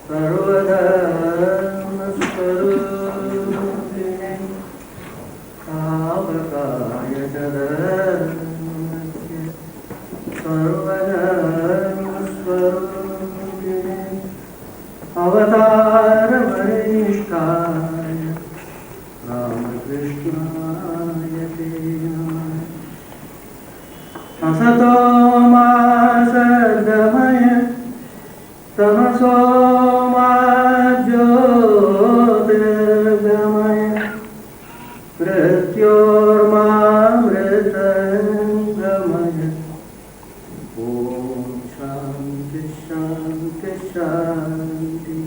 सर्वधर्मस्वरूपिणे तावकाय जगन्नाथस्य सर्वधर्मस्वरूपिणे अवतारवरिष्ठाय रामकृष्णाय ते नमः। असतो मा सद्गमय तमसो मा ज्योतिर्गमय मृत्योर्मामृतङ्गमय। ॐ शान्ति शान्ति शान्ति।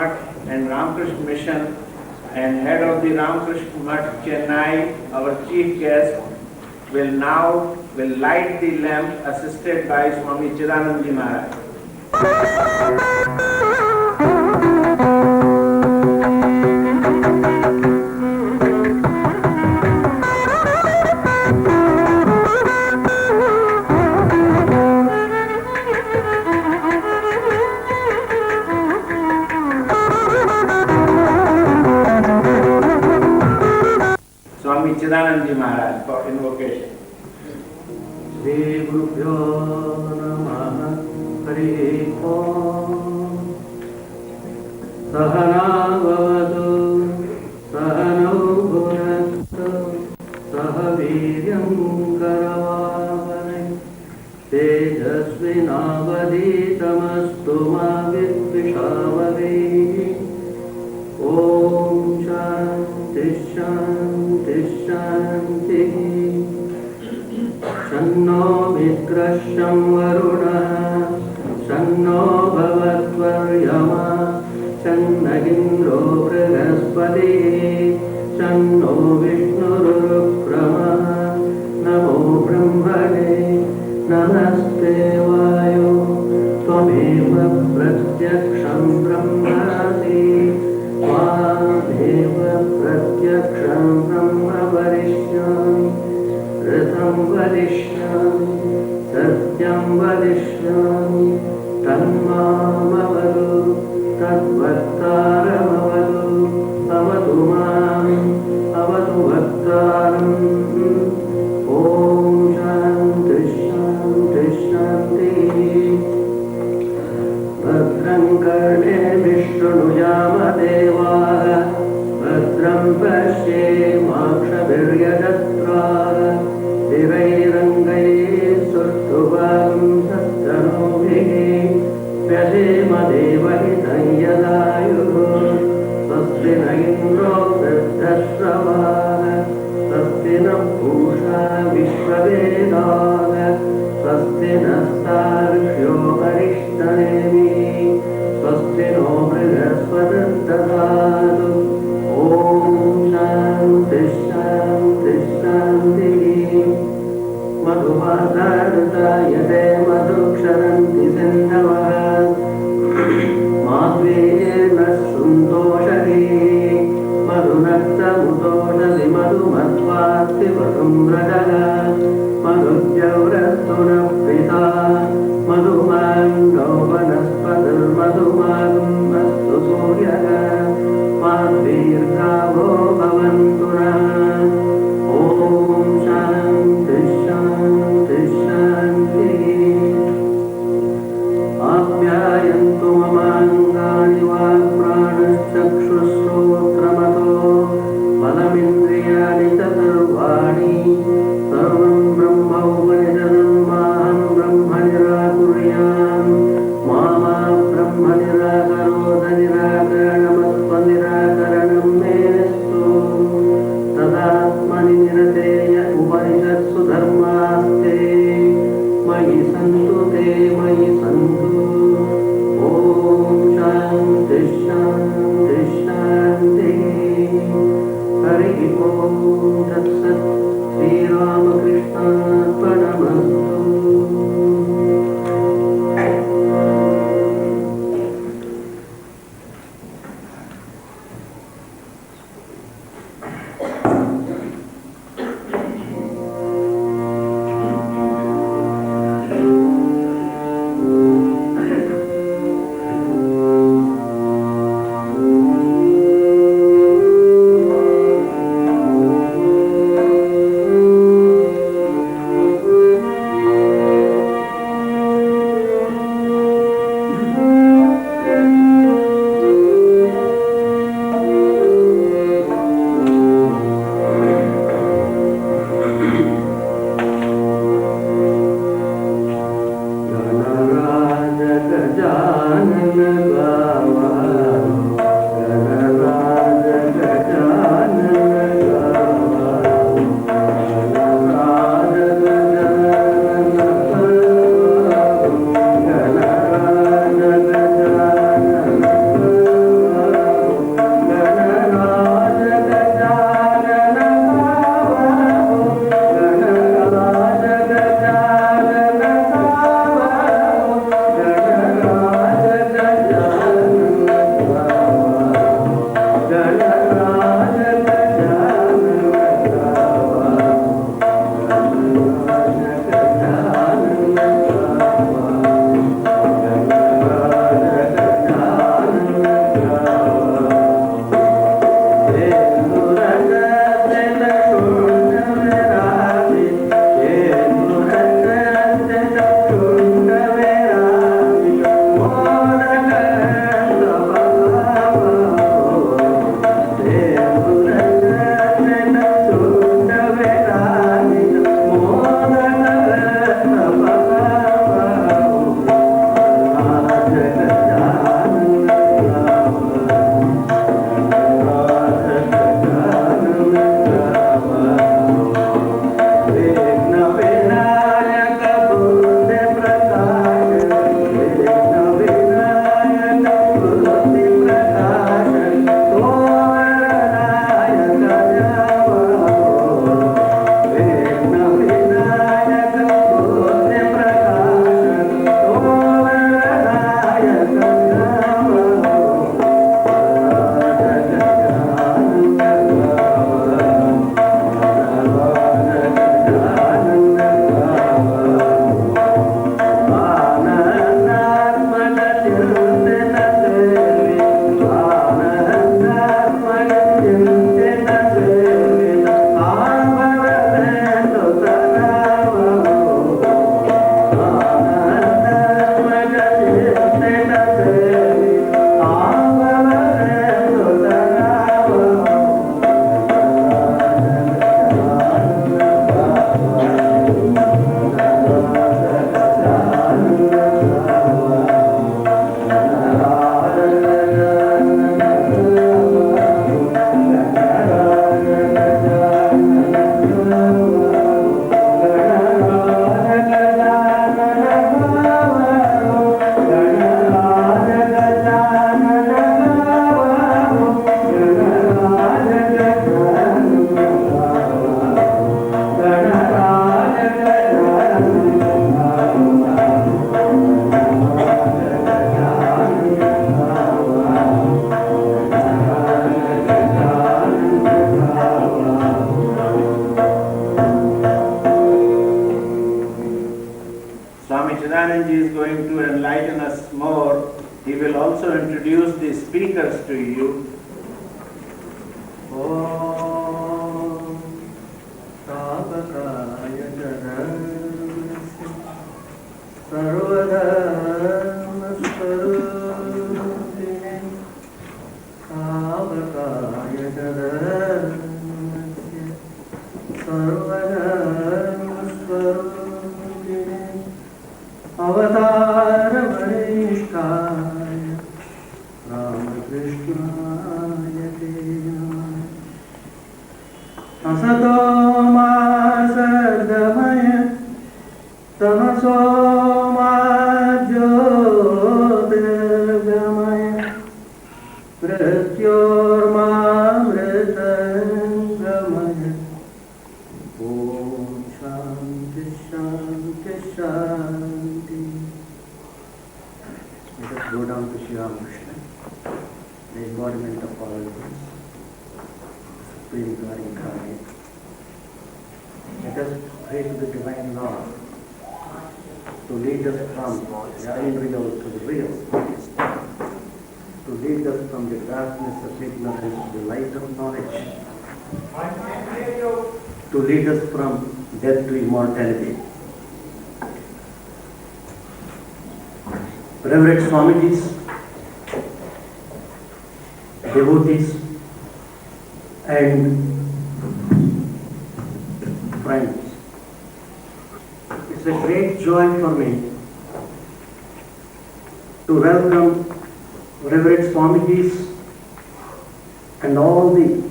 Mutt and Ramakrishna Mission and head of the Ramakrishna Mutt Chennai, our chief guest, will light the lamp assisted by Swami Chidananda Maharaj. Swami Chidananda Maharaj for invocation. Shri Gurubhyo Namaha Hari Om. Sahana Bhavatu Sahanau Bhunattu Sahaviryam Karavavane Tejasvinavaditamastu ma vidvishavane. Om Shanti Shanti Shanti. Shanno Mitrasham Varuna Shanno Bhavatvaryama Shannagindro Brihaspati Shanno Vishnurukrama Namo Brahmane Namaste Vayo Tvameva Pratyaksham Brahmasi Tvameva Pratyaksham Brahma Varishyami Ritham Vadishyami Satyam Vadishyami Tanmamavadu Tadvattaramavadu Avadu Mam Avadu Vattaram. Om Shanti Shanti Shanti. Bhadram Karne Vishnuyama Devaha Bhadram Pashe Makshabhiryadatraha Dirairangai Surtubam Sattanovhi Vyasema Devahitayadayuh also introduce the speakers to you. Om Savakaya Janasya Sarvadharma Swarupine Savakaya Janasya Sarvadharma Swarupine Avatara Vanishtaya Ramakrishna Asato ma sadgamaya tamaso ma jyotirgamaya mrityorma mritangamaya Om Shanti Shanti Shanti. Let us go down to Sri Ramakrishna, the embodiment of all this. Supreme God incarnate. Let us pray to the Divine Lord to lead us from the unreal to the real, to lead us from the darkness of ignorance to the light of knowledge, to lead us from death to immortality. Reverend Swami's devotees and friends, it's a great joy for me to welcome Reverend Swami's and all the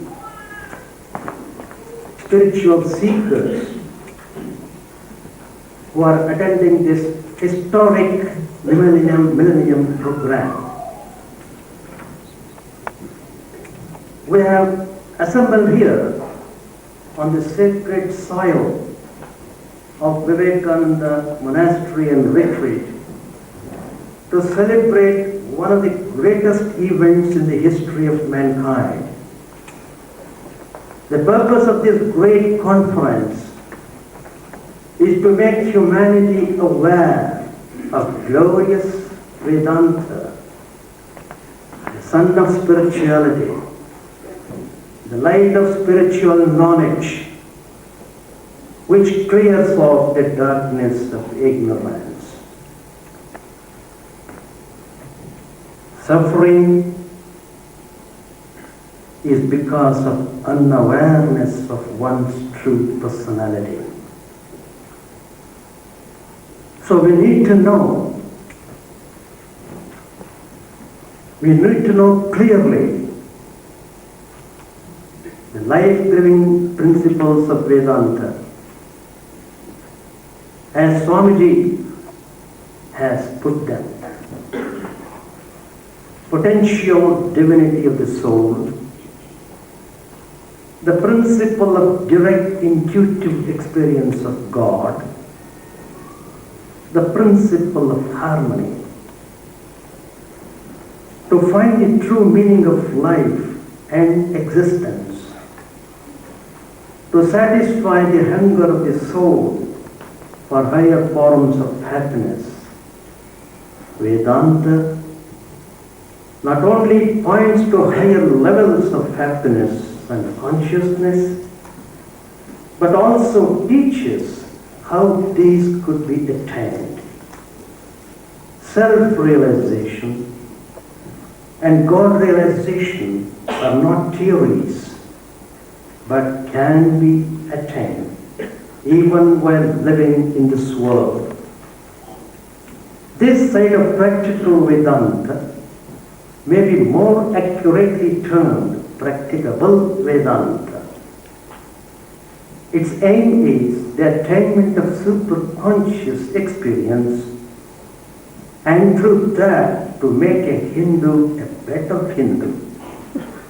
spiritual seekers who are attending this historic Millennium program. We have assembled here on the sacred soil of Vivekananda Monastery and Retreat to celebrate one of the greatest events in the history of mankind. The purpose of this great conference is to make humanity aware of glorious Vedanta, the sun of spirituality, the light of spiritual knowledge, which clears off the darkness of ignorance. Suffering is because of unawareness of one's true personality. So we need to know clearly the life-giving principles of Vedanta, as Swamiji has put them. Potential divinity of the soul, the principle of direct intuitive experience of God, the principle of harmony. To find the true meaning of life and existence, to satisfy the hunger of the soul for higher forms of happiness, Vedanta not only points to higher levels of happiness and consciousness, but also teaches how these could be attained. Self-realization and God-realization are not theories, but can be attained even while living in this world. This side of practical Vedanta may be more accurately termed practicable Vedanta. Its aim is the attainment of superconscious experience, and through that to make a Hindu a better Hindu,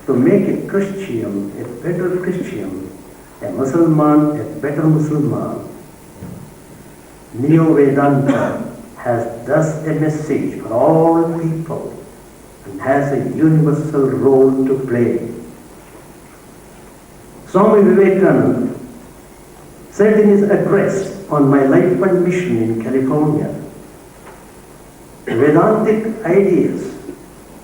to make a Christian a better Christian, a Muslim a better Muslim. Neo-Vedanta has thus a message for all people and has a universal role to play. Swami Vivekananda said in his address on my life and mission in California, Vedantic ideas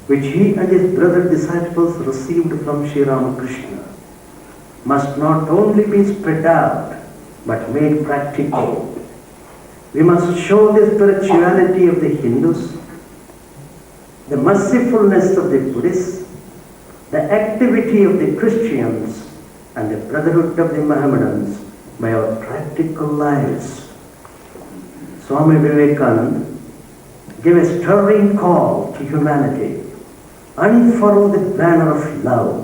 which he and his brother disciples received from Sri Ramakrishna, must not only be spread out, but made practical. We must show the spirituality of the Hindus, the mercifulness of the Buddhists, the activity of the Christians, and the brotherhood of the Mohammedans by our practical lives. Swami Vivekananda gave a stirring call to humanity: unfurl the banner of love.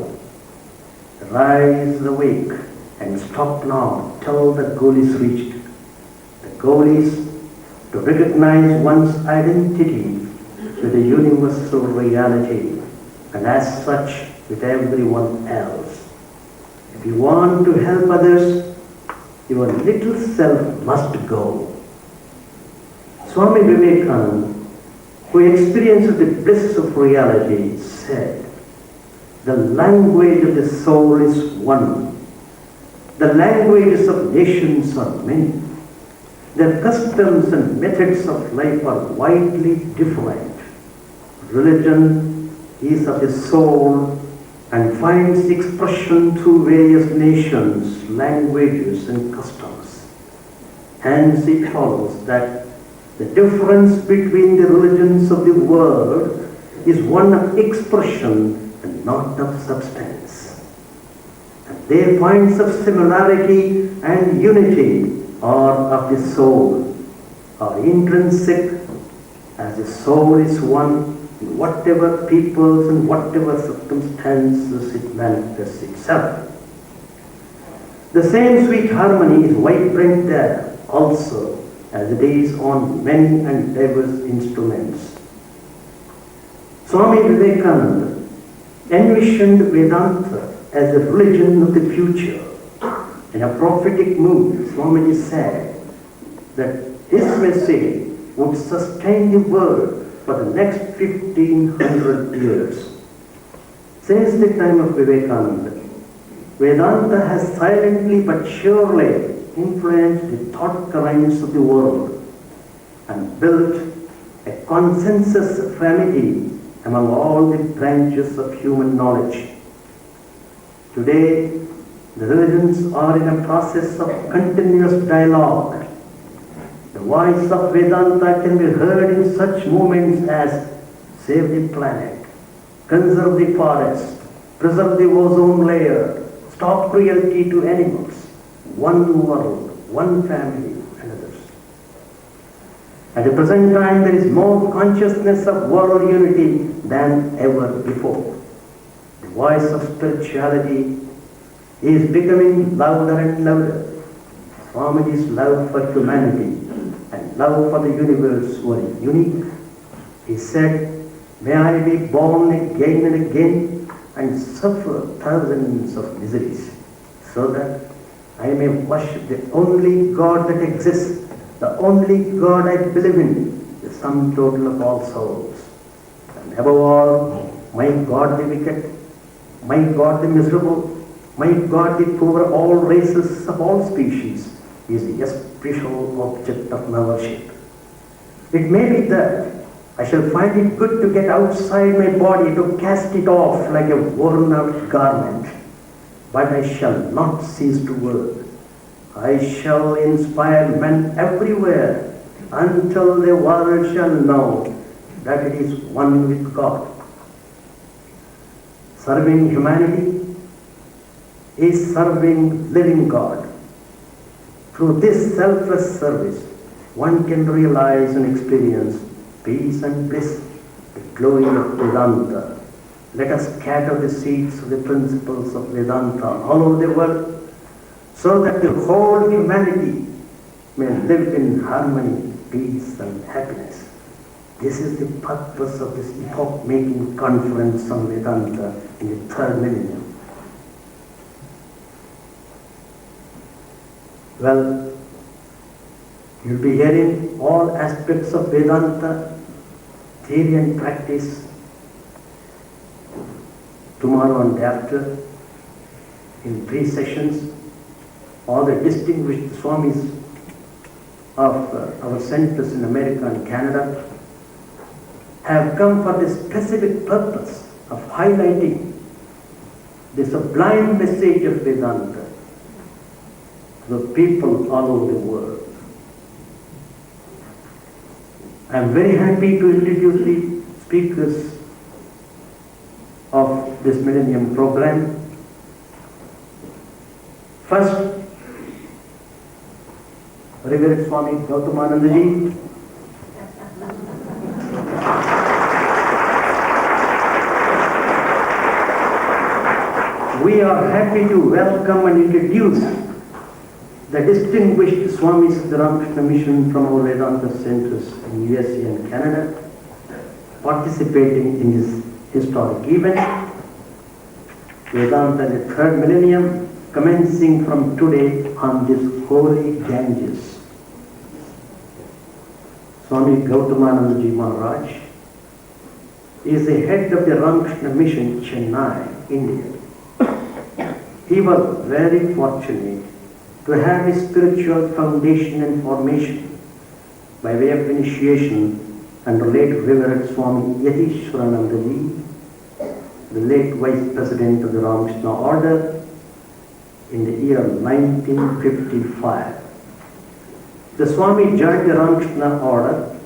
Rise awake and stop not till the goal is reached. The goal is to recognize one's identity with the universal reality, and as such with everyone else. If you want to help others, your little self must go. Swami Vivekananda, who experienced the bliss of reality, said, "The language of the soul is one. The languages of nations are many. Their customs and methods of life are widely different. Religion is of the soul and finds expression through various nations, languages, and customs. Hence it follows that the difference between the religions of the world is one of expression and not of substance. And their points of similarity and unity are of the soul, are intrinsic, as the soul is one in whatever peoples and whatever circumstances it manifests itself. The same sweet harmony is vibrant there also, as it is on many and diverse instruments. Swami Vivekananda envisioned Vedanta as the religion of the future. In a prophetic mood, Swamiji said that his message would sustain the world for the next 1500 years. Since the time of Vivekananda, Vedanta has silently but surely influenced the thought currents of the world and built a consensus of amity among all the branches of human knowledge. Today, the religions are in a process of continuous dialogue. The voice of Vedanta can be heard in such movements as save the planet, conserve the forest, preserve the ozone layer, stop cruelty to animals, one world, one family, and others. At the present time, there is more consciousness of world unity than ever before. The voice of spirituality is becoming louder and louder. Swamiji's love for humanity and love for the universe were unique. He said, "May I be born again and again and suffer thousands of miseries, so that I may worship the only God that exists, the only God I believe in, the sum total of all souls. And above all, my God the wicked, my God the miserable, my God the poor, all races of all species, is the especial object of my worship. It may be that I shall find it good to get outside my body, to cast it off like a worn out garment, but I shall not cease to work. I shall inspire men everywhere until the world shall know that it is one with God." Serving humanity is serving living God. Through this selfless service, one can realize and experience peace and bliss, the glory of Vedanta. Let us scatter the seeds of the principles of Vedanta all over the world, so that the whole humanity may live in harmony, peace, and happiness. This is the purpose of this epoch-making conference on Vedanta in the third millennium. Well, you'll be hearing all aspects of Vedanta, theory and practice, tomorrow and day after, in 3 sessions. All the distinguished Swamis of our centers in America and Canada have come for the specific purpose of highlighting the sublime message of Vedanta to the people all over the world. I am very happy to introduce the speakers of this Millennium program. First, Revered Swami Gautamananda ji. We are happy to welcome and introduce the distinguished Swamis of the Ramakrishna Mission from our Vedanta centers in USA and Canada, participating in this historic event, Vedanta in the third millennium, commencing from today on this holy Ganges. Swami Gautamananda ji Maharaj is the head of the Ramakrishna Mission, Chennai, India. He was very fortunate to have his spiritual foundation and formation by way of initiation under late Revered Swami Yatishwarananda ji, the late Vice President of the Ramakrishna Order, in the year 1955. The Swami joined the Ramakrishna Order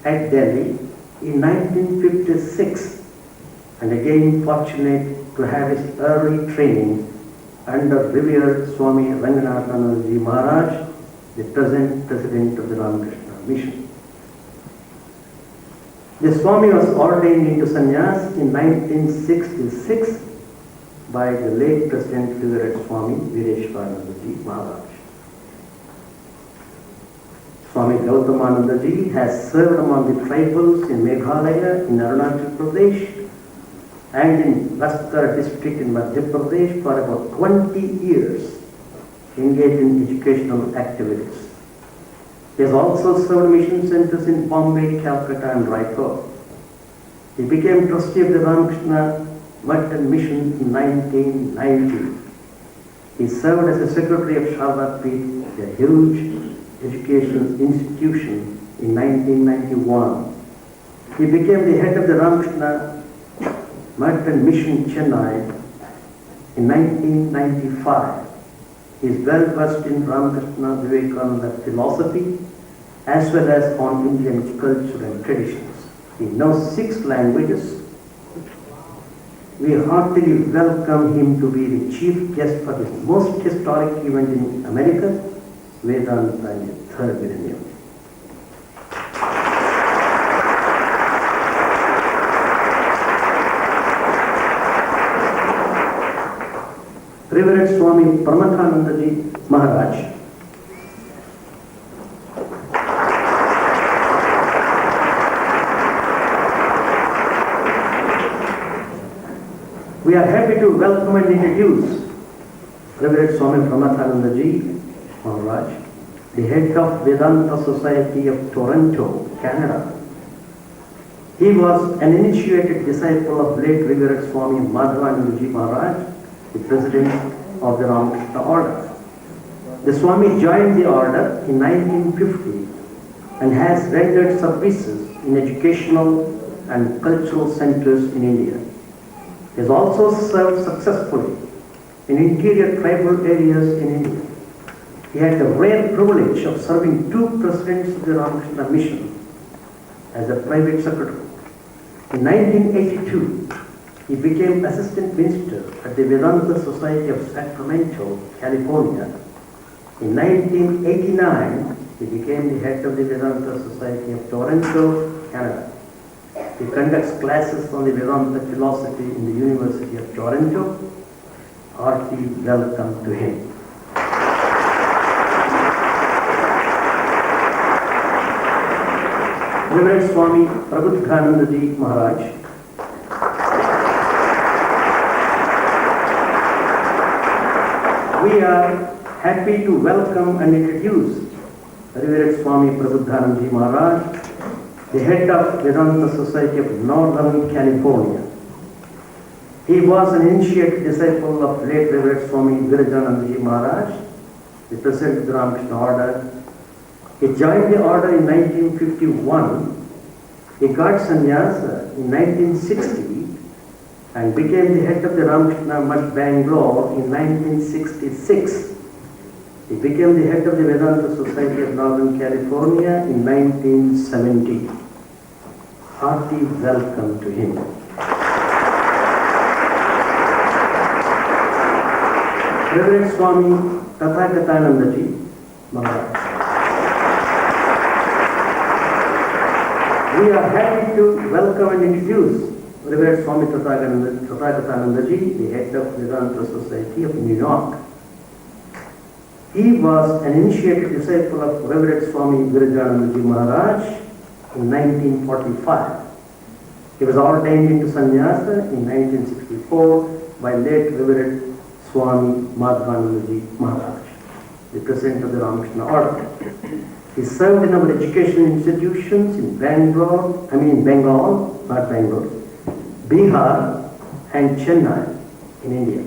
at Delhi in 1956 and again fortunate to have his early training under Revered Swami Ranganathananda ji Maharaj, the present President of the Ramakrishna Mission. The Swami was ordained into sannyas in 1966 by the late President Revered Swami Vireshwarananda ji Maharaj. Swami Gautamananda ji has served among the tribals in Meghalaya, in Arunachal Pradesh, and in Bastar district in Madhya Pradesh for about 20 years, engaged in educational activities. He has also served mission centers in Bombay, Calcutta and Raipur. He became trustee of the Ramakrishna Mutt and Mission in 1990. He served as a secretary of Sharda Peeth, a huge educational institution, in 1991. He became the head of the Ramakrishna Mutt and Mission Chennai in 1995. He is well versed in Ramakrishna Vivekananda philosophy as well as on Indian culture and traditions. He knows 6 languages. We heartily welcome him to be the chief guest for this most historic event in America, Vedanta in the third millennium. Revered Swami Paramathananda ji Maharaj. We are happy to welcome and introduce Revered Swami Paramathananda ji Maharaj, the head of Vedanta Society of Toronto, Canada. He was an initiated disciple of late Revered Swami Madhavananda ji Maharaj, the president of the Ramakrishna Order. The Swami joined the order in 1950 and has rendered services in educational and cultural centers in India. He has also served successfully in interior tribal areas in India. He had the rare privilege of serving 2 presidents of the Ramakrishna Mission as a private secretary. In 1982, he became assistant minister at the Vedanta Society of Sacramento, California. In 1989, he became the head of the Vedanta Society of Toronto, Canada. He conducts classes on the Vedanta philosophy in the University of Toronto. Hearty welcome to him. Revered Swami Prabhupada ji Maharaj. We are happy to welcome and introduce Revered Swami Prabhupada ji Maharaj, the head of Vedanta Society of Northern California. He was an initiated disciple of late Revered Swami Vivekananda ji Maharaj, the president of the Ramakrishna Order. He joined the order in 1951 He got sannyasa in 1960 and became the head of the Ramakrishna Mutt Bangalore in 1966. He became the head of the Vedanta Society of Northern California in 1970. Hearty welcome to him. Reverend Swami Chidananda Maharaj. We are happy to welcome and introduce Reverend Swami Chidananda, the head of Vedanta Society of New York. He was an initiated disciple of Reverend Swami Vivekananda Maharaj in 1945. He was ordained into sannyasa in 1964 by late Reverend Swami Madhavananda Maharaj, the president of the Ramakrishna order. He served in our education institutions in Bengal, Bihar and Chennai in India.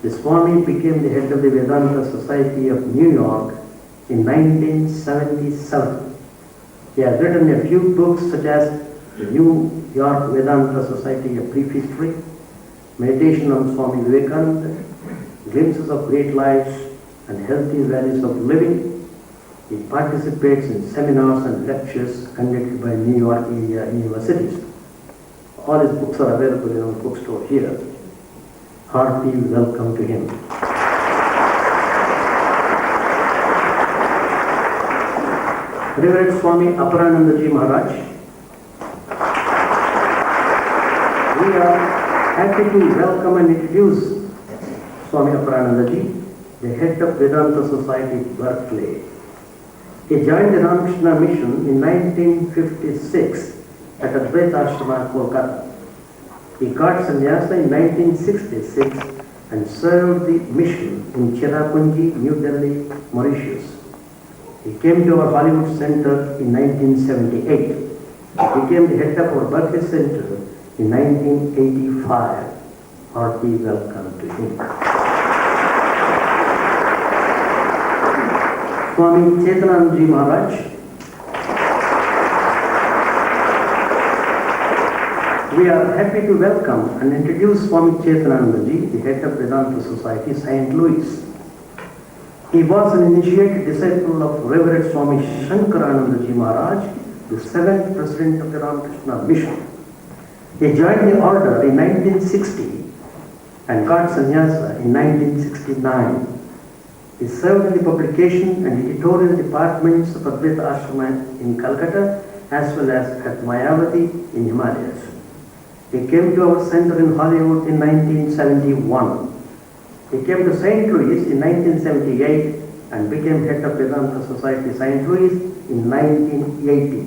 The Swami became the head of the Vedanta Society of New York in 1977. He has written a few books such as the New York Vedanta Society, a Brief History, Meditation on Swami Vivekananda, Glimpses of Great Lives and Healthy Values of Living. He participates in seminars and lectures conducted by New York area universities. All his books are available in our bookstore here. Hearty welcome to him. Reverend Swami Aparanandaji Maharaj. We are happy to welcome and introduce Swami Aparanandaji, the head of Vedanta Society Berkeley. He joined the Ramakrishna mission in 1956 at Advaita Ashrama, Kolkata. He got sannyasa in 1966 and served the mission in Cherrapunji, New Delhi, Mauritius. He came to our Hollywood Center in 1978. He became the head of our Berkeley Center in 1985. Hearty welcome to him. Swami Chidananda Maharaj. We are happy to welcome and introduce Swami Chidananda, the head of Vedanta Society, St. Louis. He was an initiated disciple of Reverend Swami Shankarananda Maharaj, the 7th president of the Ramakrishna mission. He joined the order in 1960 and got sannyasa in 1969. He served in the publication and editorial departments of Advaita Ashrama in Calcutta as well as at Mayavati in Himalayas. He came to our center in Hollywood in 1971. He came to St. Louis in 1978 and became head of Vedanta Society St. Louis in 1980.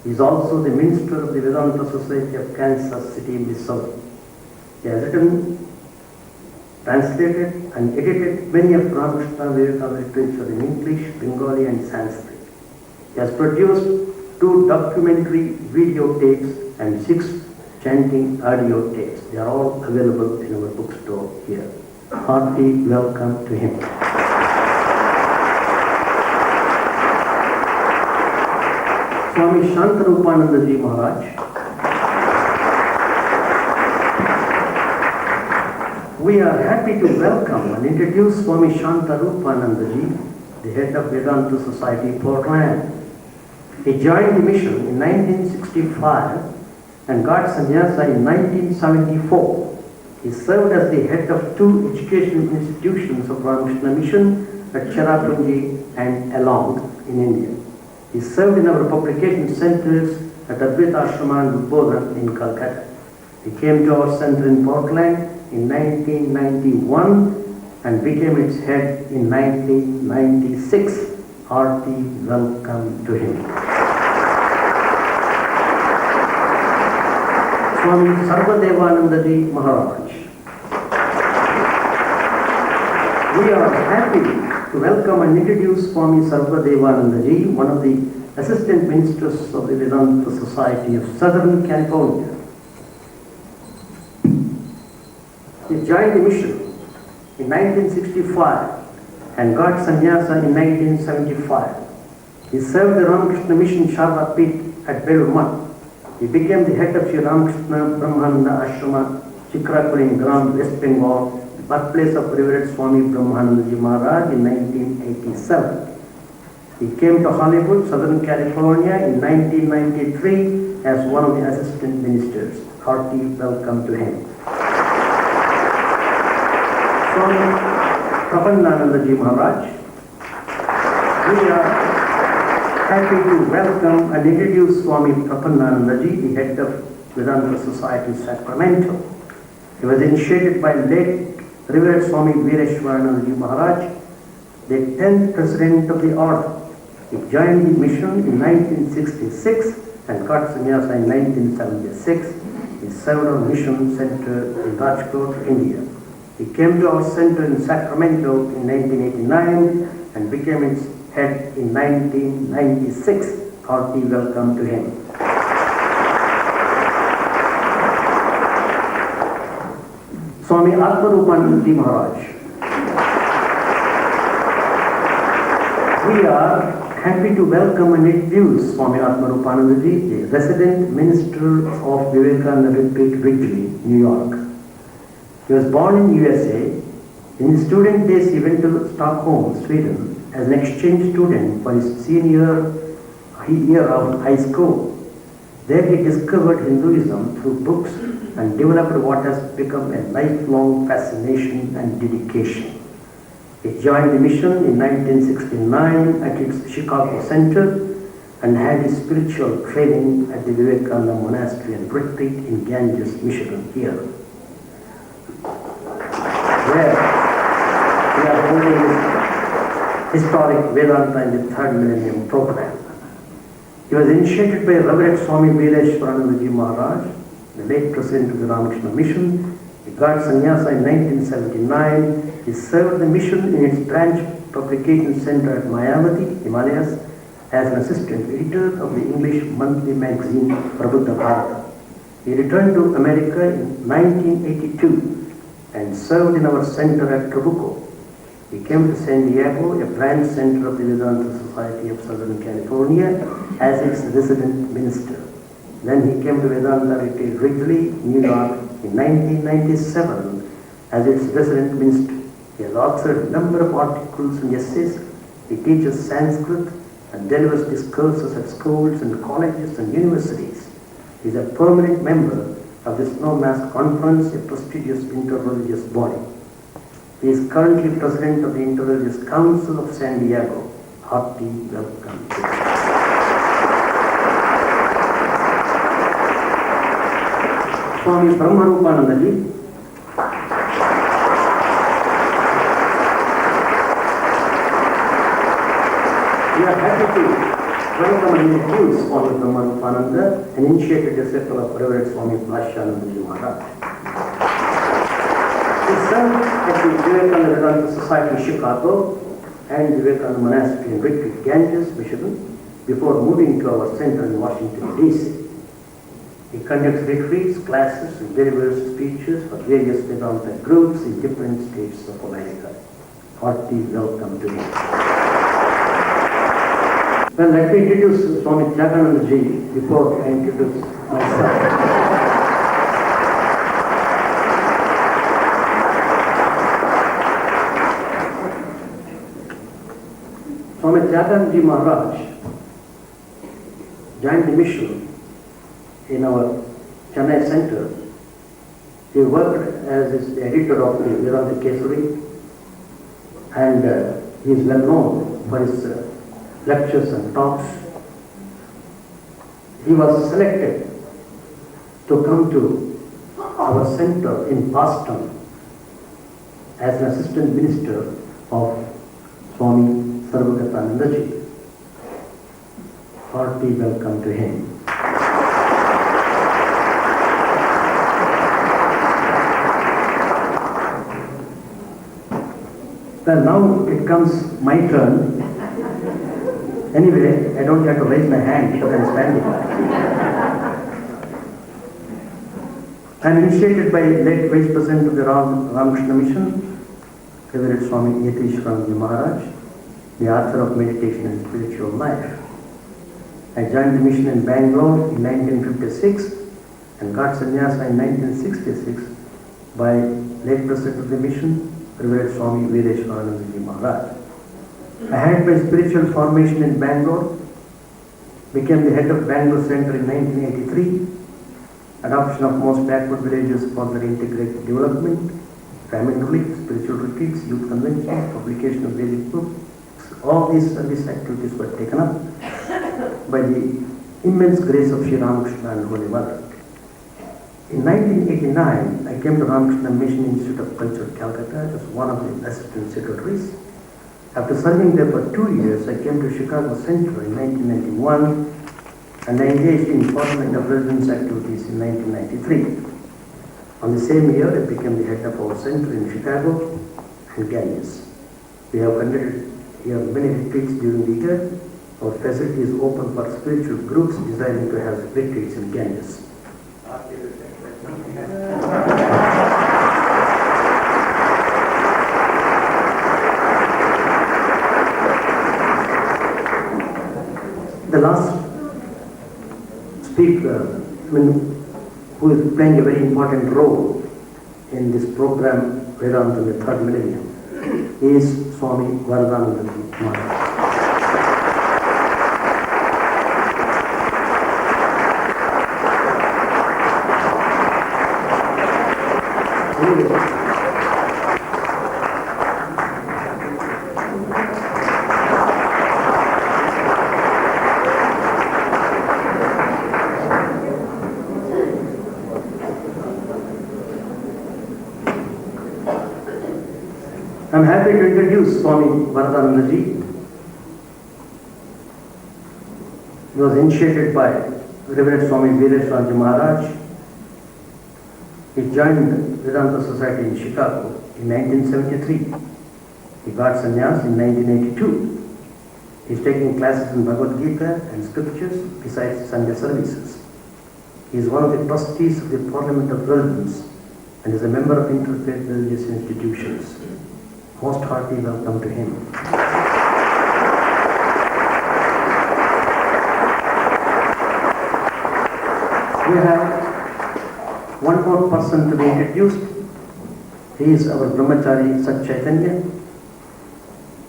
He is also the minister of the Vedanta Society of Kansas City, Missouri. He has written, translated and edited many of Ramakrishna Vivekananda literature in English, Bengali and Sanskrit. He has produced 2 documentary videotapes and 6 chanting audio tapes. They are all available in our bookstore here. Hearty welcome to him. Swami Shantarupanandaji Maharaj. We are happy to welcome and introduce Swami Shantarupanandaji, the head of Vedanta Society, Portland. He joined the mission in 1965 and got sannyasa in 1974. He served as the head of 2 educational institutions of Ramakrishna mission at Cherrapunji and Along in India. He served in our publication centers at Advaita Ashrama and Bodhan in Calcutta. He came to our center in Portland in 1991 and became its head in 1996. Hearty welcome to him. Swami Sarvadevanandaji Maharaj. We are happy to welcome and introduce Swami Sarvadevanandaji, one of the assistant ministers of the Vedanta Society of Southern California. He joined the mission in 1965 and got sannyasa in 1975. He served the Ramakrishna mission Sharda Pit at Belur. He became the head of Sri Ramakrishna Brahmananda Ashrama, Chikrakul in Gram, West Bengal, the birthplace of Revered Swami Brahmanandaji Maharaj in 1987. He came to Hollywood, Southern California in 1993 as one of the assistant ministers. Hearty welcome to him. Swami Prapandanandaji Maharaj, we are happy to welcome and introduce Swami Prapandanandaji, the head of Vedanta Society, Sacramento. He was initiated by late Revered Swami Veereshwaranandaji Maharaj, the 10th president of the order. He joined the mission in 1966 and got sannyasa in 1976. He served our mission center in Rajkot, India. He came to our center in Sacramento in 1989 and became its head in 1996. Hearty welcome to him. Swami Atmarupanandaji Maharaj. We are happy to welcome and introduce Swami Atmarupanandaji, the resident minister of Vivekananda Retreat, Ridgely, New York. He was born in USA. In his student days, he went to Stockholm, Sweden, as an exchange student for his senior year of high school. There he discovered Hinduism through books and developed what has become a lifelong fascination and dedication. He joined the mission in 1969 at its Chicago Center and had his spiritual training at the Vivekananda Monastery and Retreat in Ganges, Michigan, here, where we are holding his historic Vedanta in the third Millennium program. He was initiated by Reverend Swami Veereshwaranandaji Maharaj, the late president of the Ramakrishna mission. He got sannyasa in 1979. He served the mission in its branch publication center at Mayavati, Himalayas, as an assistant editor of the English monthly magazine Prabuddha Bharata. He returned to America in 1982 and served in our center at Trabuco. He came to San Diego, a branch center of the Vedanta Society of Southern California, as its resident minister. Then he came to Vedanta Retreat, Ridgely, New York, in 1997 as its resident minister. He has authored a number of articles and essays. He teaches Sanskrit and delivers discourses at schools and colleges and universities. He is a permanent member of the Snow Mass Conference, a prestigious interreligious body. He is currently president of the Interreligious Council of San Diego. Hearty welcome. Swami Brahmarupanandaji. We are happy to welcome and introduce Swami Brahmarupananda, an initiated disciple of Revered Swami Bhajans Maharaj. He served at the Vivekananda Vedanta Society in Chicago and the Vivekananda Monastery in Retreat, Ganges, Michigan, before moving to our center in Washington, D.C. He conducts retreats, classes, and delivers speeches for various Vedanta groups in different states of America. Hearty welcome to him. Well, let me introduce Swami Chidananda before I introduce myself. Swami Chidananda Maharaj joined the mission in our Chennai center. He worked as the editor of the Vedanta Kesari, and he is well known for his lectures and talks. He was selected to come to our center in Boston as an assistant minister of Swami Sarvagatanandaji. Hearty welcome to him. Well, now it comes my turn. Anyway, I don't have to raise my hand because I'm standing. I'm initiated by late Vice President of the Ramakrishna Mission, Revered Swami Yatishwaranandaji Maharaj, the author of Meditation and Spiritual Life. I joined the mission in Bangalore in 1956 and got sannyasa in 1966 by late president of the mission, Revered Swami Vivekananda Maharaj. I had my spiritual formation in Bangalore, became the head of Bangalore Center in 1983, adoption of most backward villages for their integrated development, family relief, spiritual retreats, youth conventions, publication of Vedic books. All these service activities were taken up by the immense grace of Sri Ramakrishna and Holy Mother. In 1989, I came to Ramakrishna Mission Institute of Culture, Calcutta, as one of the assistant secretaries. After serving there for 2 years, I came to Chicago Center in 1991 and I engaged in Parliament of Residence activities in 1993. On the same year, I became the head of our center in Chicago and Ganges. We have conducted here many retreats during the year. Our facility is open for spiritual groups desiring to have retreats in Ganges. The last speaker, who is playing a very important role in this program, Vedanta in the third millennium, is Swami Vivekananda Maharaj. I'm happy to introduce Swami Vivekananda Ji. He was initiated by Revered Swami Vivekananda Maharaj. He joined Vedanta Society in Chicago in 1973. He got sannyas in 1982. He is taking classes in Bhagavad Gita and scriptures besides Sunday services. He is one of the trustees of the Parliament of Residence and is a member of interfaith religious institutions. Most hearty welcome to him. We have one more person to be introduced. He is our Brahmachari Sat Chaitanya.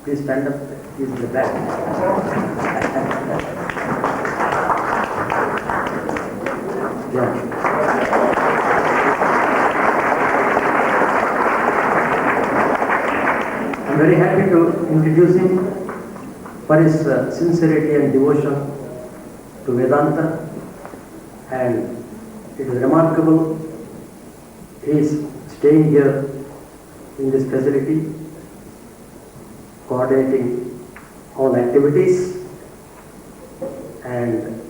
Please stand up. He is in the back. Yeah. I'm very happy to introduce him for his sincerity and devotion to Vedanta, and it is remarkable. He is staying here in this facility, coordinating all activities and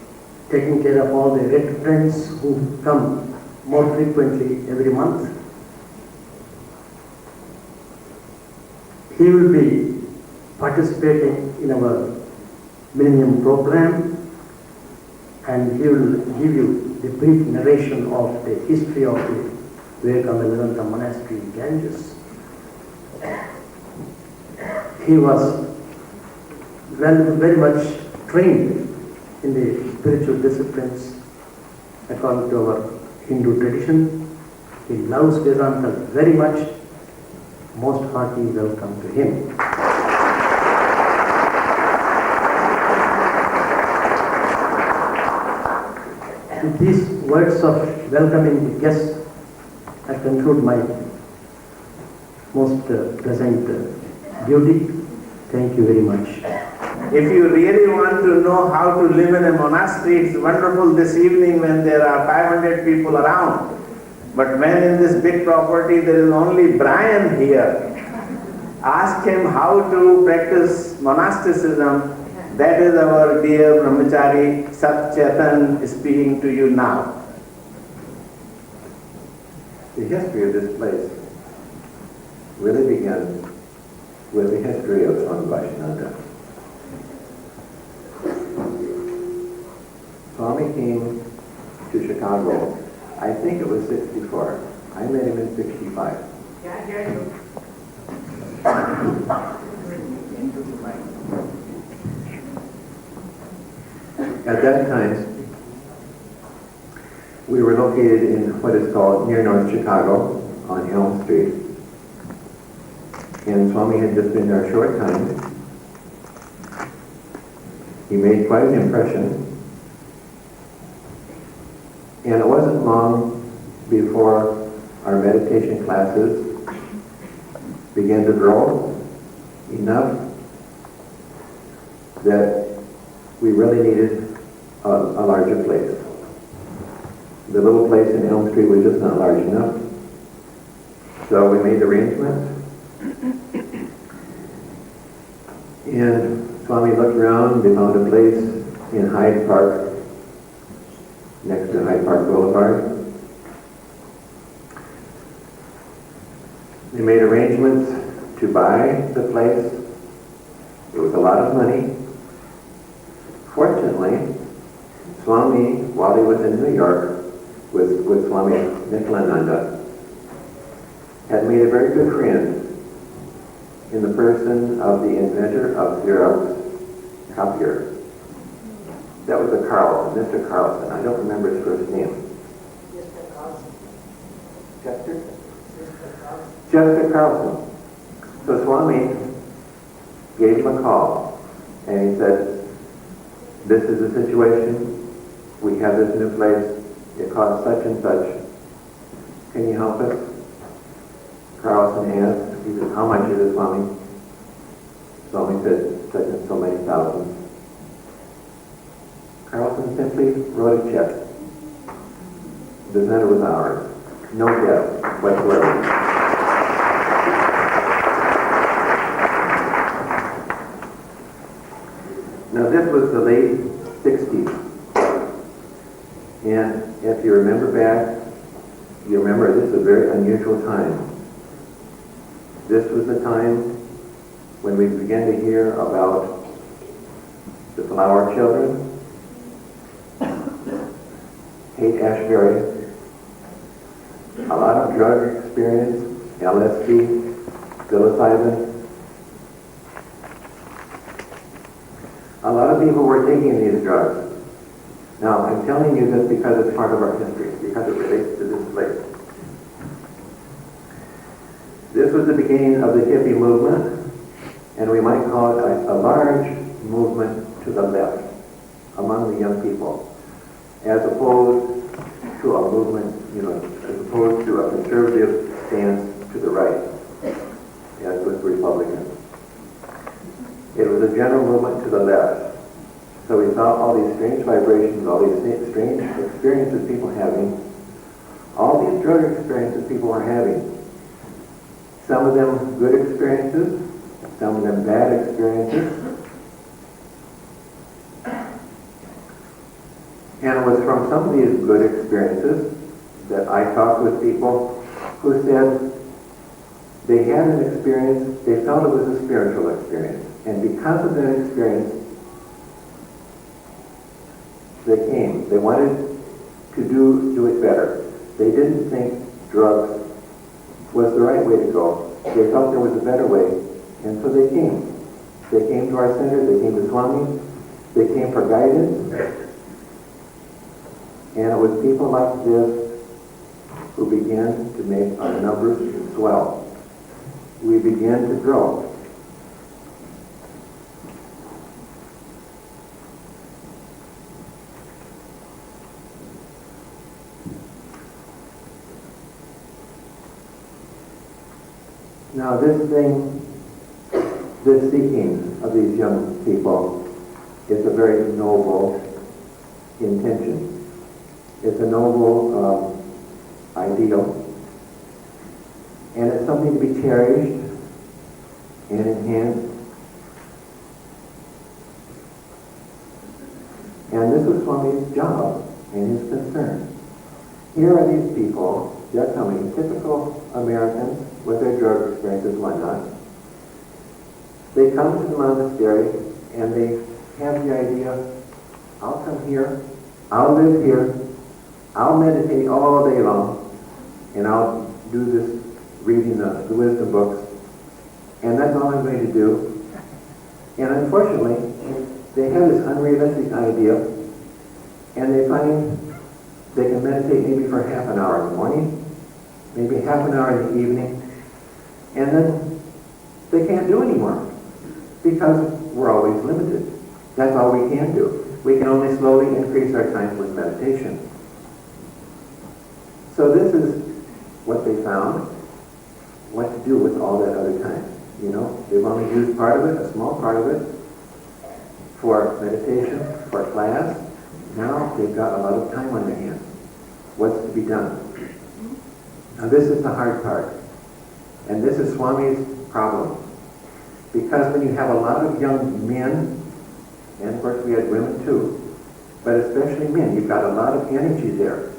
taking care of all the returns who come more frequently every month. He will be participating in our Millenium program, and he will give you the brief narration of the history of the Vivekananda Monastery in Ganges. He was very much trained in the spiritual disciplines according to our Hindu tradition. He loves Vedanta very much. Most hearty welcome to him. With these words of welcoming the guests, I conclude my most present duty. Thank you very much. If you really want to know how to live in a monastery, it's wonderful this evening when there are 500 people around. But when in this big property there is only Brian here, ask him how to practice monasticism. That is our dear Brahmachari Sat Chaitan speaking to you now. The history of this place really begins with the history of Swami Vivekananda. Swami came to Chicago, I think it was 64. I met him in 65. At that time, we were located in what is called near North Chicago on Elm Street. And Swami had just been there a short time. He made quite an impression. And it wasn't long before our meditation classes began to grow enough that we really needed a larger place. The little place in Elm Street was just not large enough. So we made arrangements. And Swami looked around. They found a place in Hyde Park, next to Hyde Park Boulevard. They made arrangements to buy the place. It was a lot of money. Fortunately, Swami, while he was in New York with Swami Vivekananda, had made a very good friend in the person of the inventor of Xerox copier. That was a Carlson, Mr. Carlson. I don't remember his first name. Mr. Carlson. Chester? Mr. Carlson. Chester Carlson. So Swami gave him a call, and he said, "This is the situation. We have this new place. It costs such and such. Can you help us?" Carlson asked, he said, "How much is it, Swami?" Swami said, "Such and so many thousands." Carlson simply wrote a check. The center was ours. No debt whatsoever. Now this was the late 60s. And if you remember back, you remember this was a very unusual time. This was the time when we began to hear about the flower children, Haight-Ashbury, a lot of drug experience, LSD, psilocybin. A lot of people were taking these drugs. Now, I'm telling you this because it's part of our history, because it relates to this place. This was the beginning of the hippie movement, and we might call it a large movement to the left among the young people, as opposed to a movement, as opposed to a conservative stance to the right, as with Republicans. It was a general movement to the left. So we saw all these strange vibrations, all these strange experiences people having, all these drug experiences people were having. Some of them good experiences, some of them bad experiences. And it was from some of these good experiences that I talked with people who said they had an experience, they felt it was a spiritual experience. And because of that experience, they came. They wanted to do it better. They didn't think drugs was the right way to go. They felt there was a better way, and so they came. They came to our center, they came to Swami, they came for guidance, and it was people like this who began to make our numbers swell. We began to grow. Now this seeking of these young people is a very noble intention. It's a noble ideal. And it's something to be cherished and enhanced. And this was Swami's job and his concern. Here are these people, they're coming, typical Americans with their drug experiences and whatnot. They come to the monastery and they have the idea, I'll come here, I'll live here, I'll meditate all day long, and I'll do this reading the wisdom books, and that's all I'm going to do. And unfortunately, they have this unrealistic idea And they find they can meditate maybe for half an hour in the morning, maybe half an hour in the evening, and then they can't do anymore because we're always limited. That's all we can do. We can only slowly increase our time with meditation. So this is what they found, what to do with all that other time. You know, they've only used part of it, a small part of it, for meditation, for class. Now they've got a lot of time on their hands. What's to be done? Now this is the hard part. And this is Swami's problem. Because when you have a lot of young men, and of course we had women too, but especially men, you've got a lot of energy there.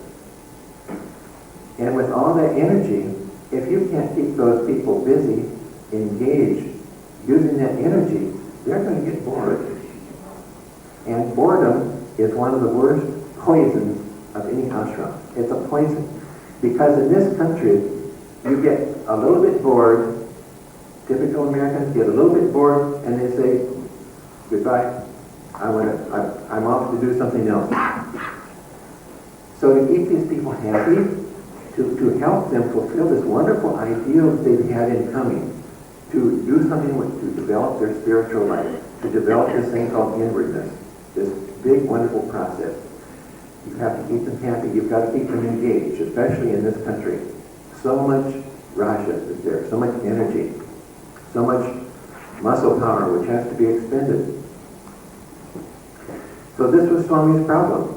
And with all that energy, if you can't keep those people busy, engaged, using that energy, they're going to get bored. And boredom is one of the worst poisons of any ashram. It's a poison. Because in this country, you get a little bit bored, typical Americans get a little bit bored, and they say, goodbye, I'm off to do something else. So to keep these people happy, to help them fulfill this wonderful ideal that they've had in coming, to do something to develop their spiritual life, to develop this thing called inwardness, this big, wonderful process. You have to keep them happy. You've got to keep them engaged, especially in this country. So much rajas is there, so much energy, so much muscle power which has to be expended. So this was Swami's problem.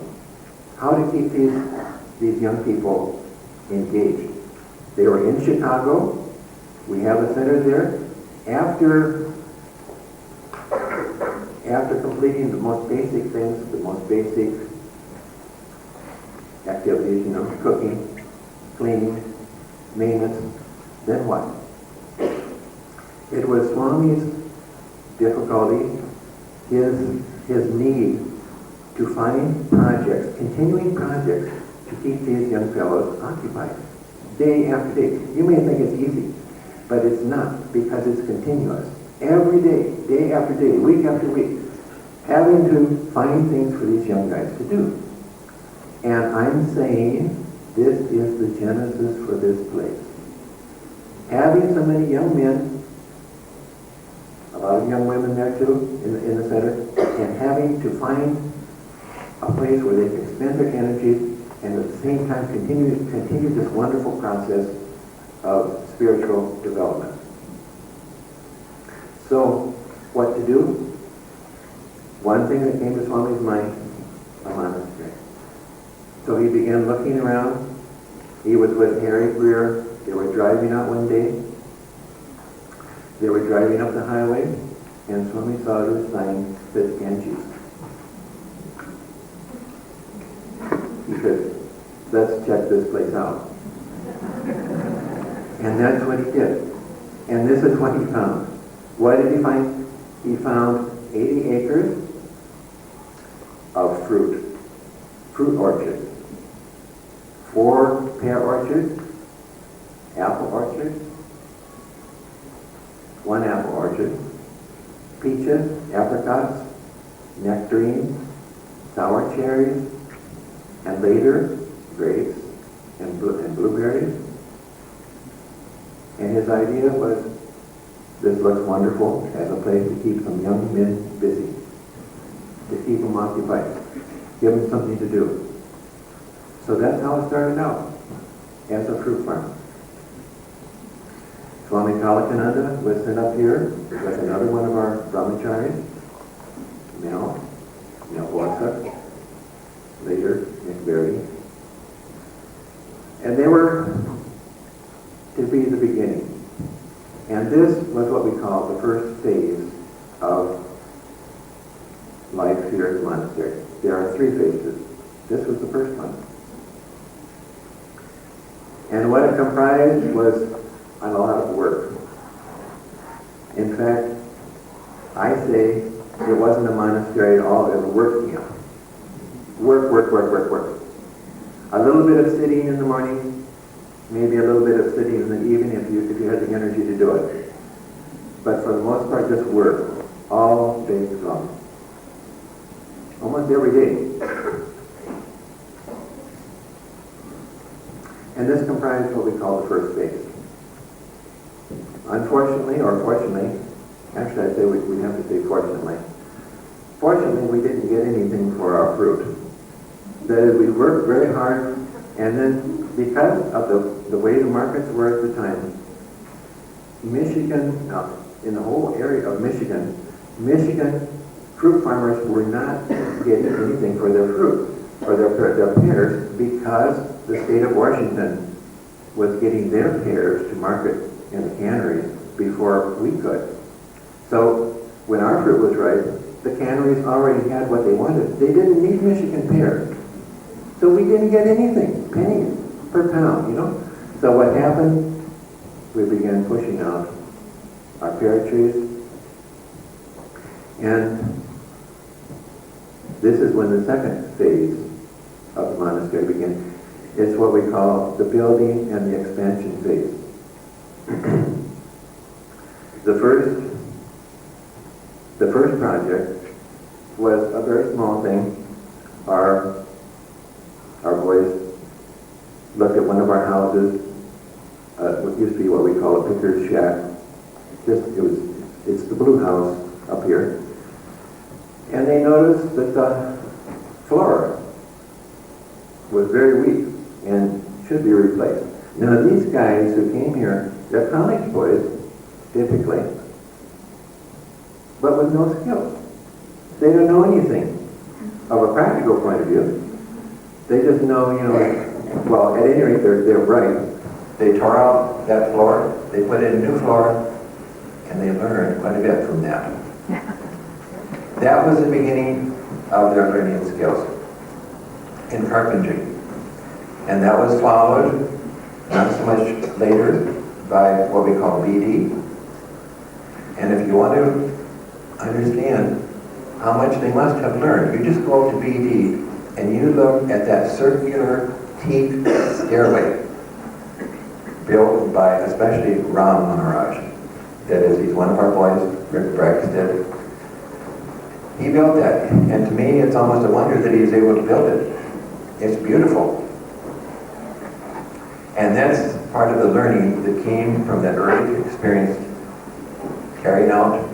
How to keep these young people engaged. They were in Chicago. We have a center there. After completing the most basic things, the most basic activities, you know, cooking, cleaning, maintenance, then what? It was Swami's difficulty, his need to find projects, continuing projects, to keep these young fellows occupied, day after day. You may think it's easy, but it's not, because it's continuous. Every day, day after day, week after week, having to find things for these young guys to do. And I'm saying this is the genesis for this place. Having so many young men, a lot of young women there too, in the center, and having to find a place where they can spend their energy and at the same time continue this wonderful process of spiritual development. So, what to do? One thing that came to Swami's mind, a monastery. So he began looking around. He was with Harry Greer. They were driving out one day. They were driving up the highway, and Swami saw this sign that Ganges. He said, let's check this place out. And that's what he did. And this is what he found. What did he find? He found 80 acres of fruit orchards, 4 pear orchards, apple orchards, 1 apple orchard, peaches, apricots, nectarines, sour cherries, and later grapes and blueberries. And his idea was, this looks wonderful as a place to keep some young men busy, to keep them occupied, give them something to do. So that's how it started out, as a fruit farm. Swami Vivekananda was sent up here with another one of our brahmacharis, Mel Watsa, later McBurry. And they were to be the beginning. And this was what we call the first phase of life here at the monastery. There are 3 phases. This was the first one. And what it comprised was a lot of work. In fact, I say it wasn't a monastery at all, it was a work camp. Work, work, work, work, work. A little bit of sitting in the morning, maybe a little bit of sitting in the evening if you had the energy to do it. But for the most part, just work, all day long. Almost every day. And this comprised what we call the first phase. Unfortunately, or fortunately, actually I'd say we have to say fortunately. Fortunately, we didn't get anything for our fruit. That is, we worked very hard, and then because of the way the markets were at the time, Michigan, in the whole area of Michigan fruit farmers were not getting anything for their fruit, or their pears, because the state of Washington was getting their pears to market in the canneries before we could. So when our fruit was ripe, the canneries already had what they wanted. They didn't need Michigan pears. So we didn't get anything, penny per pound, you know. So what happened? We began pushing out our pear trees. And this is when the second phase of the monastery began. It's what we call the building and the expansion phase. The first project was a very small thing. Our boys looked at one of our houses, what used to be what we call a picker's shack. It's the blue house up here. And they noticed that the floor was very weak and should be replaced. Now these guys who came here, they're college boys, typically, but with no skills. They don't know anything of a practical point of view. They just know, you know, well, at any rate, they're bright. They tore out that floor, they put in a new floor, and they learned quite a bit from that. That was the beginning of their learning skills in carpentry. And that was followed, not so much later, by what we call BD. And if you want to understand how much they must have learned, you just go to BD and you look at that circular teak stairway built by especially Maharaj. That is, he's one of our boys, Rick Brex did. He built that, and to me it's almost a wonder that he was able to build it. It's beautiful. And that's part of the learning that came from that early experience, carrying out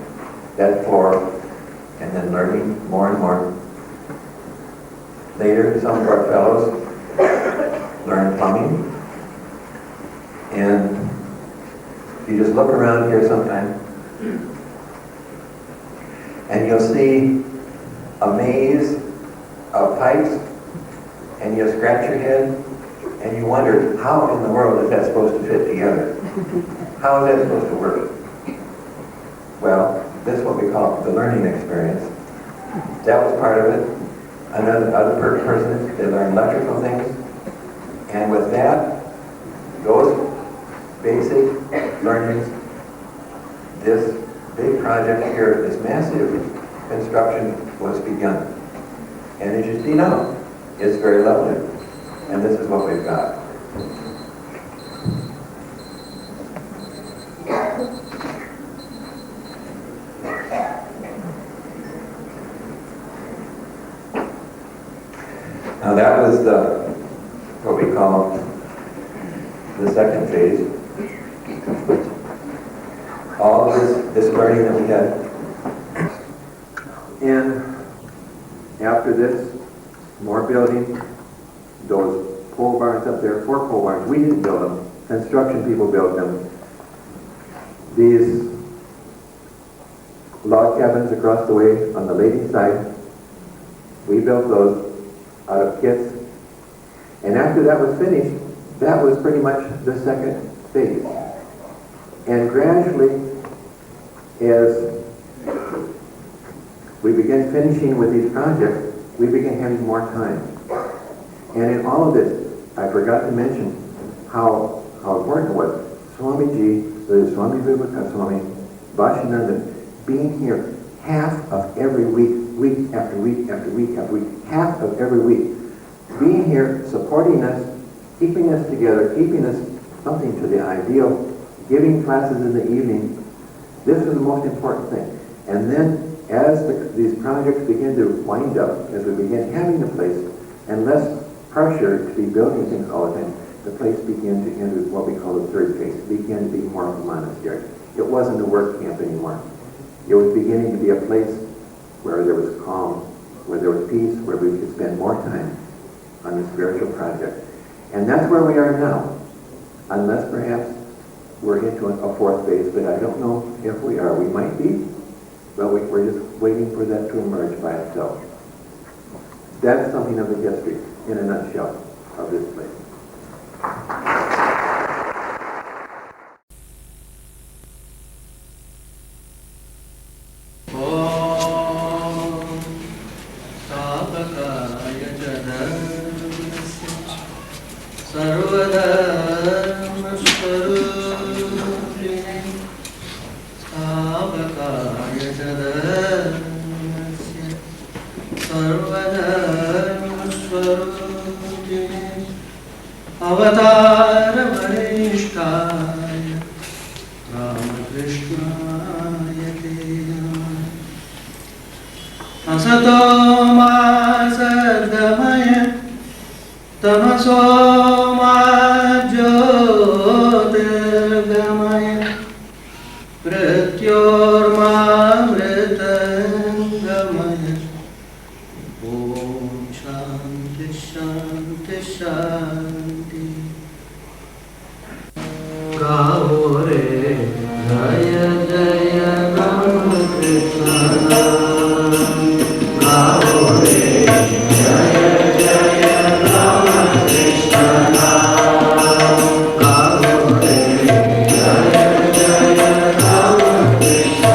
that floor, and then learning more and more. Later, some of our fellows learned plumbing, and you just look around here sometime, and you'll see a maze of pipes, and you'll scratch your head, and you wonder, how in the world is that supposed to fit together? How is that supposed to work? Well, this is what we call the learning experience. That was part of it. Other person, they learned electrical things, and with that, those basic learnings, this big project here, this massive construction was begun. And as you see now, it's very lovely. And this is what we've got. Now that was what we call the second phase. All of this learning that we had. And after this, more building, those pole barns up there, 4 pole barns, we didn't build them. Construction people built them. These log cabins across the way on the lady side, we built those out of kits. And after that was finished, that was pretty much the second phase. And gradually, as we began finishing with these projects, we began having more time. And in all of this, I forgot to mention how important it was. Swamiji, the Swami Vivekananda, Swami Bhajans, being here half of every week, week after week after week after week, half of every week, being here, supporting us, keeping us together, keeping us something to the ideal, giving classes in the evening. This was the most important thing. And then as these projects began to wind up, as we began having a place and less pressure to be building things all the time, the place began to enter what we call the third phase. It began to be more of a monastery. It wasn't a work camp anymore. It was beginning to be a place where there was calm, where there was peace, where we could spend more time on the spiritual project. And that's where we are now. Unless perhaps we're into a fourth phase, but I don't know if we are. We might be, but we're just waiting for that to emerge by itself. That's something of the history, in a nutshell, of this place. Avatar Varishthaya Ramakrishna Asato ma sadgamaya Tamaso ma jyotirgamaya Pratyor ma mritangamaya Om Shanti Shanti Shanti Gaure Jaya Jaya Ramakrishna Gaure Jaya Jaya Ramakrishna Gaure Jaya Jaya Ramakrishna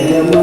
Jaya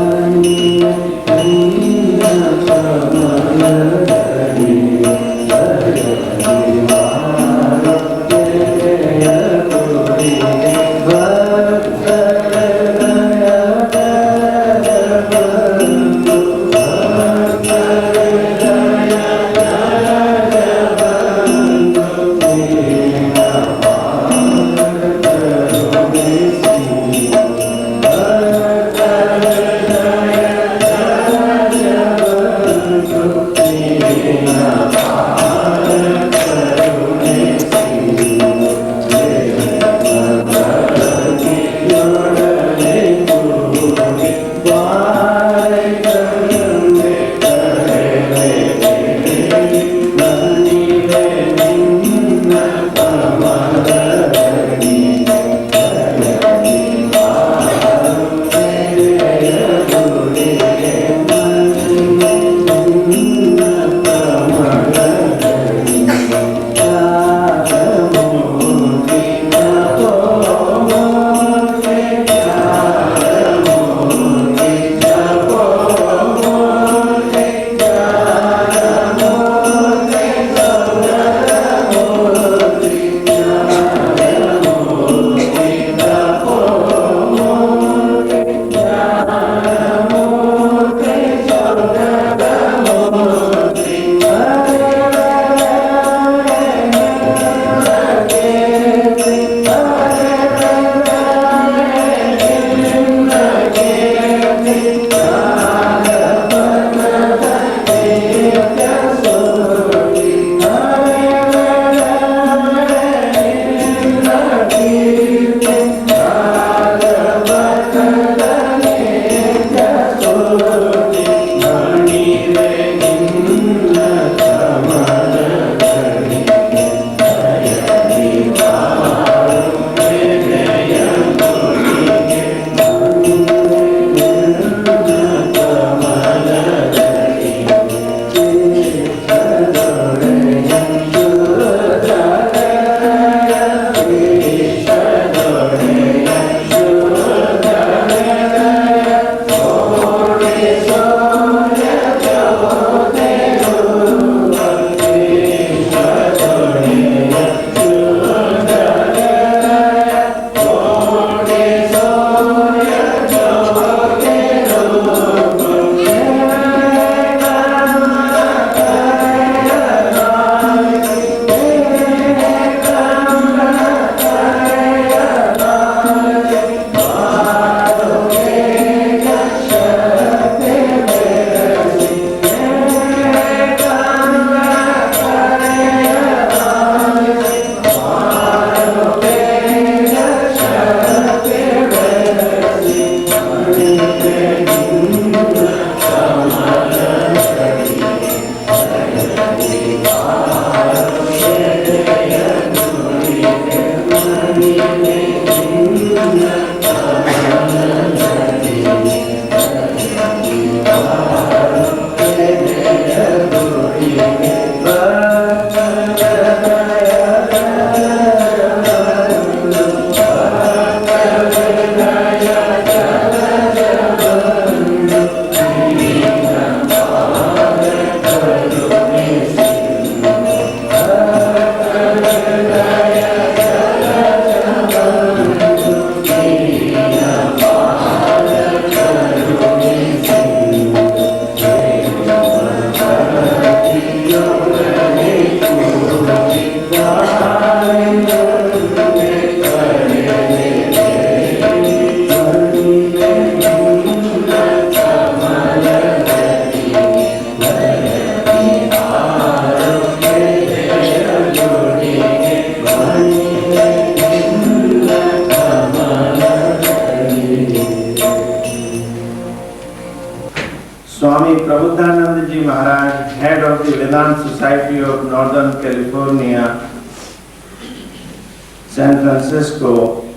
Swami Prabodhanandaji Maharaj, head of the Vedanta Society of Northern California, San Francisco,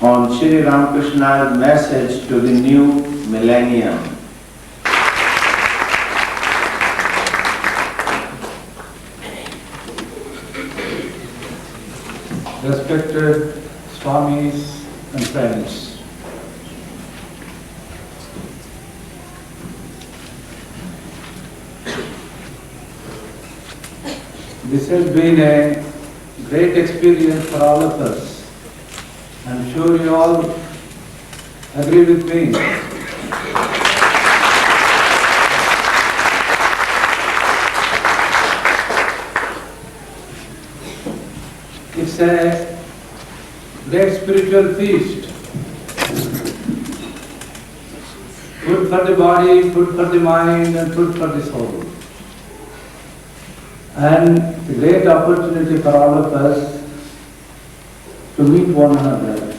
on Shri Ramakrishna's message to the new millennium. Respected Swamis and friends, this has been a great experience for all of us. I'm sure you all agree with me. It's a great spiritual feast. Food for the body, food for the mind, and food for the soul. And a great opportunity for all of us to meet one another.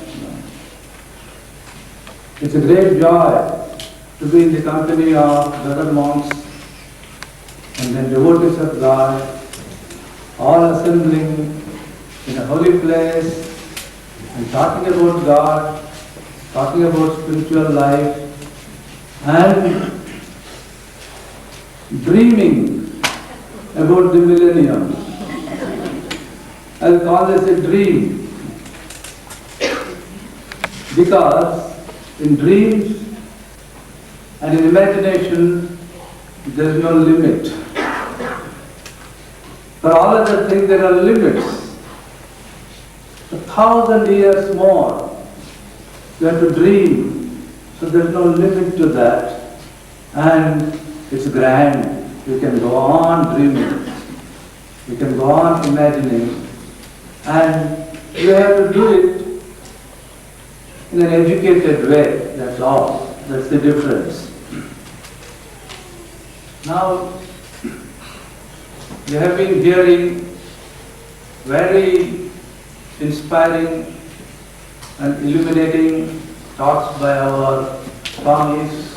It's a great joy to be in the company of brother monks and then devotees of God, all assembling in a holy place and talking about God, talking about spiritual life and dreaming about the millennium. I'll call this a dream because in dreams and in imagination there is no limit. For all other things there are limits. 1,000 years more you have to dream, so there is no limit to that, and it's grand. You can go on dreaming, you can go on imagining, and you have to do it in an educated way, that's all. That's the difference. Now, you have been hearing very inspiring and illuminating talks by our Swamis,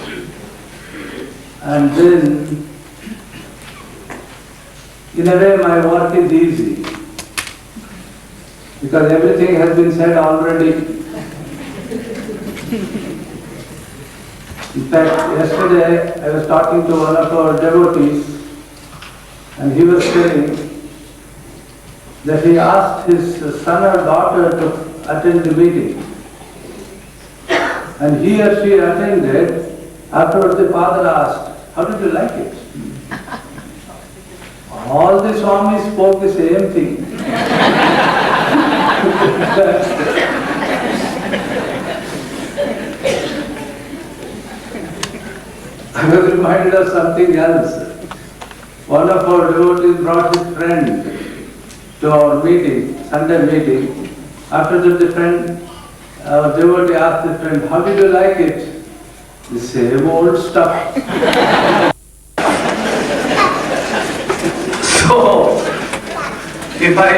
and then in a way my work is easy because everything has been said already. In fact, yesterday I was talking to one of our devotees and he was saying that he asked his son or daughter to attend the meeting. And he or she attended. Afterwards the father asked, "How did you like it?" All the Swamis spoke the same thing. I was reminded of something else. One of our devotees brought his friend to our meeting, Sunday meeting. After that the friend, our devotee asked the friend, "How did you like it?" The same old stuff. So, if I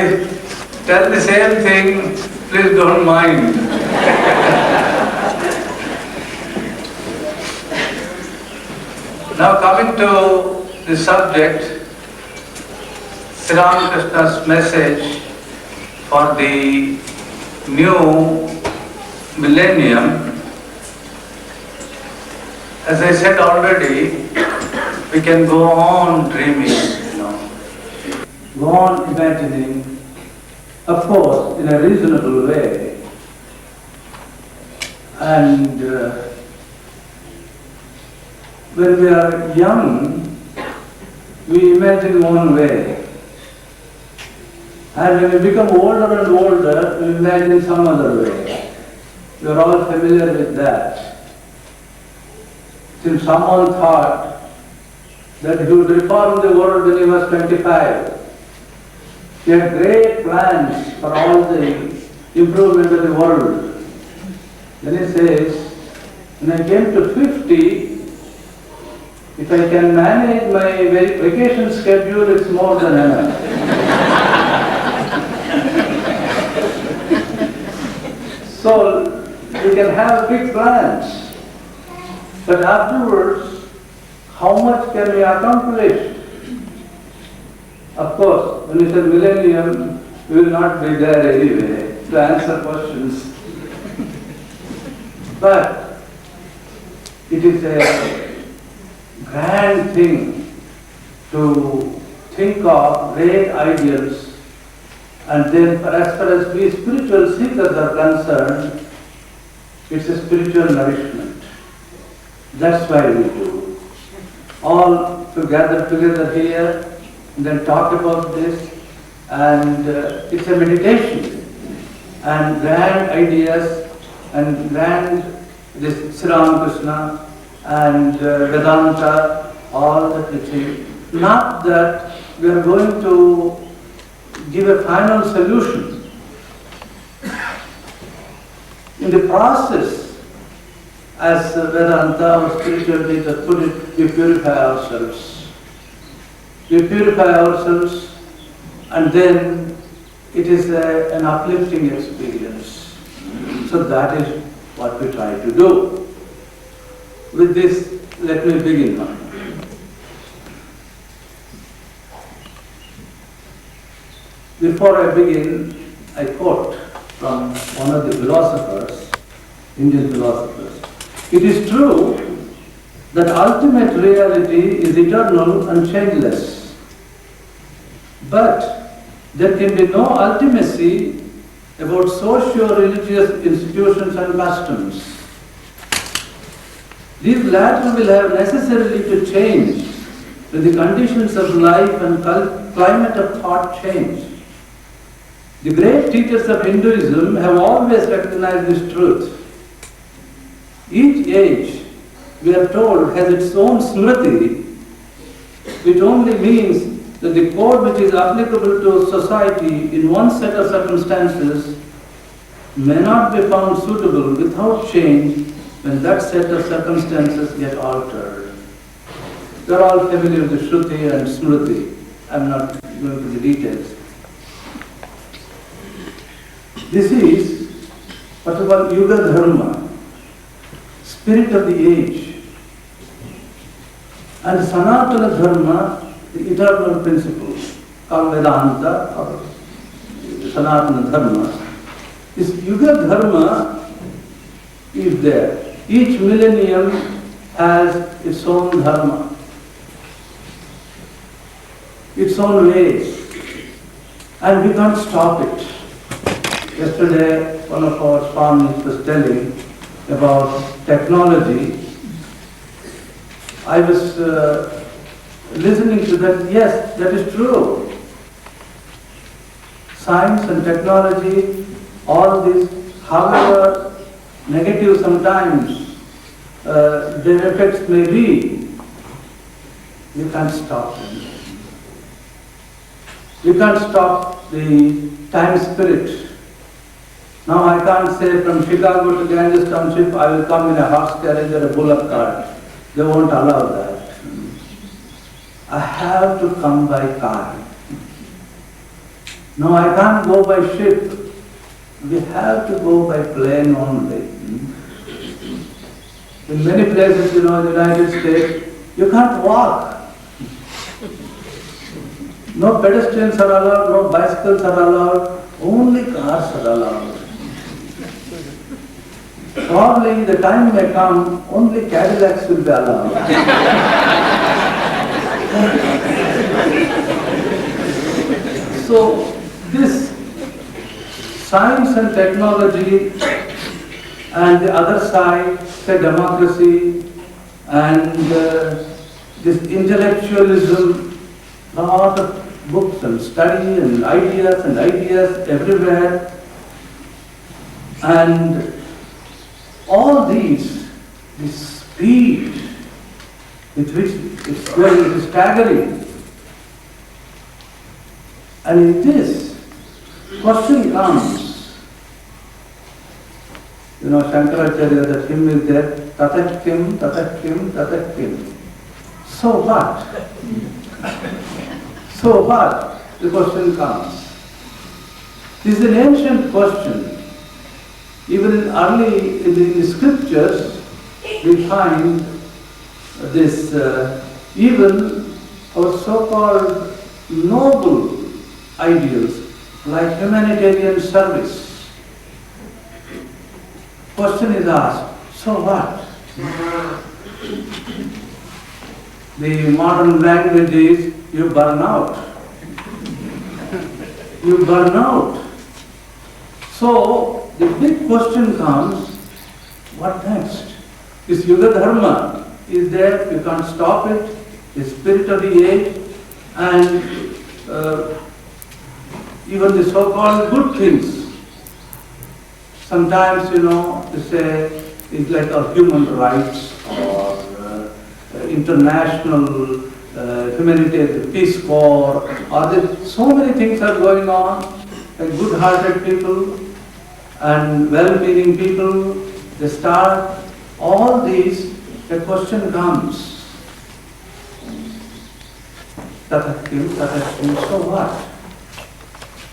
tell the same thing, please don't mind. Now coming to the subject, Sri Ramakrishna's message for the new millennium. As I said already, we can go on dreaming, go on imagining, of course, in a reasonable way. And when we are young, we imagine one way. And when we become older and older, we imagine some other way. You are all familiar with that. Since someone thought that he would reform the world when he was 25, he had great plans for all the improvement of the world. Then he says, when I came to 50, if I can manage my vacation schedule, it's more than enough. So we can have big plans. But afterwards, how much can we accomplish? Of course, when we say millennium, we will not be there anyway to answer questions. But it is a grand thing to think of great ideals, and then as far as we spiritual seekers are concerned, it's a spiritual nourishment. That's why we do. All together here, and then talk about this, and it's a meditation, and grand ideas, and grand this Ramakrishna and Vedanta, all that we see. Not that we are going to give a final solution. In the process, as Vedanta, our spiritual teacher put it, we purify ourselves. We purify ourselves, and then it is an uplifting experience. So that is what we try to do. With this, let me begin now. Before I begin, I quote from one of the philosophers, Indian philosophers. It is true that ultimate reality is eternal and changeless. But there can be no ultimacy about socio-religious institutions and customs. These latter will have necessarily to change when the conditions of life and climate of thought change. The great teachers of Hinduism have always recognized this truth. Each age, we are told, has its own smriti, which only means that the code which is applicable to society in one set of circumstances may not be found suitable without change when that set of circumstances get altered. They are all familiar with Shruti and Smriti. I am not going to the details. This is what we call Yuga Dharma, spirit of the age. And Sanatana Dharma, the eternal principle, called Vedanta or Sanatana Dharma. This Yuga Dharma is there. Each millennium has its own dharma, its own ways, and we can't stop it. Yesterday, one of our Swamis was telling about technology. I was listening to that. Yes, that is true. Science and technology, all this, however negative sometimes their effects may be, you can't stop them. You can't stop the time spirit. Now I can't say from Chicago to Ganges Township, I will come in a horse carriage or a bullock cart. They won't allow that. I have to come by car. No, I can't go by ship. We have to go by plane only. In many places, in the United States, you can't walk. No pedestrians are allowed, no bicycles are allowed, only cars are allowed. Probably the time may come, only Cadillacs will be allowed. So, this science and technology and the other side, say democracy and this intellectualism, lot of books and study and ideas everywhere, and all these, this speed with which it's going, it is staggering. And in this, question comes, Shankaracharya, that hymn is there, Tatakim, Tatakim, Tatakim. So what? So what? The question comes. This is an ancient question. Even early in the scriptures, we find this even our so-called noble ideals like humanitarian service. Question is asked, so what? The modern language is you burn out. You burn out. So the big question comes, what next? This Yuga Dharma is there, you can't stop it, the spirit of the age, and even the so-called good things. Sometimes, they say it's like our human rights or international humanitarian peace corps, or so many things are going on, like good-hearted people and well-meaning people, they start all these, the question comes, so what?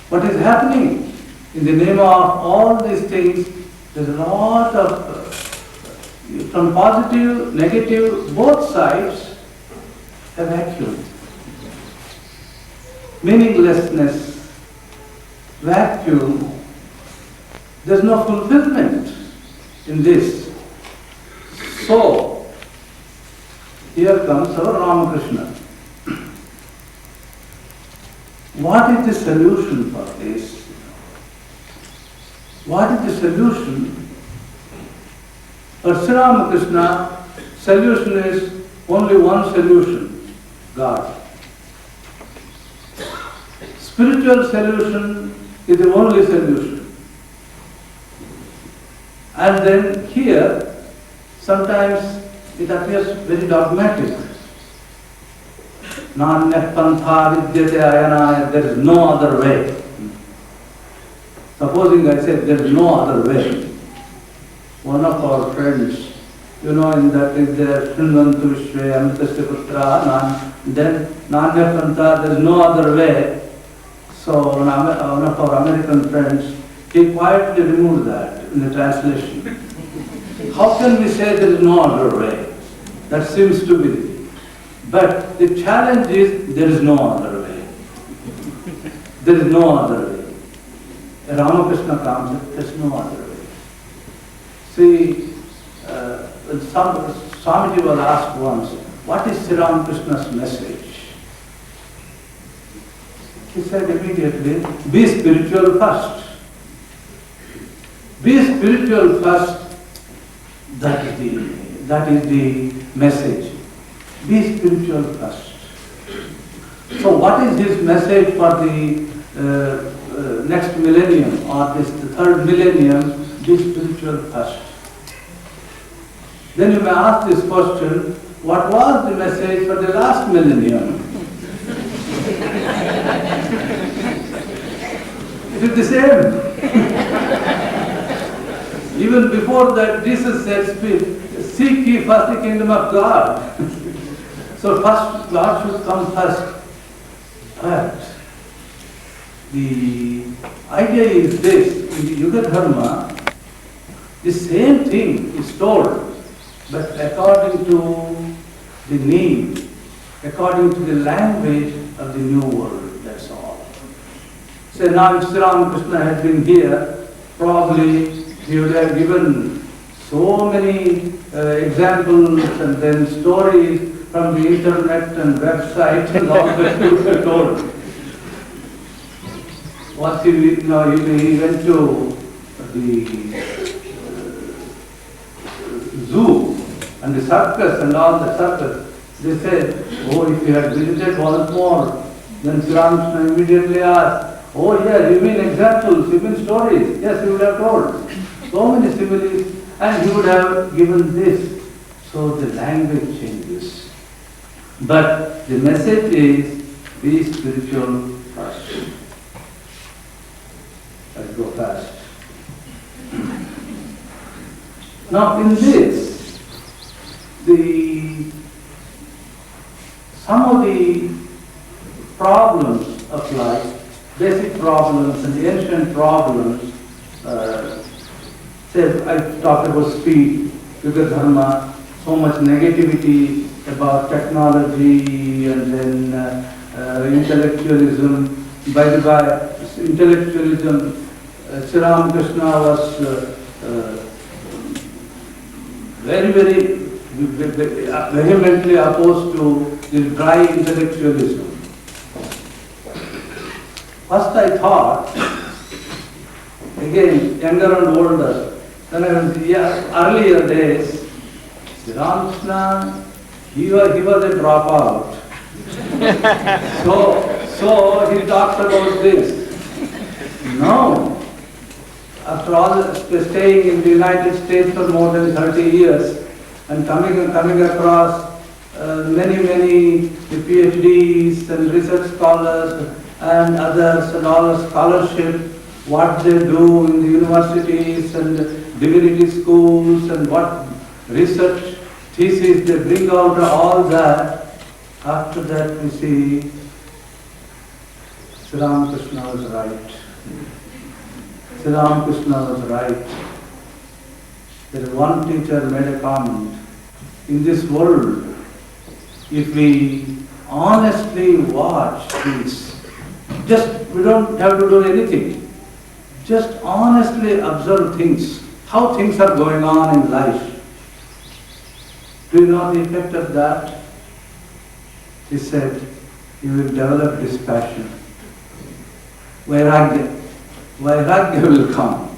What is happening? In the name of all these things, there's a lot of, from positive, negative, both sides, a vacuum. Meaninglessness, vacuum, there's no fulfillment in this. So, here comes our Ramakrishna. What is the solution for this? What is the solution? For Sri Ramakrishna, solution is only one solution, God. Spiritual solution is the only solution. And then here, sometimes it appears very dogmatic. Nanyah pantha vidyate ayanaya, there is no other way. Supposing I said there is no other way. One of our friends, in that is there, Srinvantu Vishwe, Amritasya Putra, then Nanyah pantha, there is no other way. So one of our American friends, he quietly removed that in the translation. How can we say there is no other way? That seems to be. But the challenge is there is no other way. There is no other way. Ramakrishna comes, there is no other way. See, Swamiji was asked once, what is Sri Ramakrishna's message? He said immediately, be spiritual first. Be spiritual first, that is the message. Be spiritual first. So what is his message for the next millennium or the third millennium? Be spiritual first. Then you may ask this question, what was the message for the last millennium? It is the same. Even before that, Jesus said, seek ye first the kingdom of God. So first, God should come first. But the idea is this, in the Yuga Dharma, the same thing is told, but according to the need, according to the language of the new world, that's all. So now if Sri Ramakrishna had been here, probably he would have given so many examples and then stories from the internet and websites and all that he told. Once he went to the zoo and the circus and all the circus. They said, oh, if you had visited once more, then Sri Ramakrishna immediately asked, oh yeah, you mean examples, you mean stories? Yes, he would have told. So many similes, and he would have given this. So the language changes. But the message is, be spiritual first. Let's go fast. Now in this, some of the problems of life, basic problems and the ancient problems, say I talked about speed, Yuga Dharma, so much negativity about technology and then intellectualism. By intellectualism, Sri Ramakrishna was very vehemently opposed to this dry intellectualism. First I thought, again, younger and older, then I was, earlier days, Sri Ramakrishna, he was a dropout. So he talked about this. No. After all, staying in the United States for more than 30 years and coming across many PhDs and research scholars and others and all the scholarship, what they do in the universities and divinity schools and what research theses they bring out, all that. After that we see Sri Ramakrishna was right. Sri Ramakrishna was right. There is one teacher made a comment. In this world, if we honestly watch things, we don't have to do anything. Just honestly observe things, how things are going on in life. Do you know the effect of that? He said, you will develop dispassion. Vairagya will come.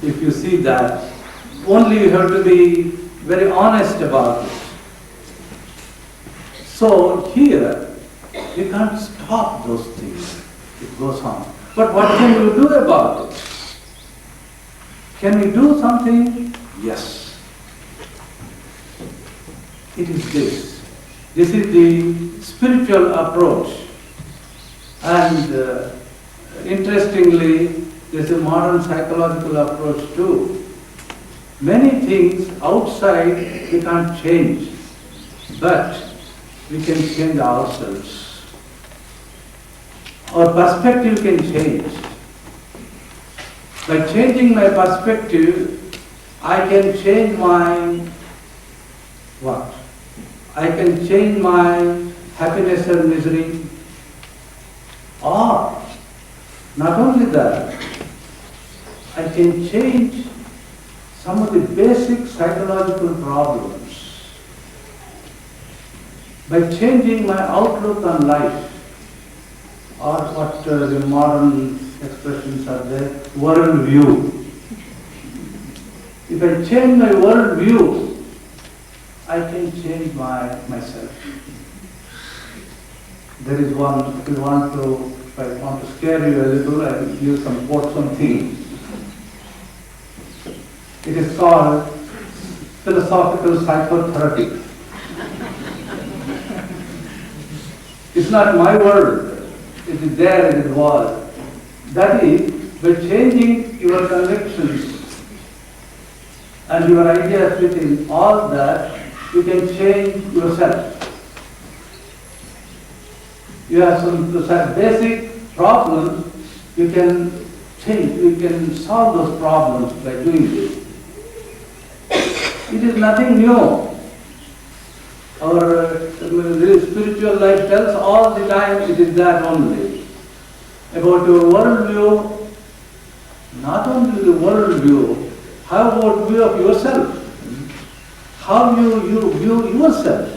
If you see that, only you have to be very honest about it. So here, you can't stop those things. It goes on. But what can you do about it? Can we do something? Yes. It is this. This is the spiritual approach. And interestingly, there's a modern psychological approach too. Many things outside we can't change, but we can change ourselves. Our perspective can change. By changing my perspective, I can change my what? I can change my happiness and misery. Or, not only that, I can change some of the basic psychological problems. By changing my outlook on life, or what the modern expressions are there, world view. If I change my world view, I can change myself. There is one, if I want to scare you a little, I will use some quote something. It is called philosophical psychotherapy. It's not my word. It is there, it was. That is, by changing your convictions and your ideas within all that, you can change yourself. You have some basic problems, you can change, you can solve those problems by doing this. It is nothing new. Our spiritual life tells all the time it is that only. About your worldview, not only the worldview, how about view of yourself? How you view yourself.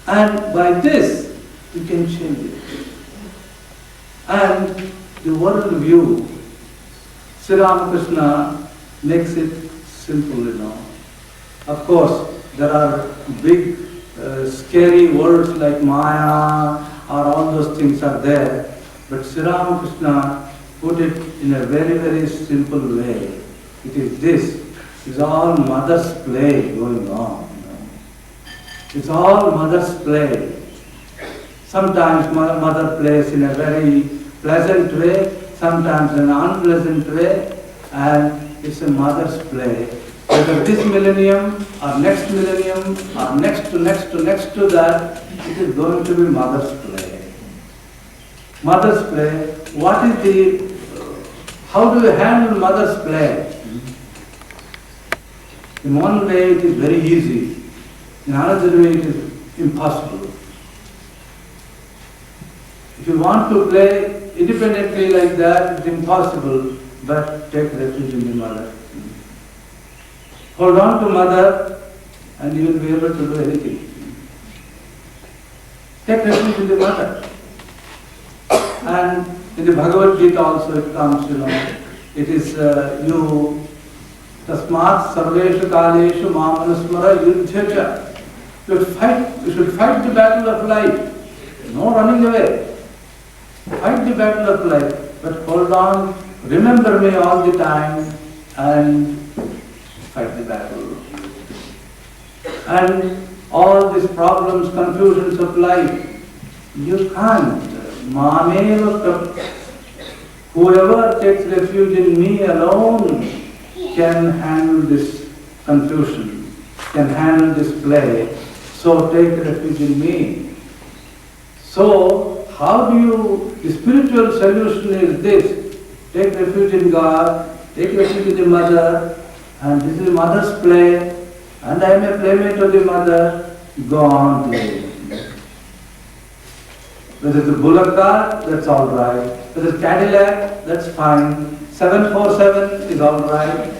And by this, you can change it. And the worldview, Sri Ramakrishna makes it simple, Of course, there are big, scary words like Maya, or all those things are there. But Sri Ramakrishna put it in a very simple way. It is this. It's all mother's play going on. It's all mother's play. Sometimes mother plays in a very pleasant way, sometimes in an unpleasant way, and it's a mother's play. Whether this millennium, or next millennium, or next to that, it is going to be mother's play. Mother's play, how do you handle mother's play? In one way it is very easy. In another way it is impossible. If you want to play independently like that, it's impossible, but take refuge in the mother. Hold on to mother and you will be able to do anything. Take refuge in the mother. And in the Bhagavad Gita also it comes, it is you tasmat sarveshu kaleshu mamanusmara yudhyacha. You should fight the battle of life. No running away. Fight the battle of life, but hold on, remember me all the time and fight the battle. And all these problems, confusions of life, you can't. Whoever takes refuge in me alone can handle this confusion, can handle this play. So take refuge in me. So, how do you, the spiritual solution is this: take refuge in God, take refuge in the mother, and this is mother's play, and I am a playmate of the mother, go on playing. Whether it's a bullock cart, that's all right. Whether it's Cadillac, that's fine. 747 is all right.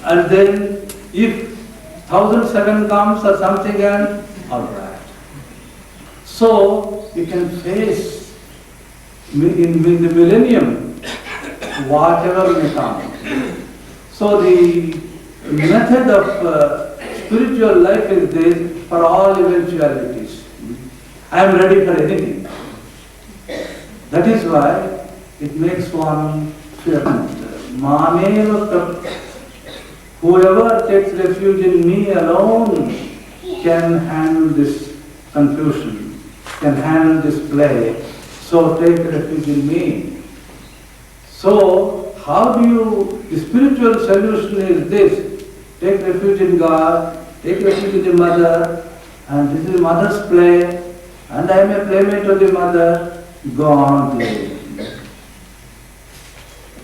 And then if 1007 comes or something else, all right. So you can face in the millennium whatever may come. So the method of spiritual life is this: for all eventualities, I am ready for anything. That is why it makes one fearful. Whoever takes refuge in me alone can handle this confusion, can handle this play. So take refuge in me. So how do you, the spiritual solution is this: take refuge in God, take refuge in the mother, and this is mother's play, and I am a playmate of the mother, go on playing.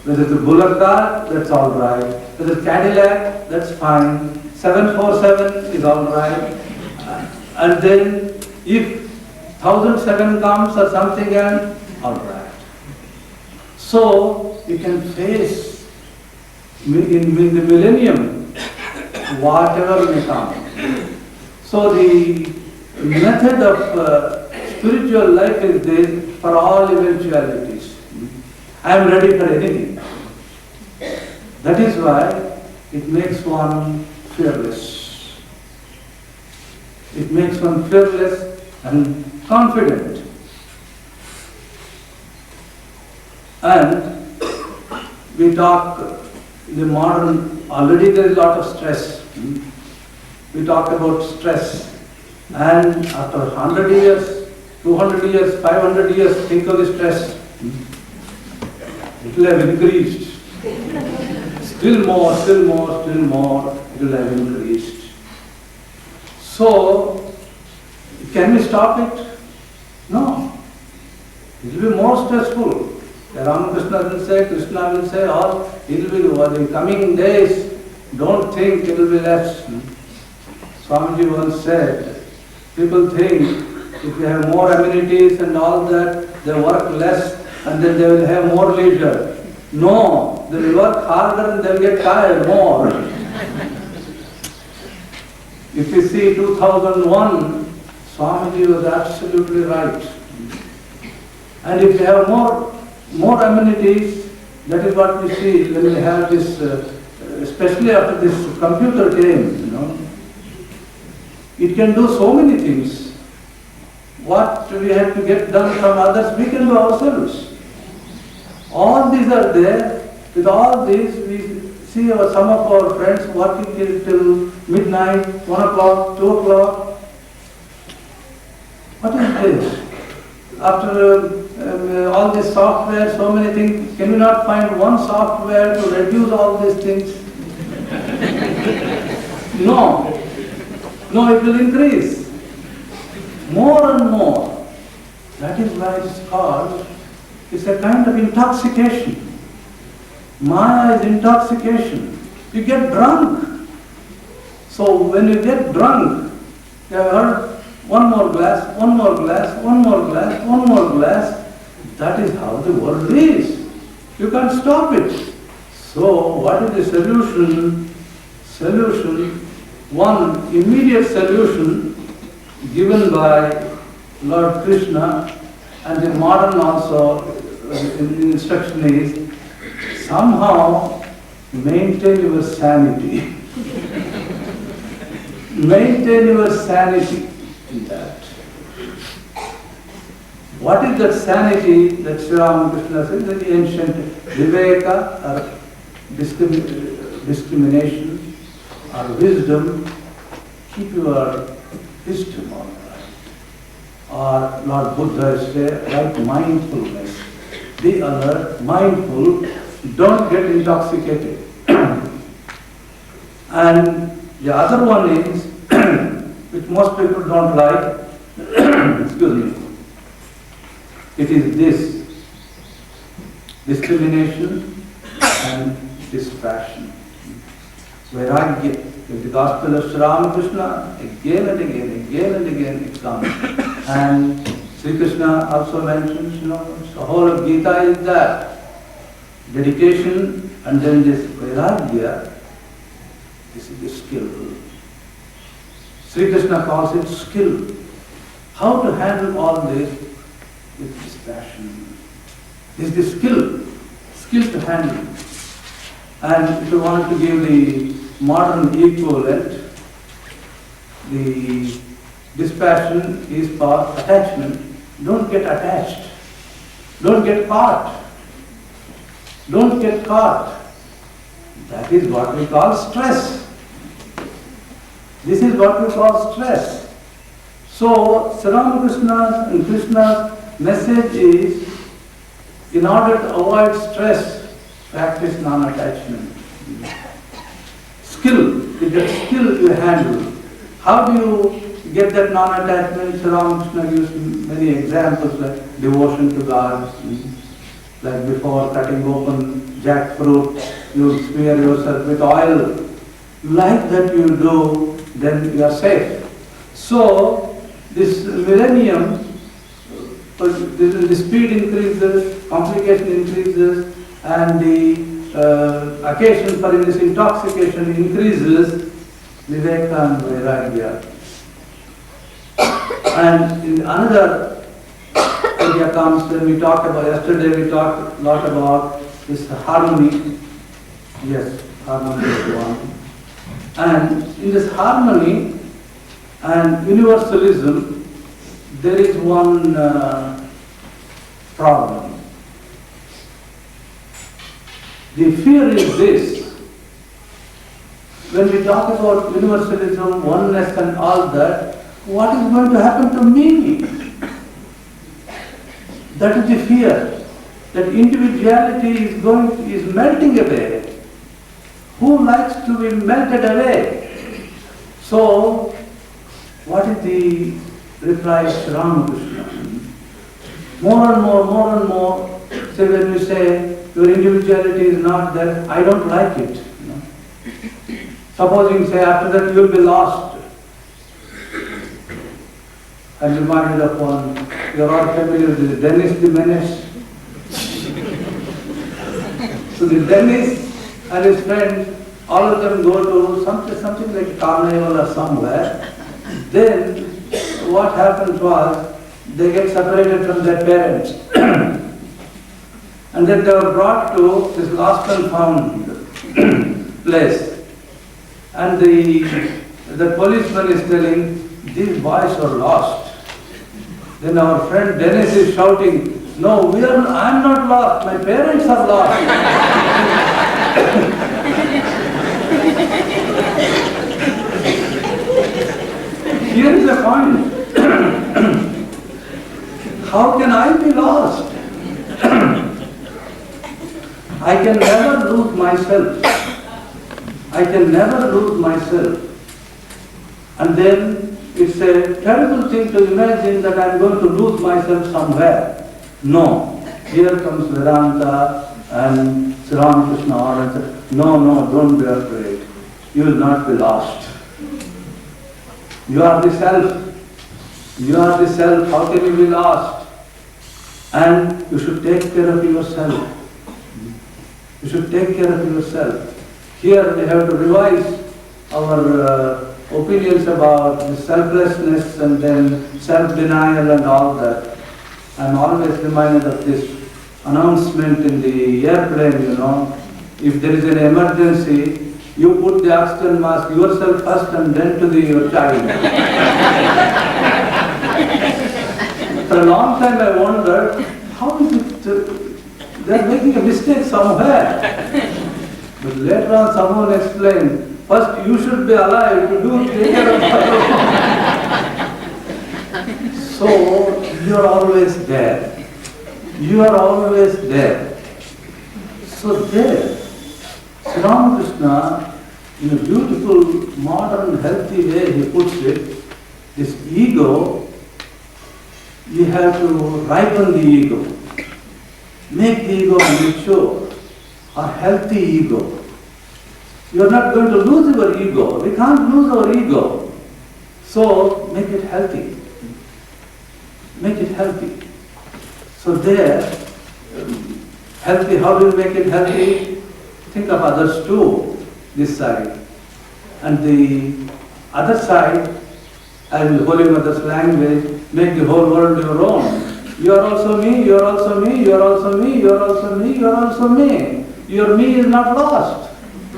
Whether it's a bullock cart, that's all right. Whether it's Cadillac, that's fine. 747 is all right. And then if 1007 comes or something else, all right. So you can face in the millennium whatever may come. So the method of spiritual life is this: for all eventualities, I am ready for anything. That is why it makes one fearless. It makes one fearless and confident. And we talk in the modern, already there is a lot of stress. We talk about stress. And after 100 years, 200 years, 500 years, think of the stress. It will have increased. Still more, it will have increased. So, can we stop it? No. It will be more stressful. Ramakrishna will say, Krishna will say, or it will be over the coming days, don't think it will be less. Swamiji once said, people think if they have more amenities and all that, they work less and then they will have more leisure. No, they will work harder and they will get tired more. If you see 2001, Swamiji was absolutely right. And if you have more amenities, that is what we see when we have this, especially after this computer came, It can do so many things. What we have to get done from others, we can do ourselves. All these are there. With all these, we see some of our friends working till midnight, 1 o'clock, 2 o'clock. What is this? After all this software, so many things, can we not find one software to reduce all these things? No. No, it will increase. More and more. That is why it's called, it's a kind of intoxication. Maya is intoxication. You get drunk. So when you get drunk, You have heard one more glass, one more glass, one more glass, one more glass. That is how the world is. You can't stop it. So what is the solution? One immediate solution given by Lord Krishna, and in modern also the instruction is somehow maintain your sanity. Maintain your sanity in that. What is that sanity that Sri Ramakrishna says? The ancient Viveka or discrimination or wisdom. Keep your wisdom all right. Or Lord Buddha says, like mindfulness. Be alert, mindful, don't get intoxicated. And the other one is, which most people don't like, excuse me, it is this, discrimination and distraction. Vairagya, in the Gospel of Sri Ramakrishna, again and again it comes. And Sri Krishna also mentions, the whole of Gita is that. Dedication and then this Vairagya, this is the skill. Sri Krishna calls it skill. How to handle all this with dispassion. This is the skill to handle. And if you want to give the modern equivalent, the dispassion is for attachment. Don't get attached. Don't get caught. Don't get caught. That is what we call stress. This is what we call stress. So, Sri Ramakrishna's and Krishna's message is, in order to avoid stress, practice non-attachment. Skill, with that skill you handle. How do you get that non-attachment? Sri Ramakrishna gives many examples like devotion to God. Like before cutting open jackfruit, you smear yourself with oil. Like that you do, then you are safe. So, this millennium, the speed increases, complication increases, and the occasion for this intoxication increases, Viveka and Vairagya. And in another idea comes when we talked about, yesterday we talked a lot about this harmony. Yes, harmony is one. And in this harmony and universalism, there is one problem. The fear is this. When we talk about universalism, oneness and all that, what is going to happen to me? That is the fear. That individuality is melting away. Who likes to be melted away? So, what is the reply of Sri Ramakrishna? More and more. So when you say your individuality is not there, I don't like it. Supposing say after that you will be lost. I'm reminded of one, you're all familiar with Dennis the Menace. So the Dennis and his friends, all of them go to something like carnival or somewhere. Then what happened was, they get separated from their parents. And then they were brought to this lost and found place. And the policeman is telling, these boys are lost. Then our friend Dennis is shouting, no, I'm not lost, my parents are lost. Here is the point. How can I be lost? I can never lose myself. I can never lose myself. And then it's a terrible thing to imagine that I'm going to lose myself somewhere. No. Here comes Vedanta and Sri Ramakrishna and says, no, don't be afraid. You will not be lost. You are the self. You are the self. How can you be lost? And you should take care of yourself. You should take care of yourself. Here we have to revise our opinions about the selflessness and then self-denial and all that. I am always reminded of this announcement in the airplane, you know. If there is an emergency, you put the oxygen mask yourself first and then to your child. For a long time I wondered, how is it, they are making a mistake somewhere. But later on someone explained, first you should be alive to take care of others. So you are always there. You are always there. So there, Sri Ramakrishna, in a beautiful, modern, healthy way he puts it, this ego, you have to ripen the ego. Make the ego mature, a healthy ego. You are not going to lose your ego. We can't lose our ego. So make it healthy. Make it healthy. So there, healthy, how do you make it healthy? Think of others too, this side. And the other side, and the Holy Mother's language, make the whole world your own. You are also me, you are also me, you are also me, you are also me, you are also me. Your me is not lost.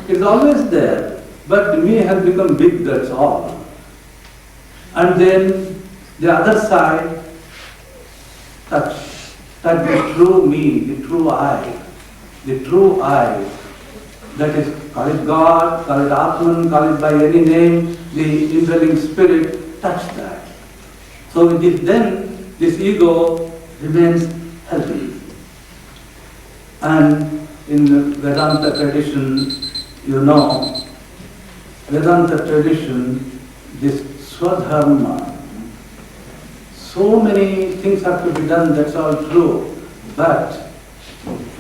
It's always there. But the me has become big, that's all. And then the other side, touch the true me, the true I. The true I. That is, call it God, call it Atman, call it by any name, the indwelling spirit, touch that. So then this ego remains healthy. And in Vedanta tradition, you know, Vedanta tradition, this Swadharma, so many things have to be done, that's all true, but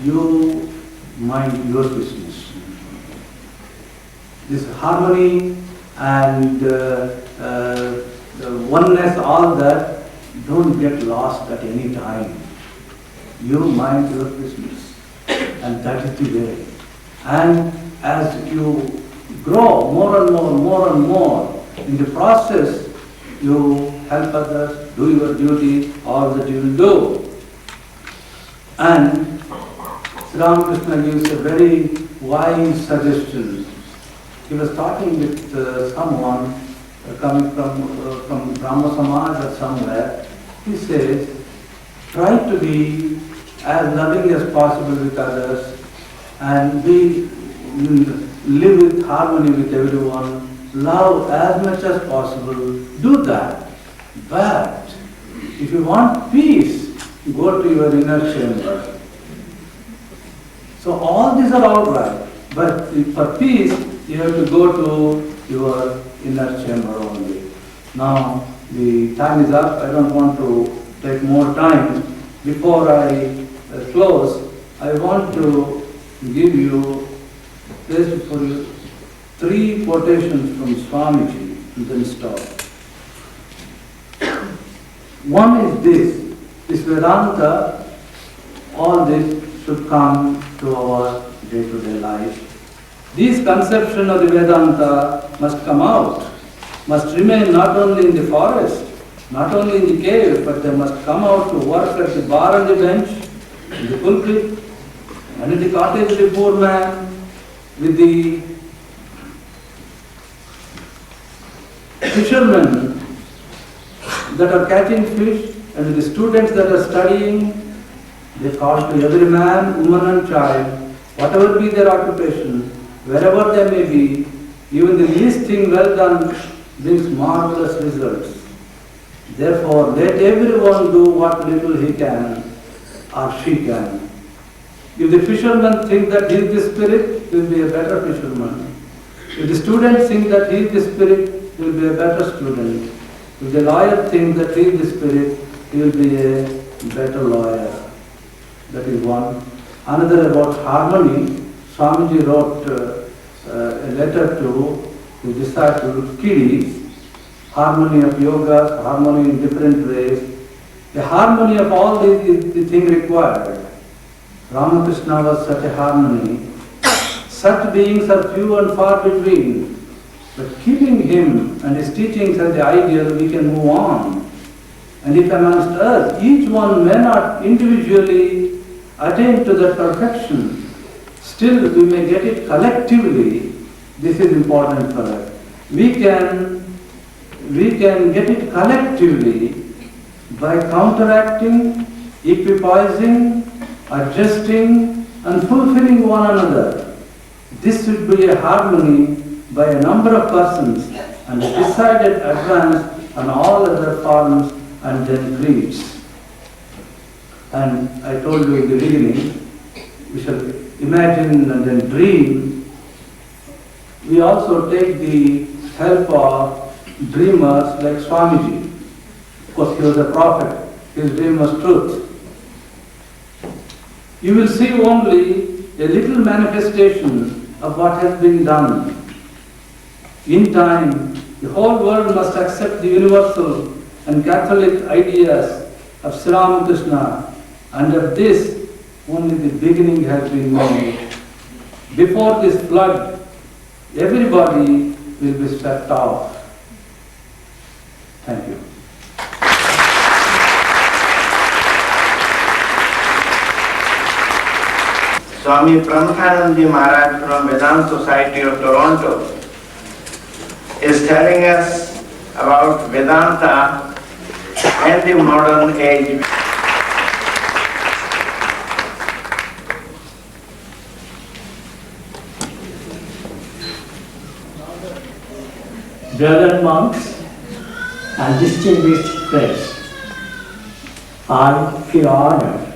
you mind your business. This harmony and oneness, all that, don't get lost at any time. You mind your business, and that is the way. And as you grow more and more, in the process, you help others, do your duty, all that you will do. And Sri Ramakrishna gives a very wise suggestion. He was talking with someone coming from Brahma Samaj or somewhere. He says, try to be as loving as possible with others and live with harmony with everyone. Love as much as possible. Do that. But if you want peace, go to your inner chamber. So all these are all right. But for peace, you have to go to your inner chamber only. Now, the time is up. I don't want to take more time. Before I close, I want to give you, place for you, 3 quotations from Swamiji and then stop. One is this Vedanta, all this should come to our day-to-day life. These conceptions of the Vedanta must come out, must remain not only in the forest, not only in the cave, but they must come out to work at the bar and the bench, in the pulpit, and in the cottage of the poor man, with the fishermen that are catching fish, and with the students that are studying. They call to every man, woman and child, whatever be their occupation, wherever they may be, even the least thing well done brings marvelous results. Therefore, let everyone do what little he can or she can. If the fisherman thinks that he is the spirit, he will be a better fisherman. If the student thinks that he is the spirit, he will be a better student. If the lawyer thinks that he is the spirit, he will be a better lawyer. That is one. Another about harmony. Swamiji wrote a letter to his disciple Kiri. harmony of yoga, harmony in different ways. The harmony of all these is the thing required. Ramakrishna was such a harmony. Such beings are few and far between. But keeping him and his teachings as the ideal, we can move on. And if amongst us, each one may not individually attain to that perfection, still we may get it collectively. This is important for us. We can get it collectively by counteracting, equipoising, adjusting and fulfilling one another. This should be a harmony by a number of persons and a decided advance on all other forms and then creeds. And I told you in the beginning, we shall imagine and then dream. We also take the help of dreamers like Swamiji. Of course, he was a prophet. His dream was truth. You will see only a little manifestation of what has been done. In time, the whole world must accept the universal and Catholic ideas of Sri Ramakrishna, and of this, only the beginning has been made. Before this flood, everybody will be swept off. Thank you. Swami Pramukhanandaji Maharaj from Vedanta Society of Toronto is telling us about Vedanta and the modern age. Brother monks and distinguished friends, I feel honored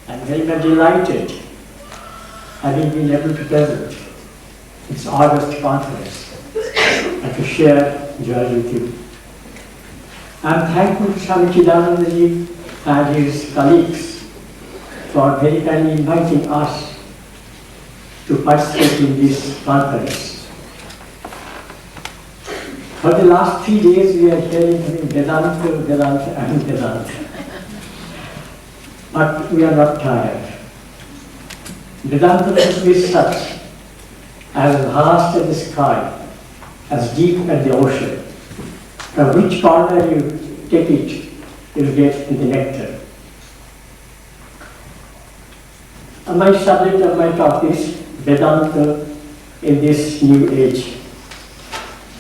and very much delighted having been able to present this August conference and to share joy with you. I am thankful to Swami Chidananda and his colleagues for very kindly inviting us to participate in this conference. For the last 3 days we are hearing Vedanta, Vedanta and Vedanta. But we are not tired. Vedanta is such as vast as the sky, as deep as the ocean. From which corner you take it, you will get the nectar. My subject of my talk is Vedanta in this new age.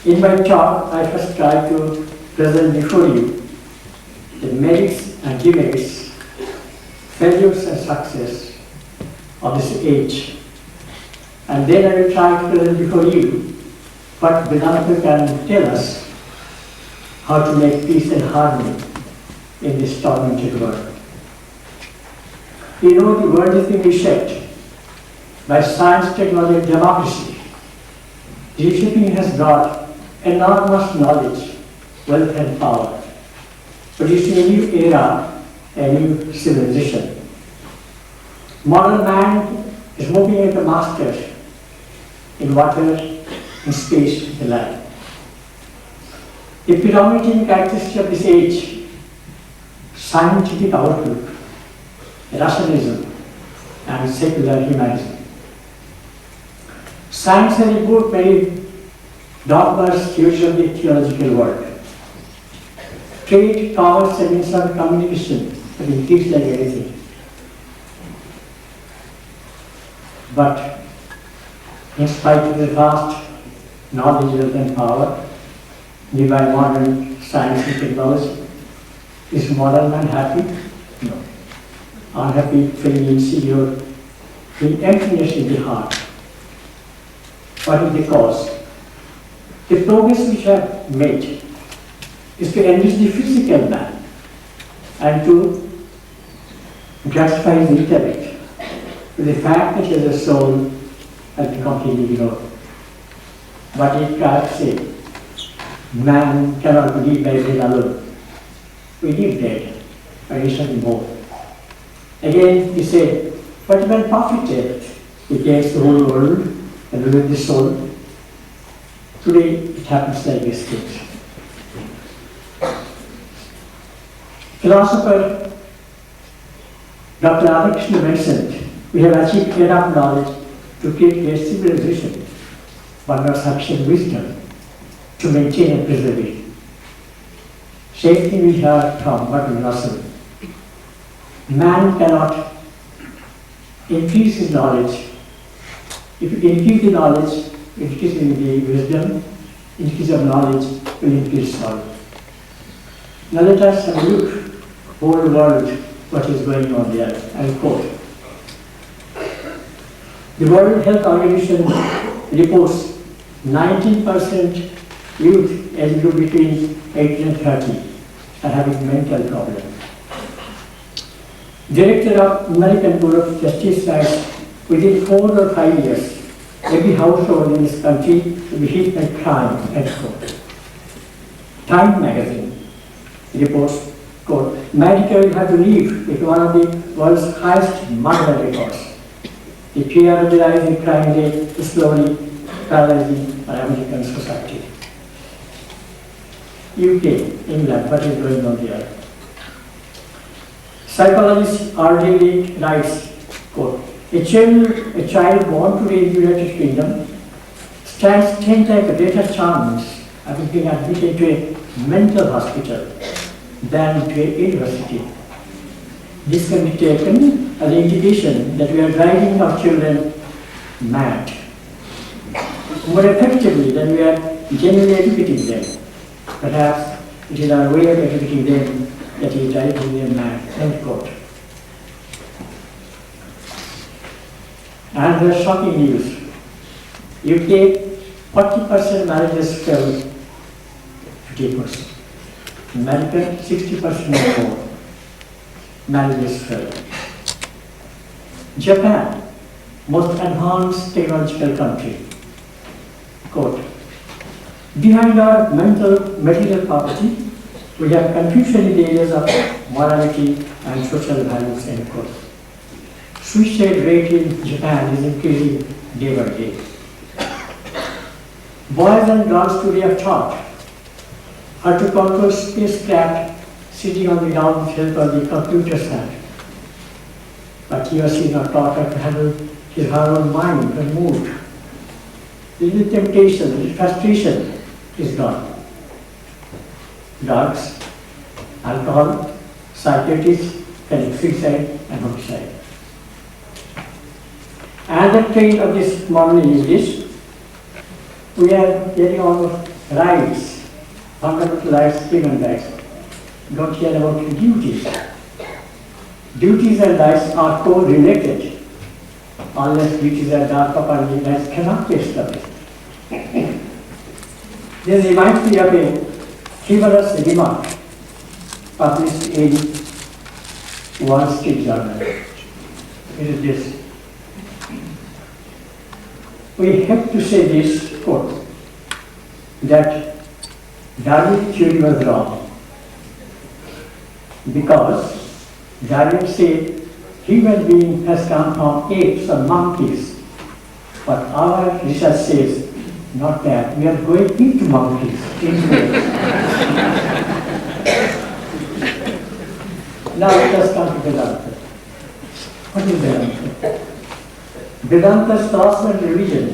In my talk, I first try to present before you the merits and demerits, failures and success of this age. And then I will try to present before you what Vedanta can tell us how to make peace and harmony in this tormented world. You know, the world is being reshaped by science, technology, and democracy. The reshaping has brought enormous knowledge, wealth, and power, producing a new era, a new civilization. Modern man is moving like a master in water, in space, in life. The predominating characteristic of this age, scientific outlook, rationalism, and secular humanism. Science has removed many dogmas, theories of the theological world. Trade, commerce, and means of communication have increased like anything. But in spite of the vast knowledge, wealth, and power given by modern science and technology, is modern man happy? No. Unhappy, feeling insecure, feeling emptiness in the heart. What is the cause? The progress which I have made is to enrich the physical man and to gratify his intellect with the fact that he has a soul has been completely ignored. But it can't say, man cannot live by bread alone. We live dead, but he something more. Again, he said, what man profited? He gains the whole world and ruins the soul. Today, it happens like this thing. Philosopher Dr. Ramakrishna mentioned, we have achieved enough knowledge to create a civilization, but not sufficient wisdom to maintain and preserve it. Same thing we heard from Bhagwan Russell. Man cannot increase his knowledge. If you increase the knowledge, increase in the wisdom, increase of knowledge will increase knowledge. Now let us have a look, whole world, what is going on there. I will quote. The World Health Organization reports 19% youth aged group between 18 and 30 are having mental problems. Director of American Bureau of Justice writes, within 4 or 5 years, every household in this country will be hit by crime, end quote. Time magazine reports, quote, America will have to live with one of the world's highest murder records. The fear of the rising crime rate is slowly paralyzing our American society. UK, England, what is going on there? Psychologist R.D. writes, quote, a child born today in the United Kingdom stands 10 times greater chance of being admitted to a mental hospital than to a university. This can be taken as an indication that we are driving our children mad. More effectively than we are genuinely educating them. Perhaps it is our way of educating them that is driving them mad. End quote. And the shocking news. UK, 40% marriages fail, 50%. American, 60% or more marriages fail. Japan, most advanced technological country. Quote, behind our material property, we have confusion in the areas of morality and social values, end quote. Suicide rate in Japan is increasing day by day. Boys and girls today are taught how to control spacecraft sitting on the ground with help of the computer side. But he or she is not taught how to handle his or her own mind and mood. The temptation, the frustration is gone. Drugs, alcohol, psychiatrists, suicide and homicide. And the trend of this modern is this: we are getting on rights, fundamental rights, human rights. Don't care about duties. Duties and rights are co-related. Unless duties are done properly, rights cannot be established. This reminds me of a humorous remark published in Wall Street Journal. It is this. We have to say this, quote, that Darwin's theory was wrong, because Darwin said human being has come from apes or monkeys, but our research says not that. We are going into monkeys, into apes. Now let us come to Vedanta. What is Vedanta? Vedanta's philosophy and religion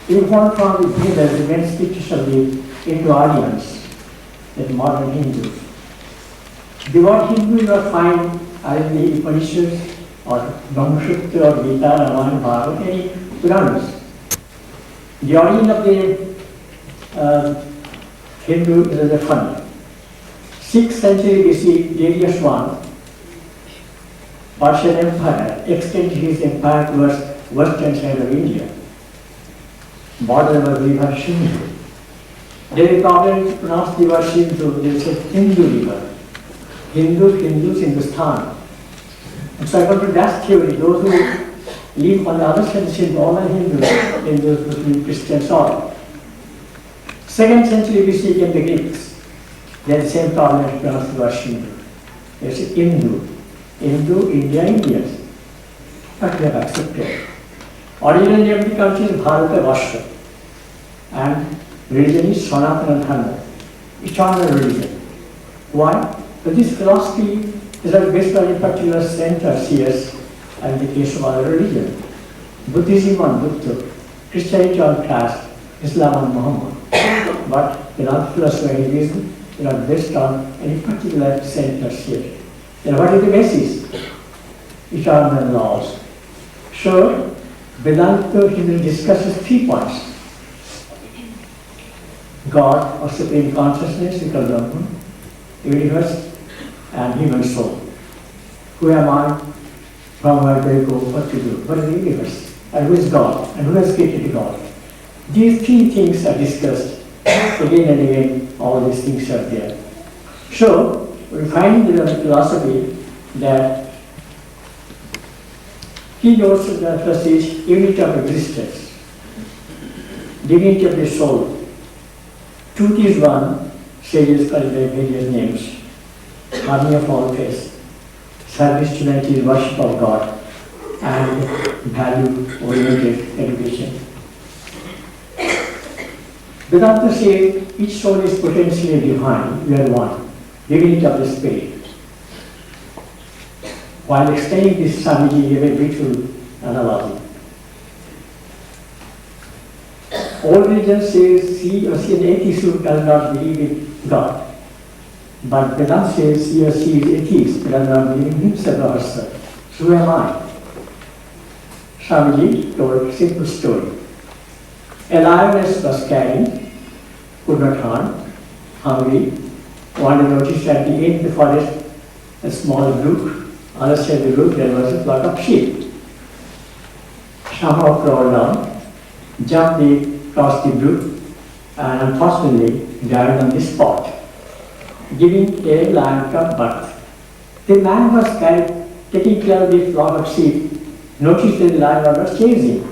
evolved from the Vedas, the main scriptures of the Indo-Aryans, the modern Hindus. The word Hindu you will find either in the Upanishads or Brahmasutra or Gita, Ramayana, Bhagavad, any Puranas. The origin of the Hindu is a funny. 6th century BC, Darius I, Persian Empire, extended his empire towards western side of India. Border was river Sindhu. There is a problem to pronounce the word Sindhu, they say Hindu river. Hindus, Hindustan. And so according to that theory, those who live on the other side of Sindhu, all are Hindus, Muslims, Christians, all. 2nd century BC came the Greeks. They had the same problem to pronounce the word Sindhu. They say Hindu. Hindu, India, Indians. But we have accepted. Original name of the country is Bharata Varsha. And religion is Sanatana Dharma, eternal religion. Why? But this philosophy is not based on a particular saint or seers, and the case of other religion. Buddhism on Buddha, Christianity on Christ, Islam on Muhammad. But Vedanta philosophy and Hinduism is not based on any particular saint or seer. Then what is the basis? Eternal laws. So, Vedanta discusses 3 points. God or Supreme Consciousness, because of the universe and human soul. Who am I? From where do I go? What to do? What is the universe? And who is God? And who has created God? These 3 things are discussed again and again. All these things are there. So, we find in the philosophy that he knows that first is unity of existence, divinity of the soul. Truth is one, sages call it by various names, harmony of all faiths, service to humanity is worship of God, and value-oriented education. Vedanta says each soul is potentially divine, we are one, divinity of the spirit. While explaining this, Swamiji gave a beautiful analogy. All religions say he or she is an atheist who does not believe in God. But Vedanta says he or she is atheist who does not believe in himself or herself. So who am I? Swamiji told a simple story. A lioness was carrying, could not harm, hungry. One noticed at the end of the forest a small brook. On the side of the brook there was a flock of sheep. Somehow crawled down, jumped across the brook, and unfortunately died on the spot, giving a lion cub birth. The man was taking care of the flock of sheep, noticed that the lion was chasing.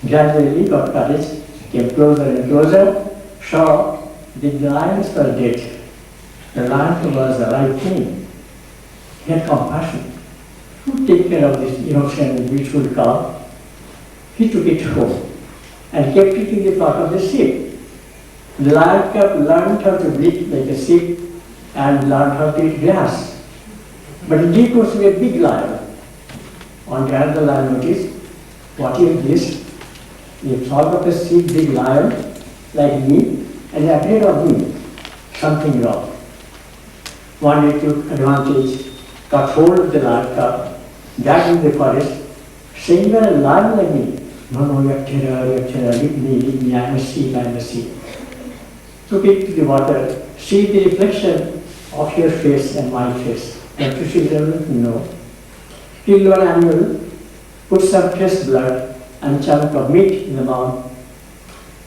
Gradually got courage, came closer and closer, saw the lions were dead. The lion was the right thing. He had compassion. Who take care of this innocent and beautiful cow? He took it home and kept it in the flock of the sheep. The lion cub learned how to bleat like a sheep and learned how to eat grass. But in due course, a big lion. On the other lion noticed, what is this? The flock of a sheep, big lion, like me, and afraid of me. Something wrong. One day took advantage, got hold of the lion cub, dragged in the forest, saying, "You are a lion like me." No, you are terror, leave me, I am a sheep, I am a sheep. Took it to the water, see the reflection of your face and my face. And to see them, no. Kill one animal, put some fresh blood and chunk of meat in the mouth,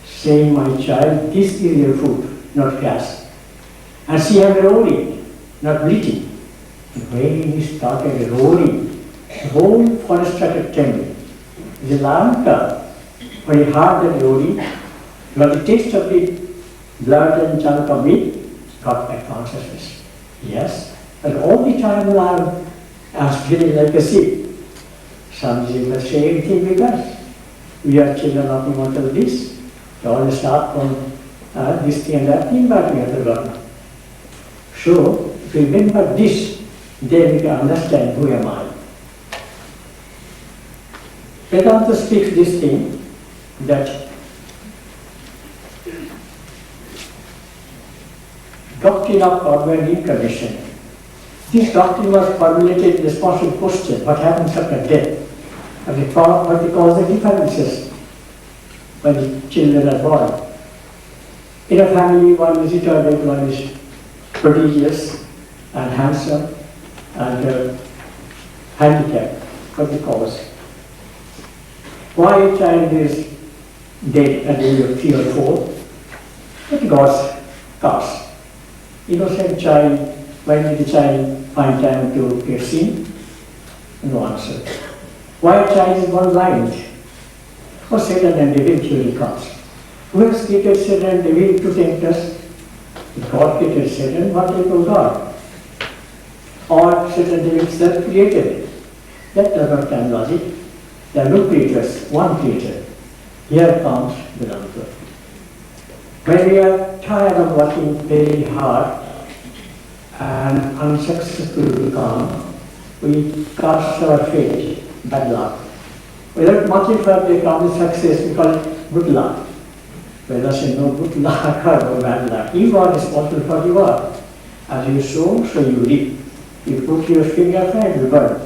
saying, "My child, this is your food, not grass." And she had roaring, not bleating. When he started roaring, the whole forest started trembling. The lion cub, when he heard that roaring, got the taste of the blood and chunk of meat, got back consciousness. Yes, but all the time the lion was feeling like a sheep. Some say the same thing with us. We are children of immortal bliss. We all start from this thing and that thing, but we have forgotten. So, if we remember this, then we can understand who am I. Vedanta speaks this thing that doctrine of permanent incarnation. This doctrine was formulated in response to the question, what happens after death? And what they call the differences when the children are born. In a family, one is retarded, one is prodigious and handsome and handicapped. What they call it? Why a child is dead at the age of 3 or 4? It's God's curse. Innocent child, why did the child find time to get sin? No answer. Why a child is born blind? For Satan and devil theory comes. Who has created Satan and devil to tempt us? If God created Satan, what type of God? Or Satan and devil self-created? That does not stand logic. There are no creators, one creator. Here comes Vedanta. When we are tired of working very hard and unsuccessful become, we cast our fate, bad luck. Without much effort, they come to success, we call it good luck. Whether say no good luck or no bad luck, you are responsible for your work. As you sow, so you reap. You put your finger and you burn.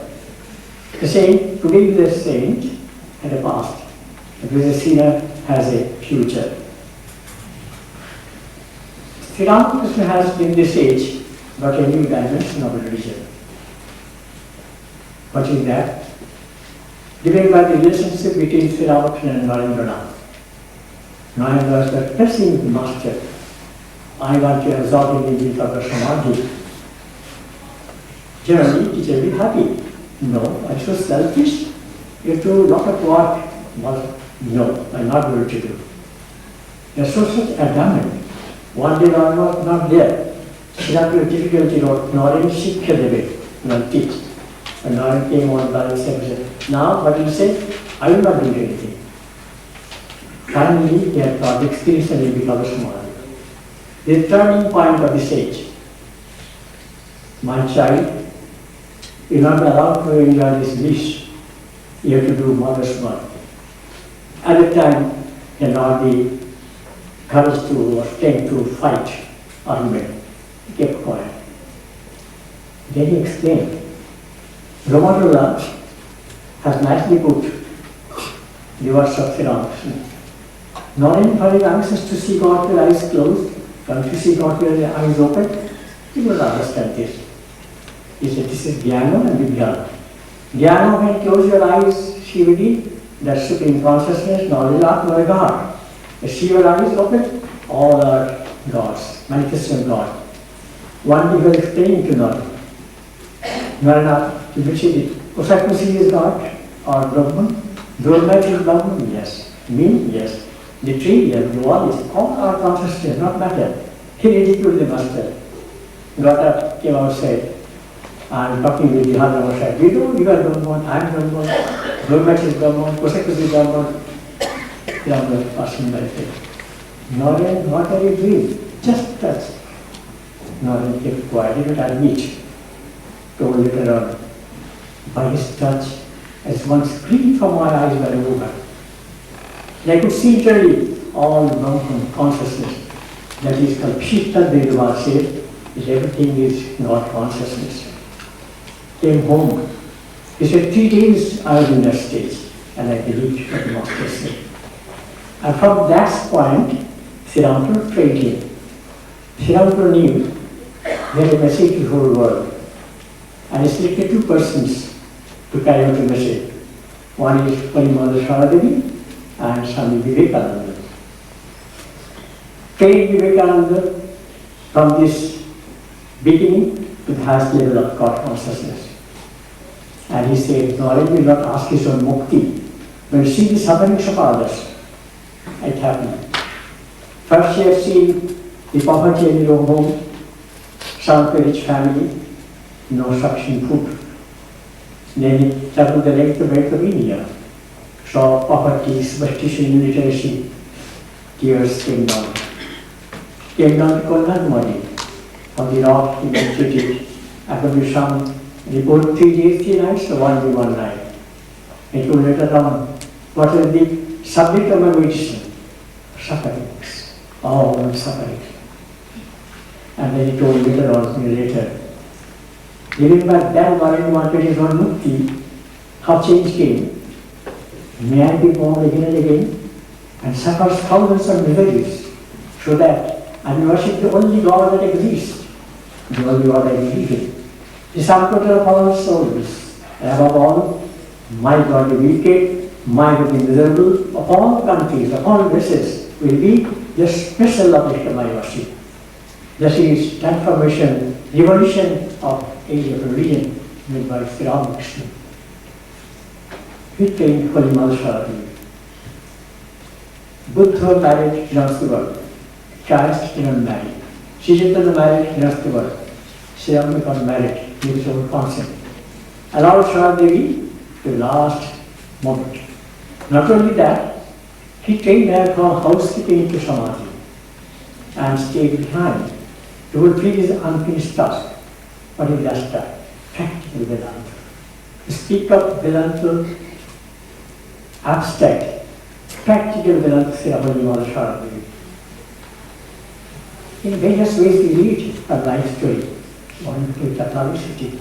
The saint, today is a saint, and a past. Because a sinner has a future. Sri Ramakrishna has in this age got a new dimension of religion. What is that? Driven by the relationship between Sri Ramakrishna and Narendra. Narendra was the pressing master. I want to absorb in the Bhagavad Samadhi. Generally, teacher will be happy. No, I'm so selfish. You have to do a lot of work. Well, no, I'm not going to do. You're so such adamant. One day I was not there. She had a difficulty of Naren Shikha Deve, not teach. And Naren came on by and said, now what you say? I will not do anything. Finally, they had got experience and it becomes small. The turning point of this age. My child, you're not allowed to enjoy this wish. You have to do mother's work. At the time, you had not the courage to or strength to fight argument. He kept quiet. Then he explained, Ramakrishna has nicely put the words of Sri Ramakrishna. Not anybody anxious to see God with eyes closed, come to see God with eyes open. He will understand this. He said, this is Jnana and Vijnana. Jnana, when you close your eyes, Shivadi, that's supreme consciousness, knowledge of God. If your eyes open, all are gods, manifestation of God. One day he was explaining to Narada. Narada, you will see it. Usakusi is God or Brahman. Durmat is Brahman, yes. Me, yes. The tree, yes. The wall is all our consciousness, not matter. He ridiculed the master. Got up, came outside, and talking with the husband outside. You know, you are Brahman, I am Brahman. Durmat is Brahman, Usakusi is Brahman. Younger person like that. Naren, what are you doing? Just touch. Naren kept quiet, he did not admit. Told later on, by his touch, as one screamed from my eyes by a woman. And I could see clearly all Brahman consciousness. That is called Chidananda Vedava said, that everything is not consciousness. Came home. He said, 3 days I was in that stage, and I believed what the master said. And from that point, Sri Ramakrishna trained him. Sri Ramakrishna knew he had a message to the whole world. And he selected 2 persons to carry out the message. One is Holy Mother Sharadevi and Swami Vivekananda. Trained Vivekananda from this beginning to the highest level of God consciousness. And he said, Knowledge will not ask his own mukti. When you see the sufferings of others, it happened. First you have seen the poverty in your home, some rich family, no sufficient food. Then it traveled the length of India, saw poverty, superstition, illiteracy, tears came down. Came down to Konarmari, on the rock he meditated, after some report 3 days, 3 nights, or 1 day, 1 night. It will later on, what is the subject of my meditation? Sufferings, all suffering. And then he told later on, later, even back then, Maharaj wanted his own mukti, how change came. May I be born again and again, and suffers thousands of miseries, so that I will worship the only God that exists, the only God I believe in. The sum total of all souls, and above all, my God the wicked, my God the miserable, of all countries, of all races, will be the special object of my worship. This is transformation, revolution of age of religion made by Sri Ramakrishna. He trained Holy Mother Sharadevi. Buddha married, renounced the world. Christ did not marry. Chidananda married, renounced the world. Sri Ramakrishna got married, he was own concept. Allowed Sharadevi to the last moment. Not only that, he trained her from housekeeping to Samadhi and stayed behind to fulfill his unfinished task. what is abstract? Practical Vedanta. To speak of Vedanta, abstract, practical Vedanta, say Holy Mother Sharma. In various ways we read her life story, one to Catholicity.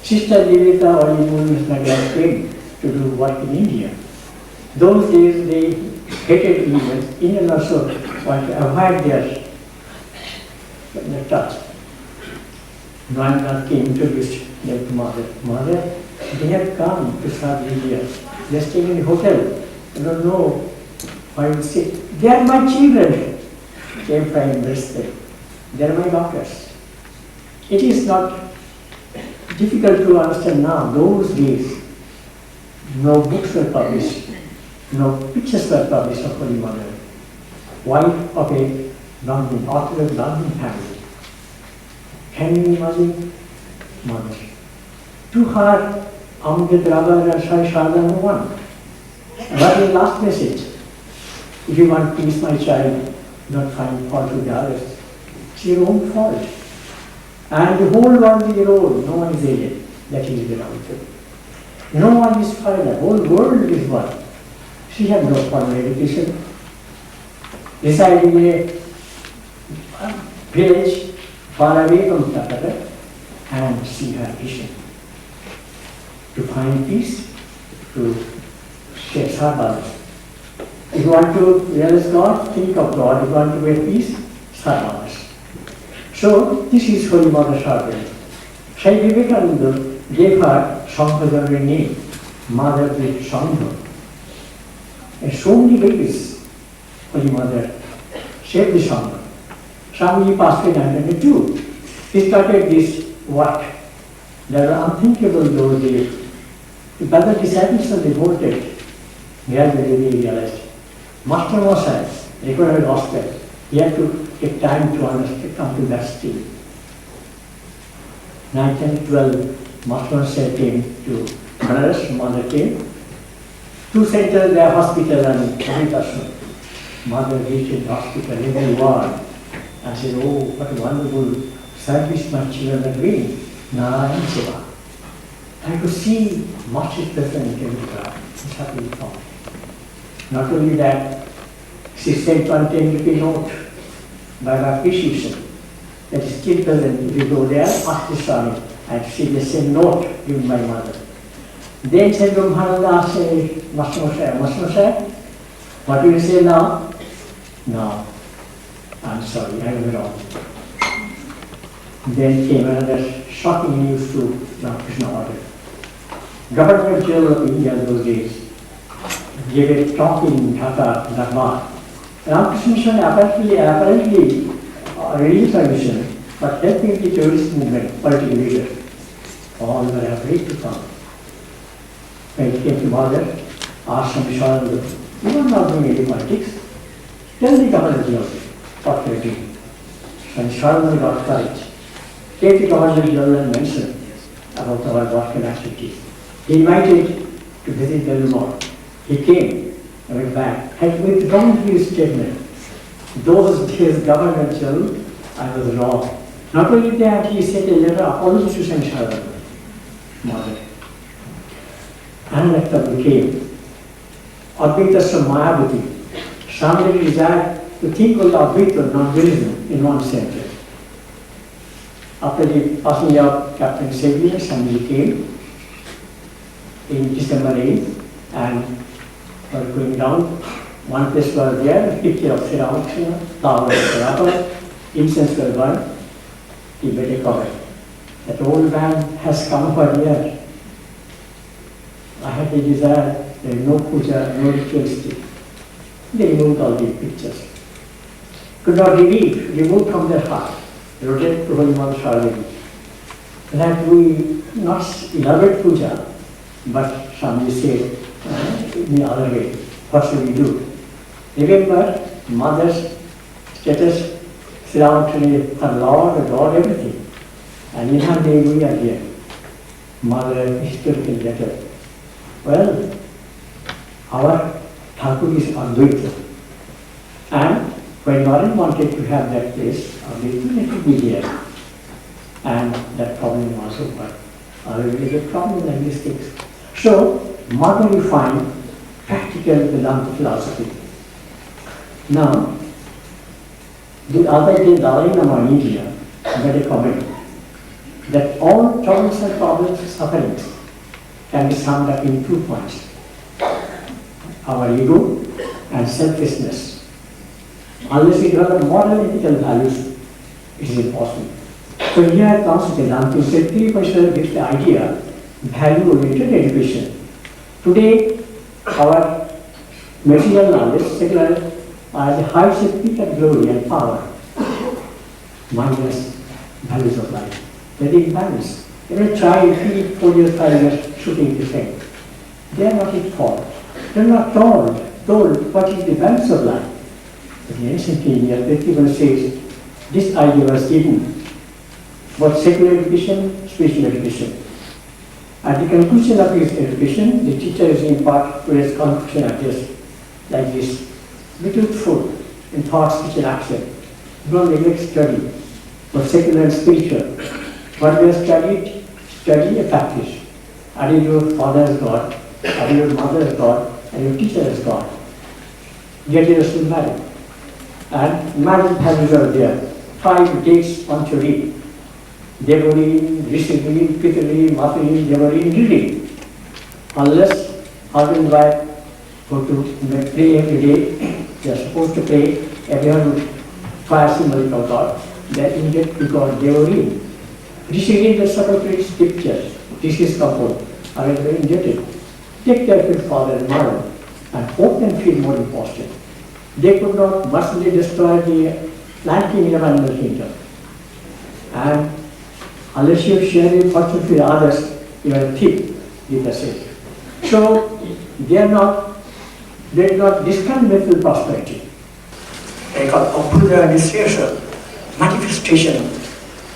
Sister Lilita or Movement Nagar came to do work in India. Those days they hated Indians. Indians also want to avoid their touch. Narayana came introduced them to Mother. Mother, they have come to South India. They are staying in a hotel. I don't know why you sit. They are my children. Came from university. They are my daughters. It is not difficult to understand now. Those days, no books were published, no pictures were published of Holy Mother. Wife of a Brahmin, Orthodox Brahmin family. Can you imagine? Mother. To her, Amrit Rabba and Sai Sharda one. What is the last message? If you want peace, my child, don't find fault with the others. It's your own fault. And the whole world is your own. No one is alien. That is Vedanta. No one is foreigner. The whole world is one. She had no formal education. Residing in a village far away from Calcutta, and she had vision to find peace, to share sadhana. If you want to realize God, think of God. If you want to get peace, sadhana. So, this is Holy Mother Sharma. Swami Vivekananda gave her Sangha name, Mother with Sangha. And so many ways Holy Mother shaped the Sangha. Swami passed away in 1902. He started this work. They were unthinkable those days. But the disciples of the devoted, gradually they realized, Master Mosai, recorded gospel, he had to take time to understand, come to that stage. 1912, Master Mosai came to Maharaj, Mother came. Two centers, their hospital and Amritasam. Mother reached the hospital, level 1, and said, oh, what a wonderful service my children are doing. Narayan Seva. I could see much is present in the crowd. It's happening for me. Not only that, she sent one 10 rupee note by her appreciation that is still present. If you go there, ask the Swami, and see the same note given by mother. Then said Brahmananda asked Master Moshe, what do you say now? No, I'm sorry, I was wrong. Then came another shocking news to Ramakrishna order. Government General of India in those days gave a talk in Dhaka, Dharma. Ramakrishna Mission apparently religious mission, but helping the terrorist movement, political leaders. All were afraid to come. When it came to Mother, asked Swami Chidananda, you are not doing any politics. Tell the Governor General what they are doing. When Chidananda got courage, take the Governor General and mention about our work and activities. He invited to visit Belur. He came and went back, had withdrawn his statement. Those days, Governor General, I was wrong. Not only that, he sent a letter apology to Swami Chidananda, Mother. And that time came. Advaita Mayavati. Swami desired to think of Advaita, not Buddhism, in one center. After the passing of Captain Xavier, Swami came in December 8th, and were going down. One place was there, a picture of Sri Ramakrishna, flower of Sarapa, incense were burned, he made a comment. That old man has come for here. I had a desire, there is no puja, no ritualistic. They removed all the pictures. Could not believe, removed from their heart, rotated to Holy Mother Sharma. That we not elaborate puja, but Swami said in the other way, what should we do? Remember, Mother's status, Sri Ramakrishna, her Lord, God, everything. And in her name we are here. Mother, historical letter. Well, our Thakur is Advaita. And when Maharaj wanted to have that place, Advaita had to be there. and that problem was over. The problem like these things. So, modern we find practical Vedanta philosophy. Now, the other day Dalai Lama in India made a comment that all troubles and problems and sufferings can be summed up in 2 points: our ego and selfishness. Unless we develop moral and ethical values, it is impossible. So here comes Vedanta. Three persons gives the idea value-oriented education. Today, our material knowledge, secular, are the heights of peak and glory and power, minus values of life. They are imbalance. Every child, 3, 4 years, 5 years, shooting the same. They are not at fault. They are not told what is the balance of life. But in ancient India, Vivekananda says, this idea was given both secular education, spiritual education. At the conclusion of his education, the teacher is in part to his conclusion address like this: be truthful in thought, speech, and action. Don't neglect study, both secular and spiritual. What we have studied, study and practice. Are your father as God, are your mother as God, and your teacher as God. Get yourself married. And marriage values are there. 5 dates on to read. Devori, Rishiri, Pitri, Matri, Devori, reading. Unless husband and wife go to pray every day, they are supposed to pray, everyone would fire symbolic of God. They are indebted to God, Devori. Rishiri, the sacred scriptures, this is couple, are very indebted. Take care of your father and mother, and hope and feel more important. They could not mercifully destroy the plant kingdom and animal kingdom. And unless you share your fortune with others, you are a thief, Gita says. So they do not discount material prosperity. They got popular administration, manifestation,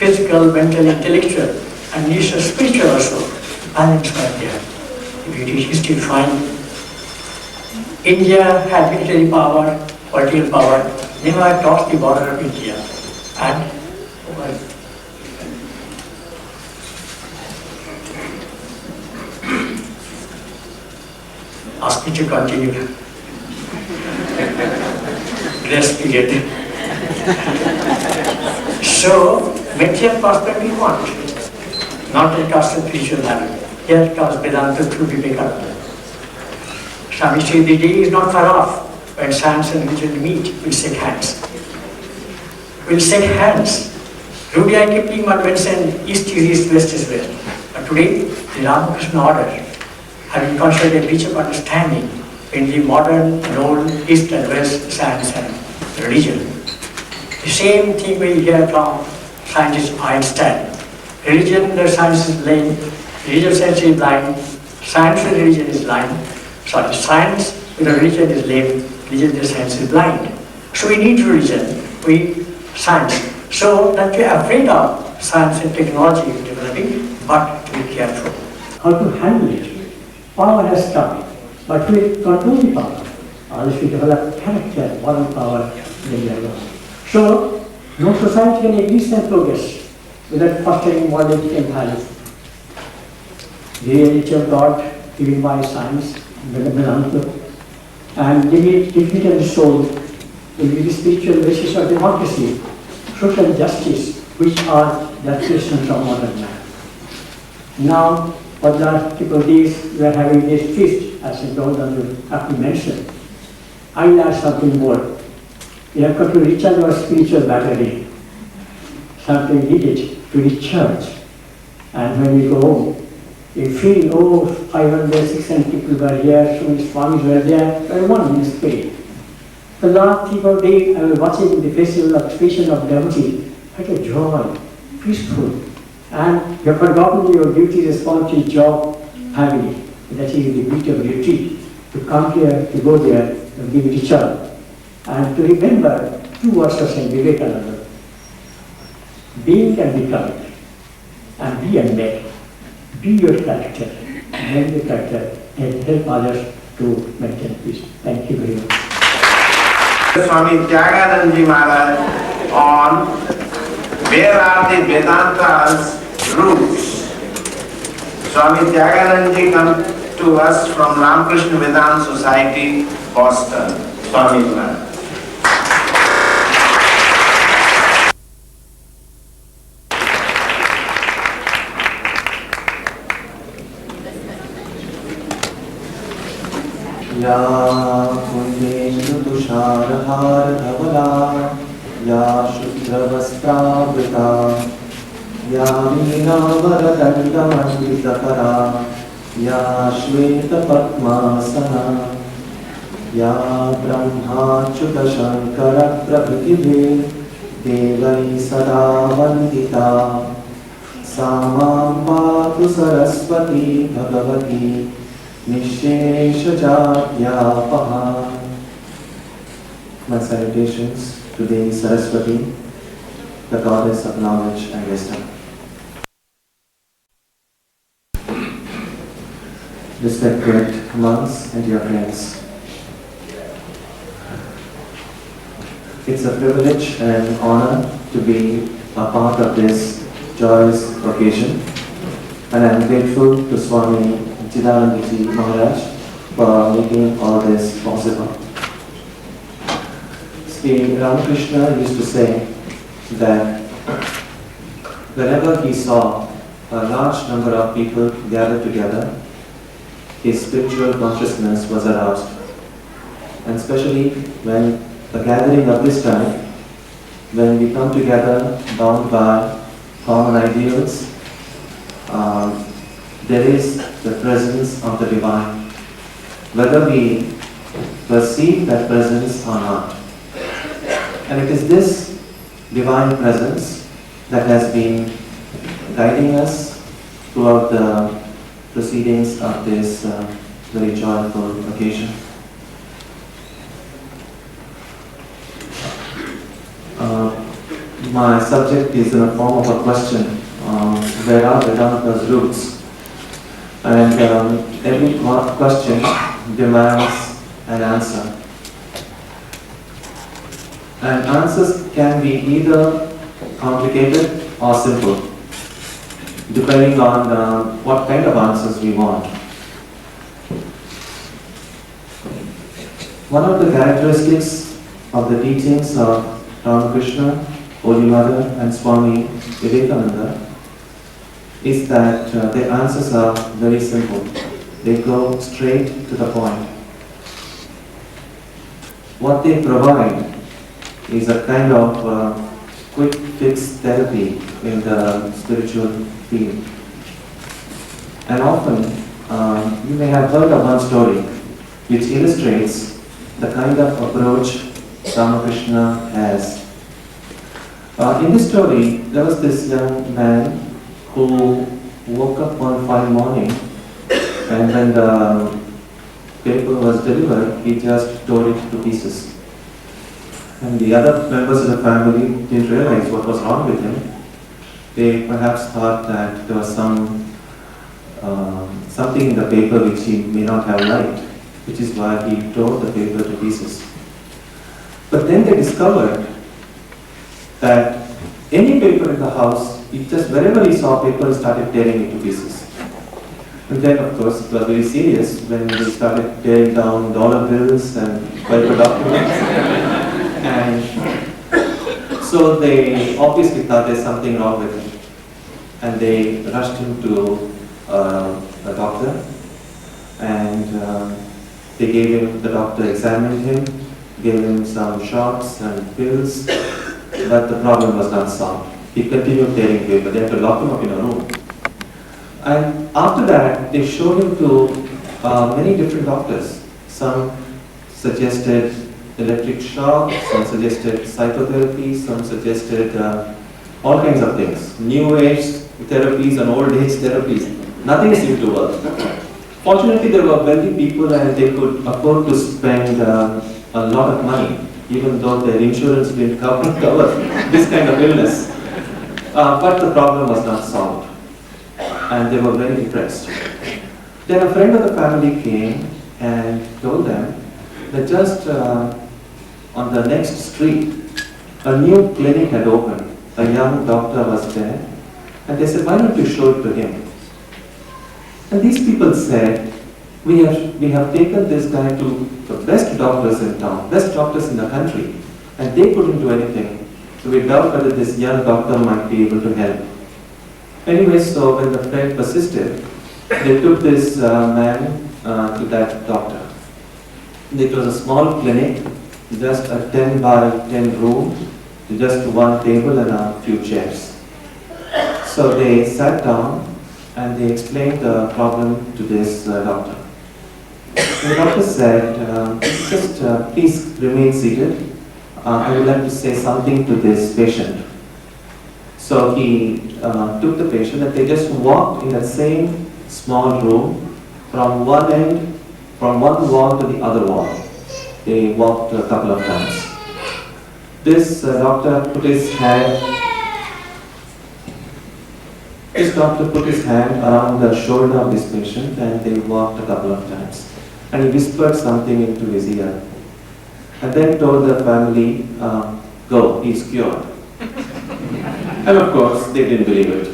physical, mental, intellectual, and nature spiritual also. Balance right there. If you read history, you find India had military power, political power, never crossed the border of India. And ask me to continue. Grace period. So, material prosperity we want, not a cost of spiritual value. Here comes Vedanta through Vivekananda. Swami says the day is not far off when science and religion meet, we'll shake hands. We'll shake hands. Rudyard Kipling once mentioned East is East, West is West. But today, the Ramakrishna order, having considered a reach of understanding in the modern and old East and West science and religion. The same thing we hear from scientist Einstein. Religion, the science is blind. Religion, science is blind. Science and religion is blind. Sorry, science with religion is lame. Religion, the science is blind. So we need religion, we science. So not to be afraid of science and technology developing, but to be careful. How to handle it? Power has come, but we control the power. Unless we develop character, moral power, then we are lost. So, no society can exist and progress without fostering morality and values. The reality of God given by science, Vedanta, and dignity of the soul will be the spiritual basis of democracy, social justice, which are the aspirations of modern man. Now, for the last couple of days, we are having this feast, as I told you, have to mention. I will add something more. We have got to recharge our spiritual battery, something needed to reach church. And when we go home, we feel, 500, 600 people were here, so many Swamis were there, everyone in spirit. The last 3 4 days, I was watching the festival of expression of devotee. What a joy, peaceful. And you have forgotten your duty, responsibility, job, family. That is the beauty of retreat. To come here, to go there, and give it a chance. And to remember 2 verses in Vivekananda. Being and becoming. And be and make. Be your character. Make the character and help others to maintain peace. Thank you very much. Swami Chidananda Maharaj on Where are the Vedanta's roots? Swami Tyaganandaji come to us from Ramakrishna Vedanta Society, Boston. Swami Maharaj. या कुन्देन्दु तुषारहार धवला या शुभ्रवस्त्रावृता या मीनावरदण्डमण्डितकरा या श्वेतपद्मासना या ब्रह्माच्युतशङ्करप्रभृतिभिः देवैः सदा वन्दिता सा मां पातु Saraswati Bhagwati Nisheshajadyāpaha. My salutations to Devi Saraswati, the goddess of knowledge and wisdom. Respected monks and dear friends, it's a privilege and honor to be a part of this joyous occasion, and I am grateful to Swami Chidananda Maharaj for making all this possible. Sri Ramakrishna used to say that whenever he saw a large number of people gathered together, his spiritual consciousness was aroused. And especially when the gathering of this time, when we come together bound by common ideals, there is the presence of the divine, whether we perceive that presence or not. And it is this divine presence that has been guiding us throughout the proceedings of this very joyful occasion. My subject is in the form of a question. Where are Vedanta's roots? And every question demands an answer. And answers can be either complicated or simple, depending on what kind of answers we want. One of the characteristics of the teachings of Ramakrishna, Holy Mother and Swami Vivekananda is that their answers are very simple. They go straight to the point. What they provide is a kind of quick fix therapy in the spiritual field. And often you may have heard of one story which illustrates the kind of approach Ramakrishna has. In this story, there was this young man who woke up one fine morning, and when the paper was delivered, he just tore it to pieces. And the other members of the family didn't realize what was wrong with him. They perhaps thought that there was something in the paper which he may not have liked, which is why he tore the paper to pieces. But then they discovered that any paper in the house, wherever he saw paper, he started tearing it to pieces. And then, of course, it was very serious when they started tearing down dollar bills and paper documents. And so they obviously thought there's something wrong with him. And they rushed him to a doctor, and the doctor examined him, gave him some shots and pills, but the problem was not solved. He continued tearing paper. They had to lock him up in a room. And after that, they showed him to many different doctors. Some suggested electric shock, some suggested psychotherapy, some suggested all kinds of things. New age therapies and old age therapies. Nothing seemed to work. Fortunately, there were wealthy people and they could afford to spend a lot of money, even though their insurance didn't cover this kind of illness. But the problem was not solved, and they were very depressed. Then a friend of the family came and told them that just on the next street, a new clinic had opened a young doctor was there, and they said, why don't you show it to him? And these people said, we have taken this guy to the best doctors in town, best doctors in the country, and they couldn't do anything. So we doubt whether this young doctor might be able to help. Anyway, so when the friend persisted, they took this man to that doctor. It was a small clinic, just a 10 by 10 room, just one table and a few chairs. So they sat down and they explained the problem to this doctor. The doctor said, just please remain seated. I would like to say something to this patient. So he took the patient and they just walked in that same small room from one end, from one wall to the other wall. They walked a couple of times. This doctor put his hand around the shoulder of this patient and they walked a couple of times. And he whispered something into his ear. And then told the family, go, he's cured. And of course, they didn't believe it.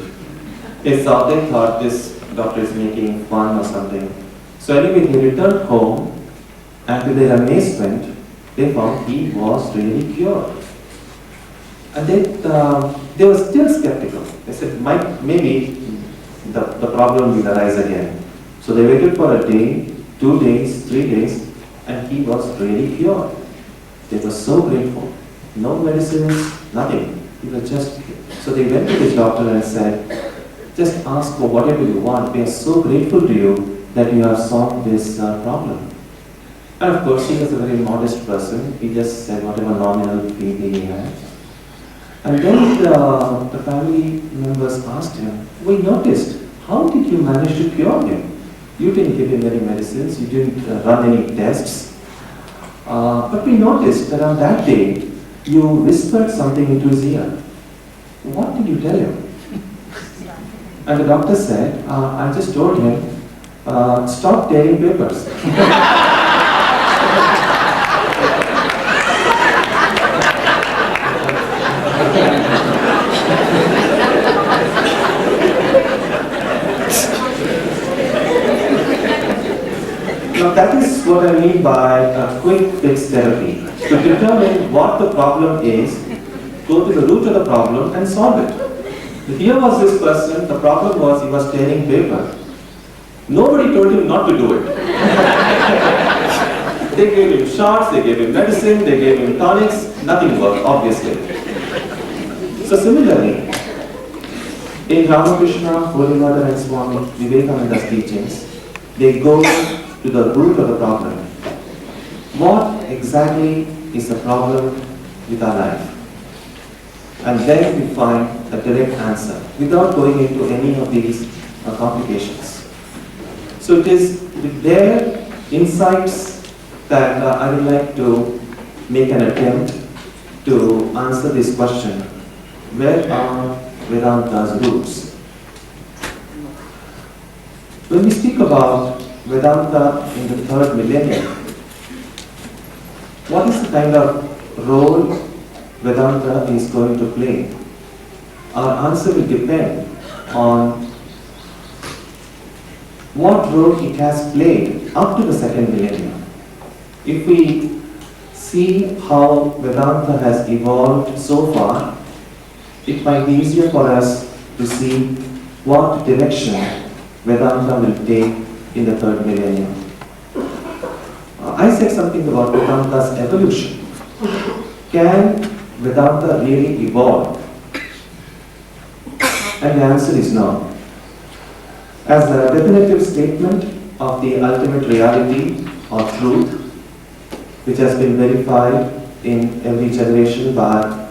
They thought this doctor is making fun or something. So anyway, he returned home, and to their amazement, they found he was really cured. And they were still skeptical. They said, maybe the problem will arise again. So they waited for a day, 2 days, 3 days, and he was really cured. They were so grateful. No medicines, nothing. He was just. So they went to the doctor and said, just ask for whatever you want. We are so grateful to you that you have solved this problem. And of course, he was a very modest person. He just said whatever nominal fee he had. And then the family members asked him, we noticed, how did you manage to cure him? You didn't give him any medicines, you didn't run any tests. But we noticed that on that day, you whispered something into his ear. What did you tell him? And the doctor said, I just told him, stop tearing papers. Now that is what I mean by a quick fix therapy. To determine what the problem is, go to the root of the problem and solve it. Here was this person, the problem was he was tearing paper. Nobody told him not to do it. They gave him shots, they gave him medicine, they gave him tonics, nothing worked, obviously. So similarly, in Ramakrishna, Holy Mother and Swami, Vivekananda's teachings, they go to the root of the problem. What exactly is the problem with our life? And then we find a direct answer without going into any of these complications. So it is with their insights that I would like to make an attempt to answer this question. Where are Vedanta's roots? When we speak about Vedanta in the third millennium, what is the kind of role Vedanta is going to play? Our answer will depend on what role it has played up to the second millennium. If we see how Vedanta has evolved so far, it might be easier for us to see what direction Vedanta will take in the third millennium. I said something about Vedanta's evolution. Can Vedanta really evolve? And the answer is no. As a definitive statement of the ultimate reality or truth, which has been verified in every generation by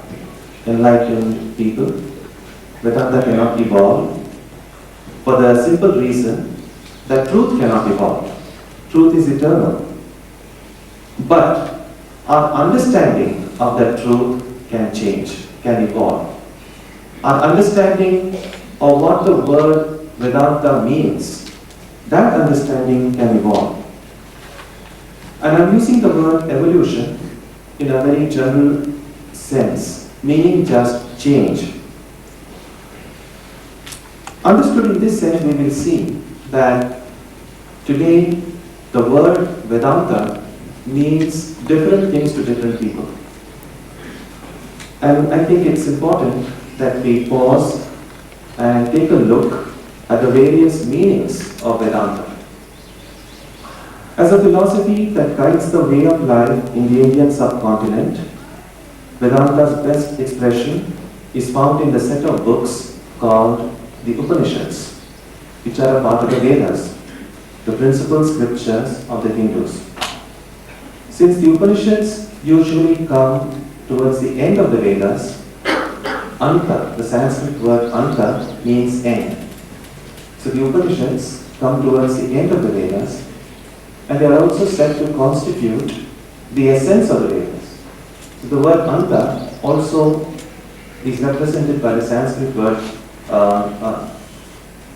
enlightened people, Vedanta cannot evolve for the simple reason that truth cannot evolve. Truth is eternal. But our understanding of that truth can change, can evolve. Our understanding of what the word Vedanta means, that understanding can evolve. And I'm using the word evolution in a very general sense, meaning just change. Understood in this sense, we will see that today the word Vedanta means different things to different people. And I think it's important that we pause and take a look at the various meanings of Vedanta. As a philosophy that guides the way of life in the Indian subcontinent, Vedanta's best expression is found in the set of books called the Upanishads, which are a part of the Vedas, the principal scriptures of the Hindus. Since the Upanishads usually come towards the end of the Vedas, Anta, the Sanskrit word Anta, means end. So the Upanishads come towards the end of the Vedas, and they are also said to constitute the essence of the Vedas. So the word Anta also is represented by the Sanskrit word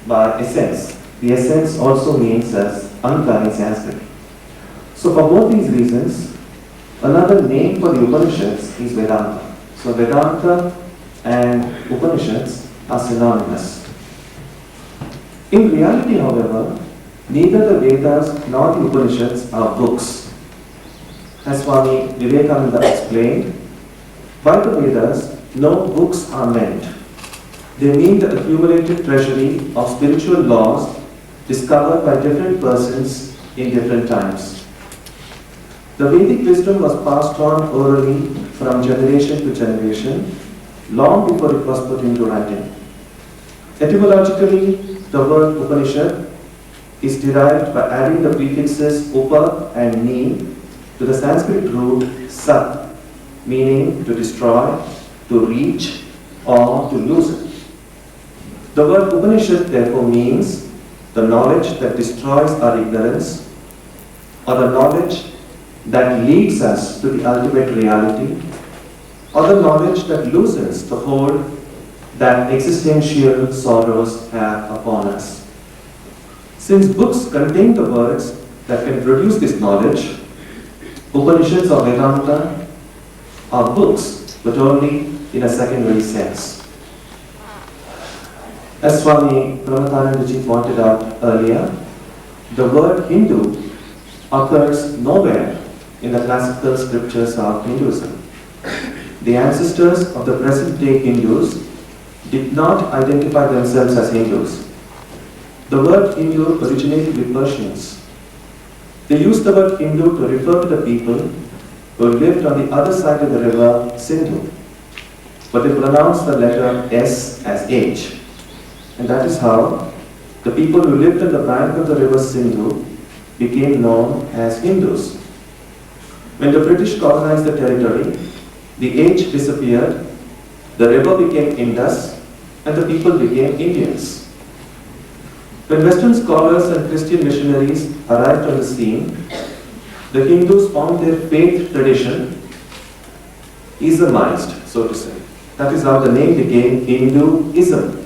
by essence. The essence also means as Anta in Sanskrit. So for both these reasons, another name for the Upanishads is Vedanta. So Vedanta and Upanishads are synonymous. In reality, however, neither the Vedas nor the Upanishads are books. As Swami Vivekananda explained, by the Vedas, no books are meant. They mean the accumulated treasury of spiritual laws discovered by different persons in different times. The Vedic wisdom was passed on orally from generation to generation, long before it was put into writing. Etymologically, the word Upanishad is derived by adding the prefixes upa and ni to the Sanskrit root sat, meaning to destroy, to reach, or to loosen. The word Upanishad therefore means the knowledge that destroys our ignorance, or the knowledge that leads us to the ultimate reality, or the knowledge that loosens the hold that existential sorrows have upon us. Since books contain the words that can produce this knowledge, Upanishads or Vedanta are books, but only in a secondary sense. As Swami Ramakrishna pointed out earlier, the word Hindu occurs nowhere in the classical scriptures of Hinduism. The ancestors of the present-day Hindus did not identify themselves as Hindus. The word Hindu originated with Persians. They used the word Hindu to refer to the people who lived on the other side of the river Sindhu, but they pronounced the letter S as H. And that is how the people who lived on the bank of the river Sindhu became known as Hindus. When the British colonized the territory, the H disappeared, the river became Indus, and the people became Indians. When Western scholars and Christian missionaries arrived on the scene, the Hindus found their faith tradition Islamized, so to say. That is how the name became Hinduism.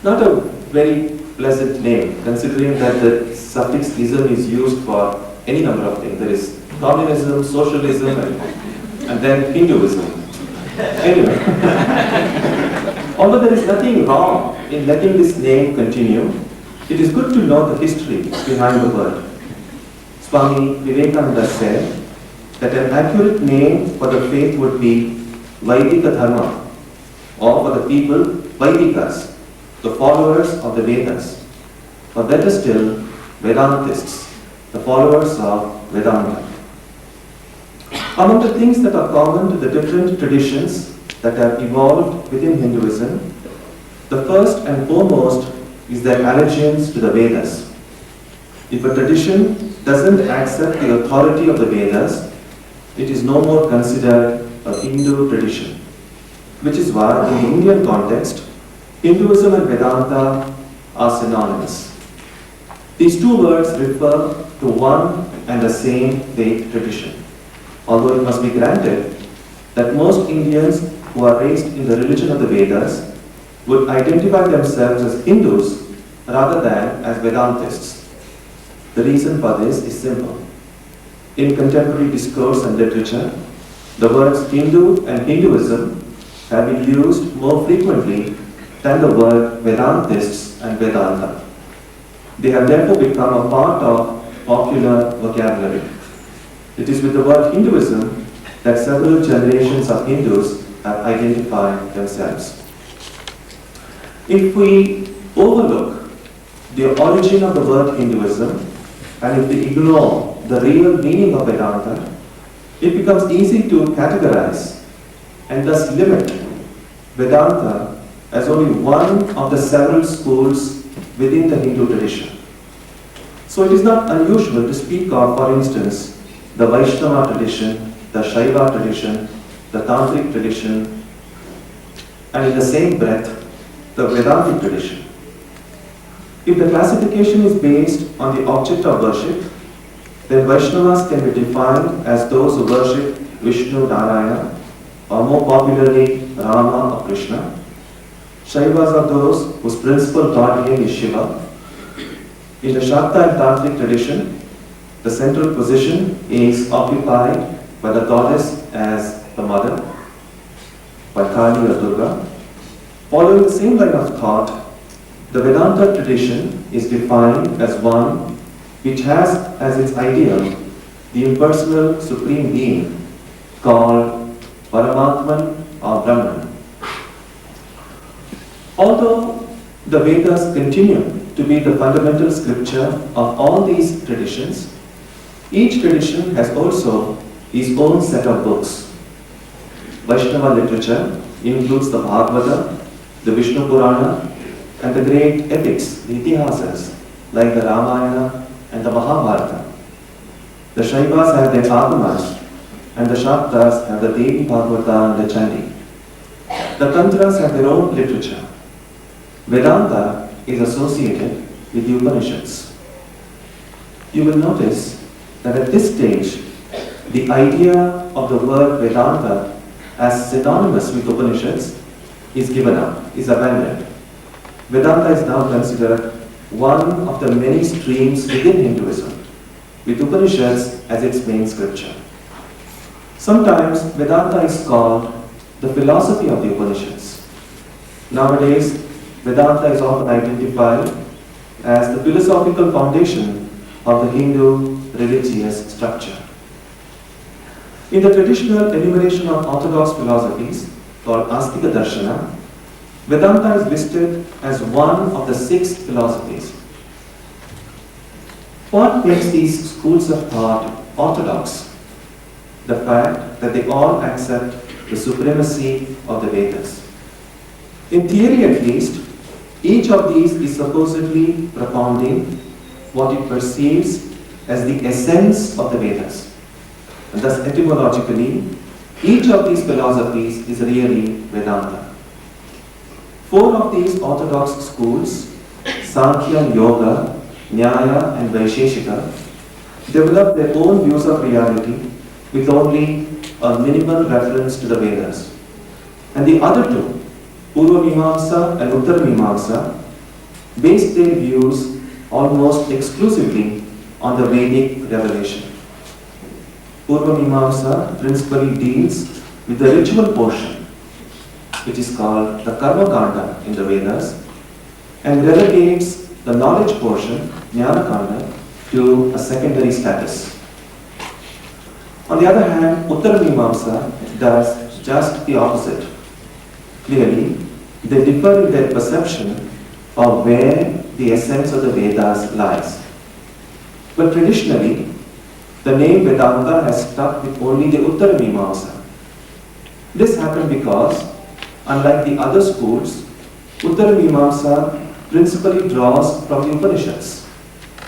Not a very pleasant name, considering that the suffix ism is used for any number of things. There is communism, socialism, and then Hinduism. Anyway, although there is nothing wrong in letting this name continue, it is good to know the history behind the word. Swami Vivekananda said that an accurate name for the faith would be Vaidika Dharma, or for the people, Vaidikas, the followers of the Vedas, or better still, Vedantists, the followers of Vedanta. Among the things that are common to the different traditions that have evolved within Hinduism, the first and foremost is their allegiance to the Vedas. If a tradition doesn't accept the authority of the Vedas, it is no more considered a Hindu tradition. Which is why, in the Indian context, Hinduism and Vedanta are synonymous. These two words refer to one and the same faith tradition. Although it must be granted that most Indians who are raised in the religion of the Vedas would identify themselves as Hindus rather than as Vedantists. The reason for this is simple. In contemporary discourse and literature, the words Hindu and Hinduism have been used more frequently than the word Vedantists and Vedanta. They have therefore become a part of popular vocabulary. It is with the word Hinduism that several generations of Hindus have identified themselves. If we overlook the origin of the word Hinduism, and if we ignore the real meaning of Vedanta, it becomes easy to categorize and thus limit Vedanta as only one of the several schools within the Hindu tradition. So it is not unusual to speak of, for instance, the Vaishnava tradition, the Shaiva tradition, the Tantric tradition, and in the same breath, the Vedantic tradition. If the classification is based on the object of worship, then Vaishnavas can be defined as those who worship Vishnu Narayana, or more popularly Rama or Krishna. Shaivas are those whose principal god name is Shiva. In the Shakta and Tantric tradition, the central position is occupied by the goddess as the mother, by Kali or Durga. Following the same line of thought, the Vedanta tradition is defined as one which has as its ideal the impersonal supreme being called Paramatman or Brahman. Although the Vedas continue to be the fundamental scripture of all these traditions, each tradition has also its own set of books. Vaishnava literature includes the Bhagavata, the Vishnu Purana, and the great epics, the Itihasas, like the Ramayana and the Mahabharata. The Shaivas have their Agamas, and the Shaktas have the Devi Bhagavata and the Chandi. The Tantras have their own literature. Vedanta is associated with the Upanishads. You will notice that at this stage, the idea of the word Vedanta as synonymous with Upanishads is given up, is abandoned. Vedanta is now considered one of the many streams within Hinduism, with Upanishads as its main scripture. Sometimes Vedanta is called the philosophy of the Upanishads. Nowadays, Vedanta is often identified as the philosophical foundation of the Hindu religious structure. In the traditional enumeration of orthodox philosophies, called Astika Darshana, Vedanta is listed as one of the 6 philosophies. What makes these schools of thought orthodox? The fact that they all accept the supremacy of the Vedas. In theory at least, each of these is supposedly propounding what it perceives as the essence of the Vedas. And thus etymologically, each of these philosophies is really Vedanta. 4 of these orthodox schools, Sankhya, Yoga, Nyaya and Vaisheshika, develop their own views of reality with only a minimal reference to the Vedas. And the other 2, Purva Mimamsa and Uttara Mimamsa, base their views almost exclusively on the Vedic revelation. Purva Mimamsa principally deals with the ritual portion, which is called the Karma Kanda in the Vedas, and relegates the knowledge portion, Jnana Kanda, to a secondary status. On the other hand, Uttara Mimamsa does just the opposite. Clearly, they differ in their perception of where the essence of the Vedas lies. But traditionally, the name Vedanta has stuck with only the Uttara Mimamsa. This happened because, unlike the other schools, Uttara Mimamsa principally draws from the Upanishads,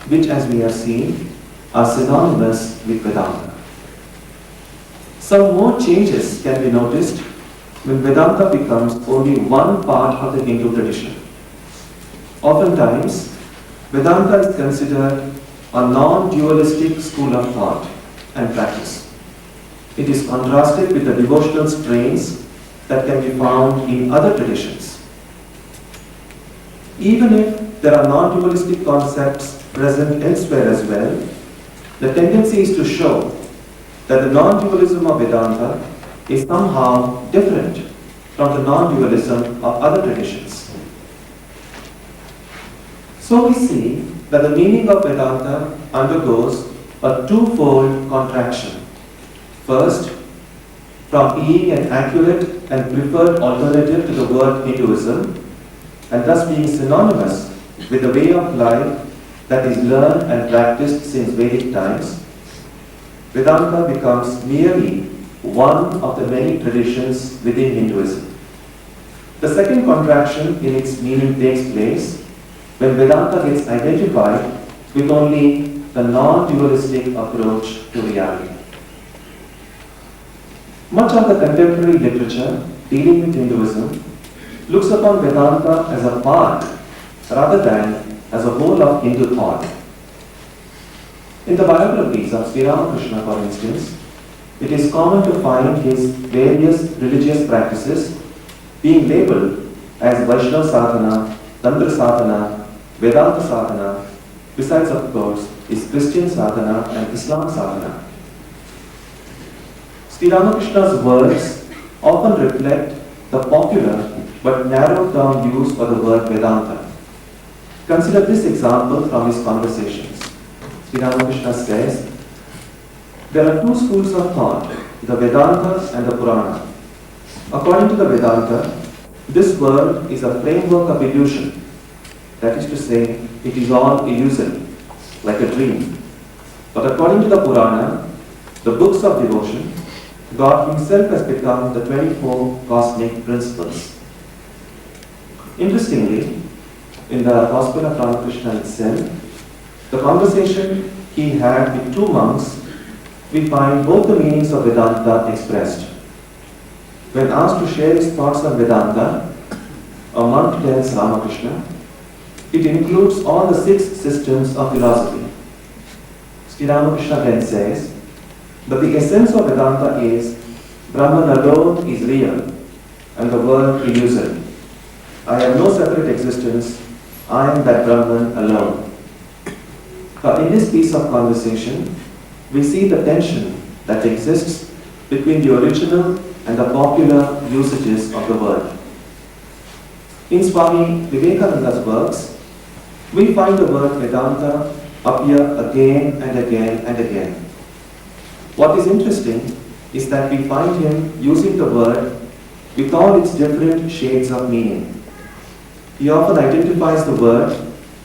which, as we have seen, are synonymous with Vedanta. Some more changes can be noticed when Vedanta becomes only one part of the Hindu tradition. Oftentimes, Vedanta is considered a non-dualistic school of thought and practice. It is contrasted with the devotional strains that can be found in other traditions. Even if there are non-dualistic concepts present elsewhere as well, the tendency is to show that the non-dualism of Vedanta is somehow different from the non-dualism of other traditions. So we see that the meaning of Vedanta undergoes a twofold contraction. First, from being an accurate and preferred alternative to the word Hinduism, and thus being synonymous with the way of life that is learned and practiced since Vedic times, Vedanta becomes merely one of the many traditions within Hinduism. The second contraction in its meaning takes place when Vedanta gets identified with only the non-dualistic approach to reality. Much of the contemporary literature dealing with Hinduism looks upon Vedanta as a part rather than as a whole of Hindu thought. In the biographies of Sri Ramakrishna, for instance, it is common to find his various religious practices being labeled as Vaishnava sadhana, Tantra sadhana, Vedanta sadhana, besides of course is Christian sadhana and Islam sadhana. Sri Ramakrishna's words often reflect the popular but narrowed down use of the word Vedanta. Consider this example from his conversations. Sri Ramakrishna says, there are two schools of thought, the Vedanta and the Purana. According to the Vedanta, this world is a framework of illusion. That is to say, it is all illusory, like a dream. But according to the Purana, the books of devotion, God himself has become the 24 cosmic principles. Interestingly, in the Gospel of Ramakrishna itself, the conversation he had with two monks, we find both the meanings of Vedanta expressed. When asked to share his thoughts on Vedanta, a monk tells Ramakrishna, it includes all the 6 systems of philosophy. Sri Ramakrishna then says, but the essence of Vedanta is Brahman alone is real and the world illusory. I have no separate existence, I am that Brahman alone. In this piece of conversation, we see the tension that exists between the original and the popular usages of the word. In Swami Vivekananda's works, we find the word Vedanta appear again and again and again. What is interesting is that we find him using the word with all its different shades of meaning. He often identifies the word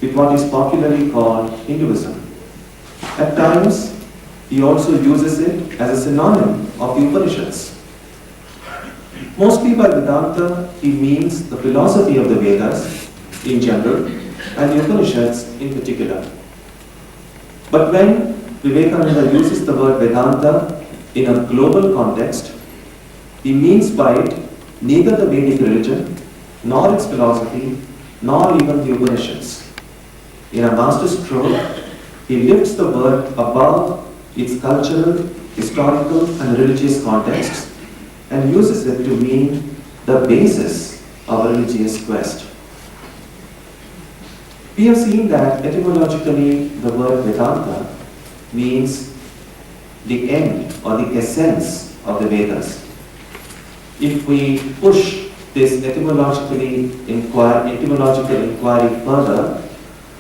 with what is popularly called Hinduism. At times, he also uses it as a synonym of the Upanishads. Mostly by Vedanta, he means the philosophy of the Vedas in general and the Upanishads in particular. But when Vivekananda uses the word Vedanta in a global context, he means by it neither the Vedic religion, nor its philosophy, nor even the Upanishads. In a master stroke, he lifts the word above its cultural, historical, and religious contexts and uses it to mean the basis of a religious quest. We have seen that etymologically the word Vedanta means the end or the essence of the Vedas. If we push this etymological inquiry further,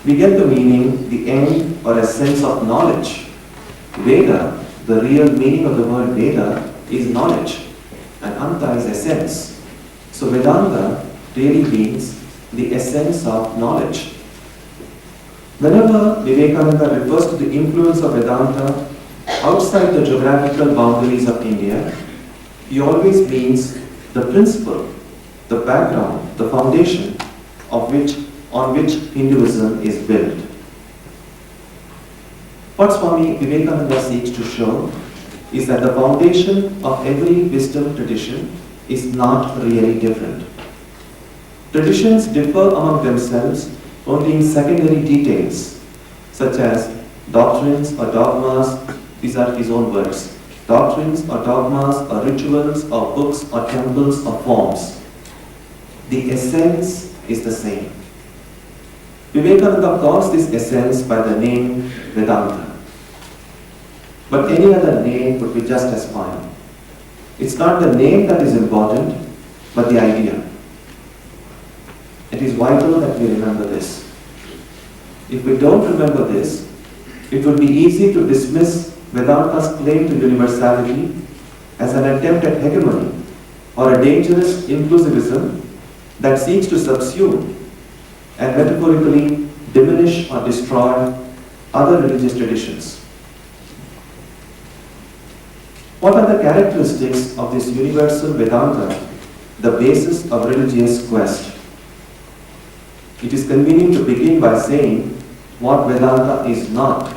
we get the meaning, the end or essence of knowledge. Veda, the real meaning of the word Veda is knowledge, and Anta is essence. So Vedanta really means the essence of knowledge. Whenever Vivekananda refers to the influence of Vedanta outside the geographical boundaries of India, he always means the principle, the background, the foundation on which Hinduism is built. What Swami Vivekananda seeks to show is that the foundation of every wisdom tradition is not really different. Traditions differ among themselves only in secondary details, such as doctrines or dogmas, these are his own words, doctrines or dogmas or rituals or books or temples or forms. The essence is the same. Vivekananda calls this essence by the name Vedanta. But any other name would be just as fine. It's not the name that is important, but the idea. It is vital that we remember this. if we don't remember this, it would be easy to dismiss Vedanta's claim to universality as an attempt at hegemony or a dangerous inclusivism that seeks to subsume and metaphorically diminish or destroy other religious traditions. What are the characteristics of this universal Vedanta, the basis of religious quest? It is convenient to begin by saying what Vedanta is not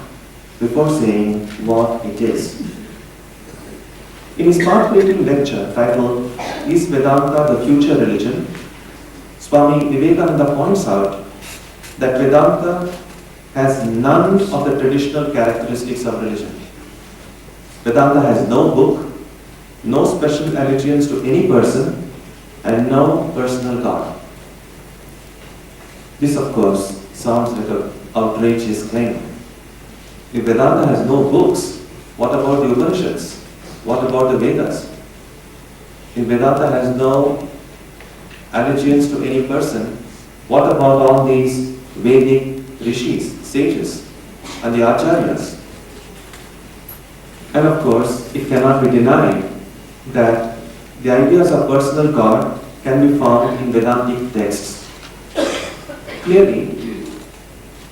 before saying what it is. In his part-rating lecture titled, "Is Vedanta the Future Religion?" Swami Vivekananda points out that Vedanta has none of the traditional characteristics of religion. Vedanta has no book, no special allegiance to any person, and no personal God. This, of course, sounds like an outrageous claim. If Vedanta has no books, what about the Upanishads? What about the Vedas? If Vedanta has no allegiance to any person, what about all these Vedic rishis, sages, and the acharyas? And of course, it cannot be denied that the ideas of personal God can be found in Vedantic texts. Clearly,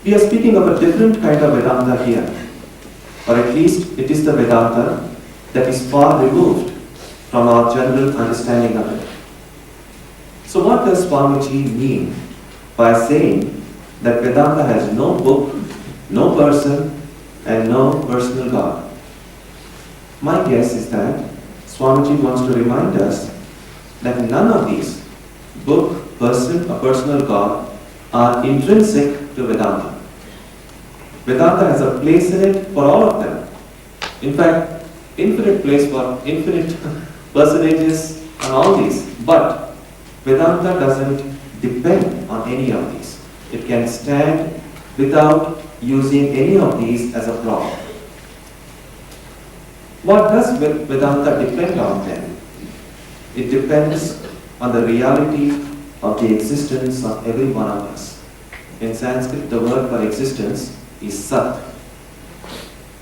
we are speaking of a different kind of Vedanta here, or at least it is the Vedanta that is far removed from our general understanding of it. So what does Swamiji mean by saying that Vedanta has no book, no person, and no personal God? My guess is that Swamiji wants to remind us that none of these, book, person, or personal God, are intrinsic to Vedanta. Vedanta has a place in it for all of them. In fact, infinite place for infinite personages and all these. But Vedanta doesn't depend on any of these. It can stand without using any of these as a prop. What does Vedanta depend on then? It depends on the reality of the existence of every one of us. In Sanskrit, the word for existence is Sat.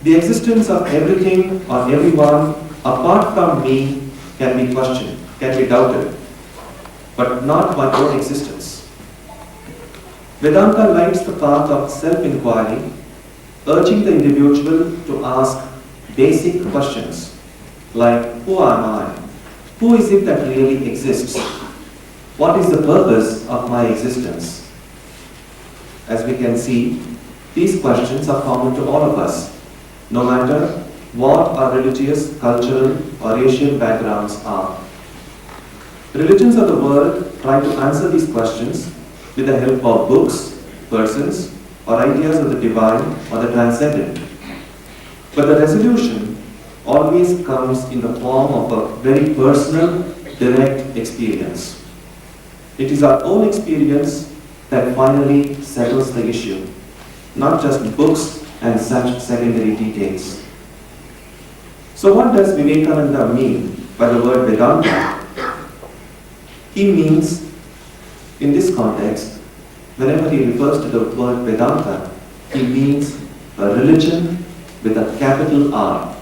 The existence of everything or everyone apart from me can be questioned, can be doubted, but not my own existence. Vedanta lights the path of self-inquiry, urging the individual to ask basic questions like, who am I? Who is it that really exists? What is the purpose of my existence? As we can see, these questions are common to all of us, no matter what our religious, cultural, or racial backgrounds are. Religions of the world try to answer these questions with the help of books, persons, or ideas of the divine or the transcendent. But the resolution always comes in the form of a very personal, direct experience. It is our own experience that finally settles the issue, not just books and such secondary details. So what does Vivekananda mean by the word Vedanta? He means, in this context, whenever he refers to the word Vedanta, he means a religion with a capital R.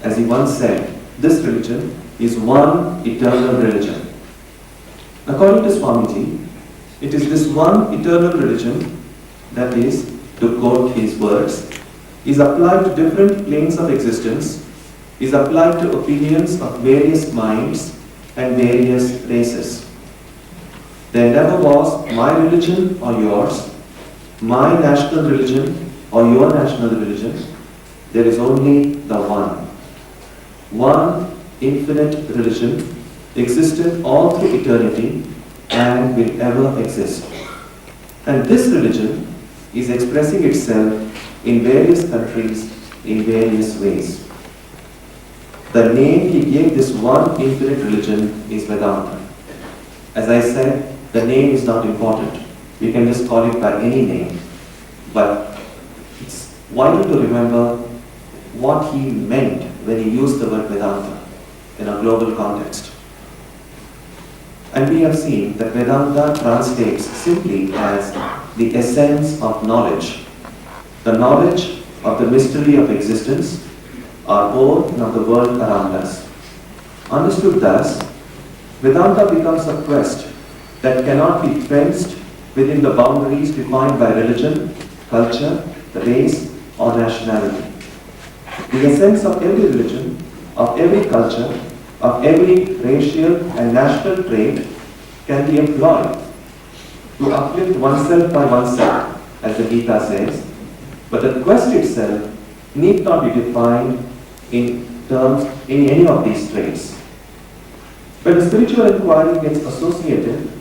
As he once said, this religion is one eternal religion. According to Swamiji, it is this one eternal religion that is, to quote his words, is applied to different planes of existence, is applied to opinions of various minds and various races. There never was my religion or yours, my national religion or your national religion. There is only the one. One infinite religion existed all through eternity and will ever exist. And this religion is expressing itself in various countries in various ways. The name he gave this one infinite religion is Vedanta. As I said, the name is not important. We can just call it by any name. But it's vital to remember what he meant when he used the word Vedanta in a global context. And we have seen that Vedanta translates simply as the essence of knowledge. The knowledge of the mystery of existence, our own and of the world around us. Understood thus, Vedanta becomes a quest that cannot be fenced within the boundaries defined by religion, culture, race, or nationality. The essence of every religion, of every culture, of every racial and national trait can be employed to uplift oneself by oneself, as the Gita says, but the quest itself need not be defined in any of these traits. When the spiritual inquiry gets associated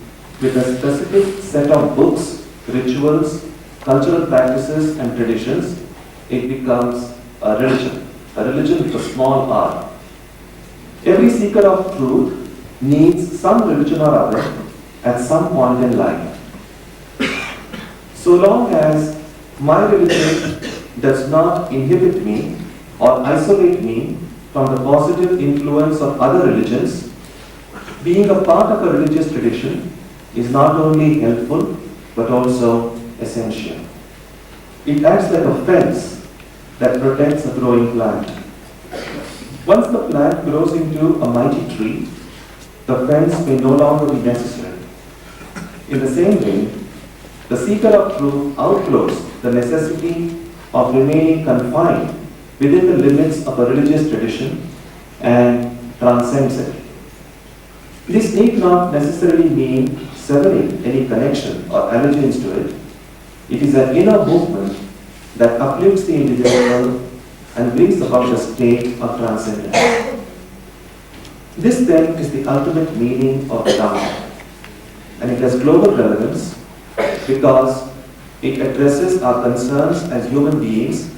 with a specific set of books, rituals, cultural practices and traditions, it becomes a religion with a small r. Every seeker of truth needs some religion or other at some point in life. So long as my religion does not inhibit me or isolate me from the positive influence of other religions, being a part of a religious tradition is not only helpful but also essential. It acts like a fence that protects a growing plant. Once the plant grows into a mighty tree, the fence may no longer be necessary. In the same way, the seeker of truth outgrows the necessity of remaining confined within the limits of a religious tradition and transcends it. This need not necessarily mean severing any connection or allegiance to it. It is an inner movement that uplifts the individual and brings about a state of transcendence. This then is the ultimate meaning of Vedanta, and it has global relevance because it addresses our concerns as human beings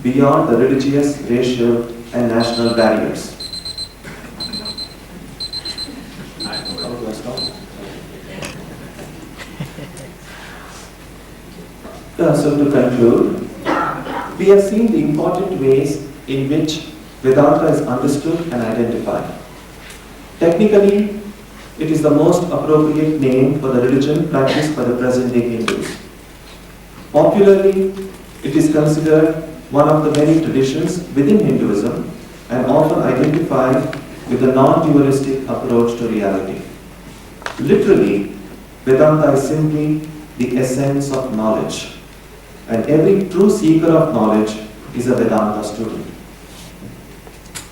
beyond the religious, racial, and national barriers. So to conclude, we have seen the important ways in which Vedanta is understood and identified. Technically, it is the most appropriate name for the religion practiced by the present-day Hindus. Popularly, it is considered one of the many traditions within Hinduism and often identified with a non-dualistic approach to reality. Literally, Vedanta is simply the essence of knowledge, and every true seeker of knowledge is a Vedanta student.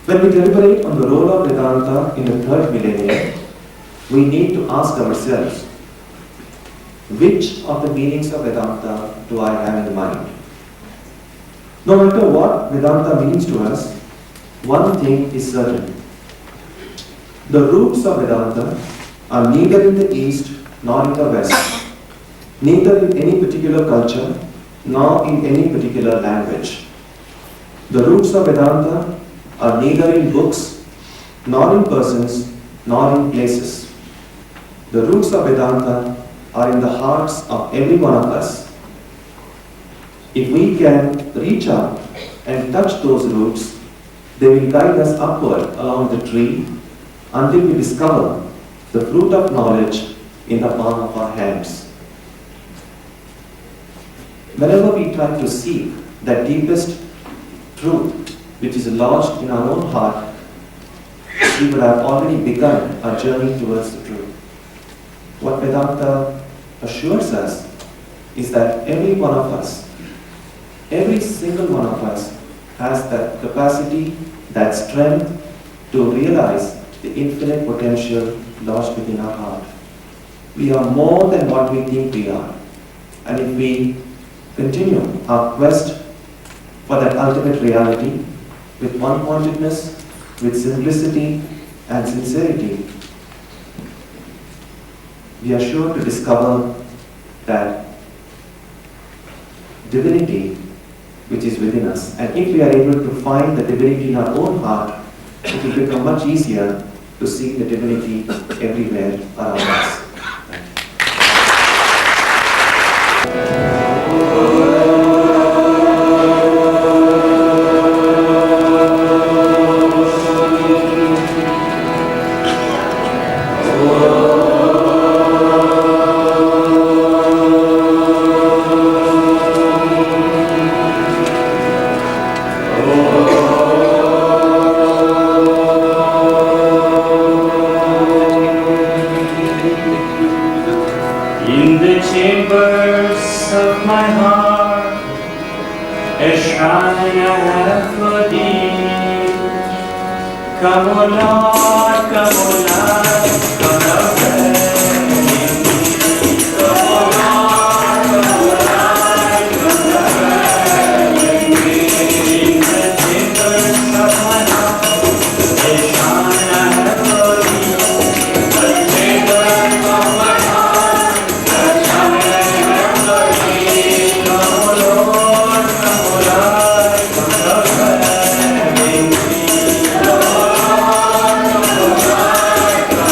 When we deliberate on the role of Vedanta in the third millennium, we need to ask ourselves, which of the meanings of Vedanta do I have in mind? No matter what Vedanta means to us, one thing is certain. The roots of Vedanta are neither in the East nor in the West, neither in any particular culture nor in any particular language. The roots of Vedanta are neither in books, nor in persons, nor in places. The roots of Vedanta are in the hearts of every one of us. If we can reach out and touch those roots, they will guide us upward along the tree until we discover the fruit of knowledge in the palm of our hands. Whenever we try to seek that deepest truth which is lodged in our own heart, we would have already begun our journey towards the truth. What Vedanta assures us is that every one of us, every single one of us, has that capacity, that strength to realize the infinite potential lodged within our heart. We are more than what we think we are. And if we continue our quest for that ultimate reality with one-pointedness, with simplicity and sincerity, we are sure to discover that divinity which is within us. And if we are able to find the divinity in our own heart, it will become much easier to see the divinity everywhere around us. Oh my heart, a shrine I have for thee. Come, O Lord, come, O Lord, come thou dwell in me. Come, O Lord, come, O Lord, come thou dwell in me. In the chambers of my heart, a shrine I have for thee. The chambers of my heart, a shrine I have for thee. Come, O Lord, come, O Lord, come thou dwell in me. Come, O Lord, come, O Lord, come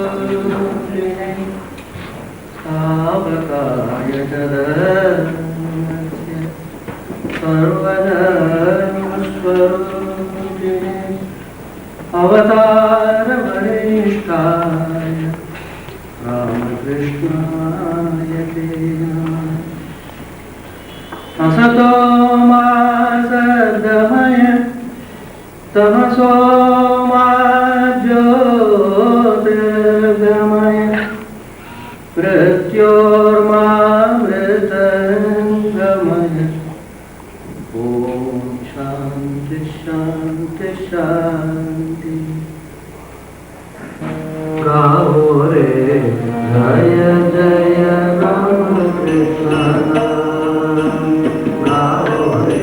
सर्वधर्मस्वरूपिणे तावकाय धर्मस्य सर्वधर्मस्वरूपिणे अवतारवरिष्ठाय रामकृष्णाय ते नमः। असतो मा सद्गमय तमसो मा ज्योतिर्गमय मृत्योर्मामृतङ्गमय। ॐ शान्ति शान्ति शान्ति। गाओ रे जय जय रामकृष्ण गाओ रे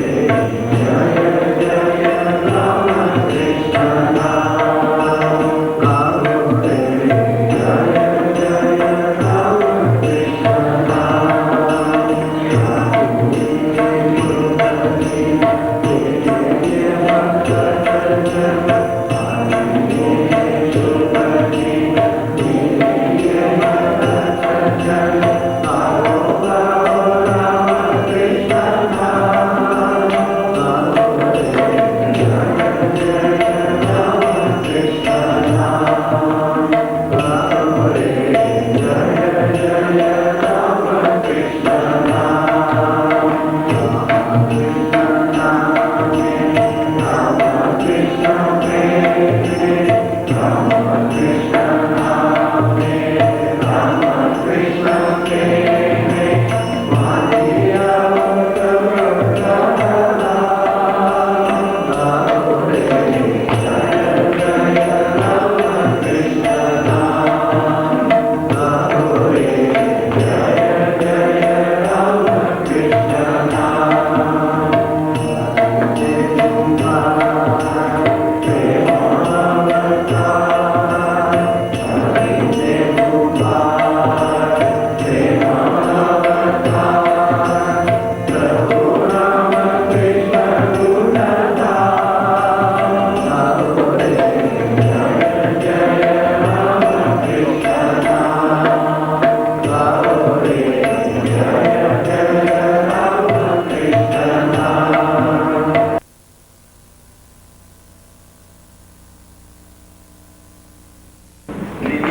जय जय रामकृष्ण गाओ रे जय जय Ramakrishna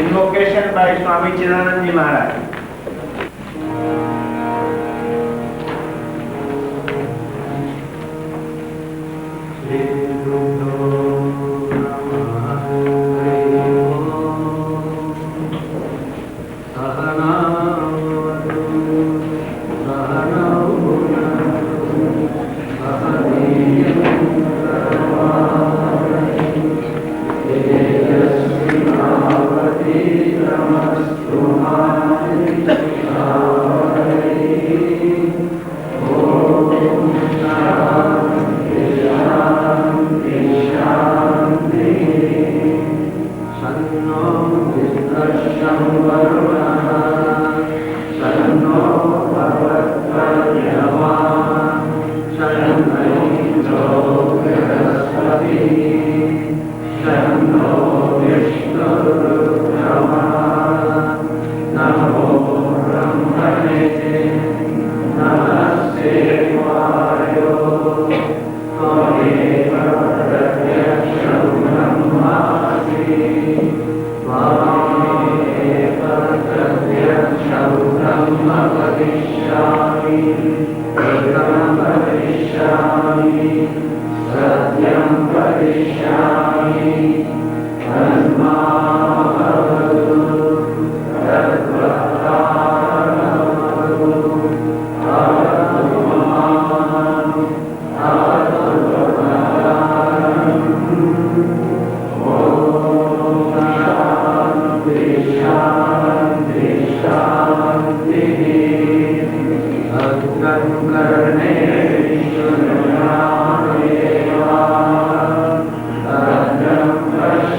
Invocation by Swami Chidananda Maharaj.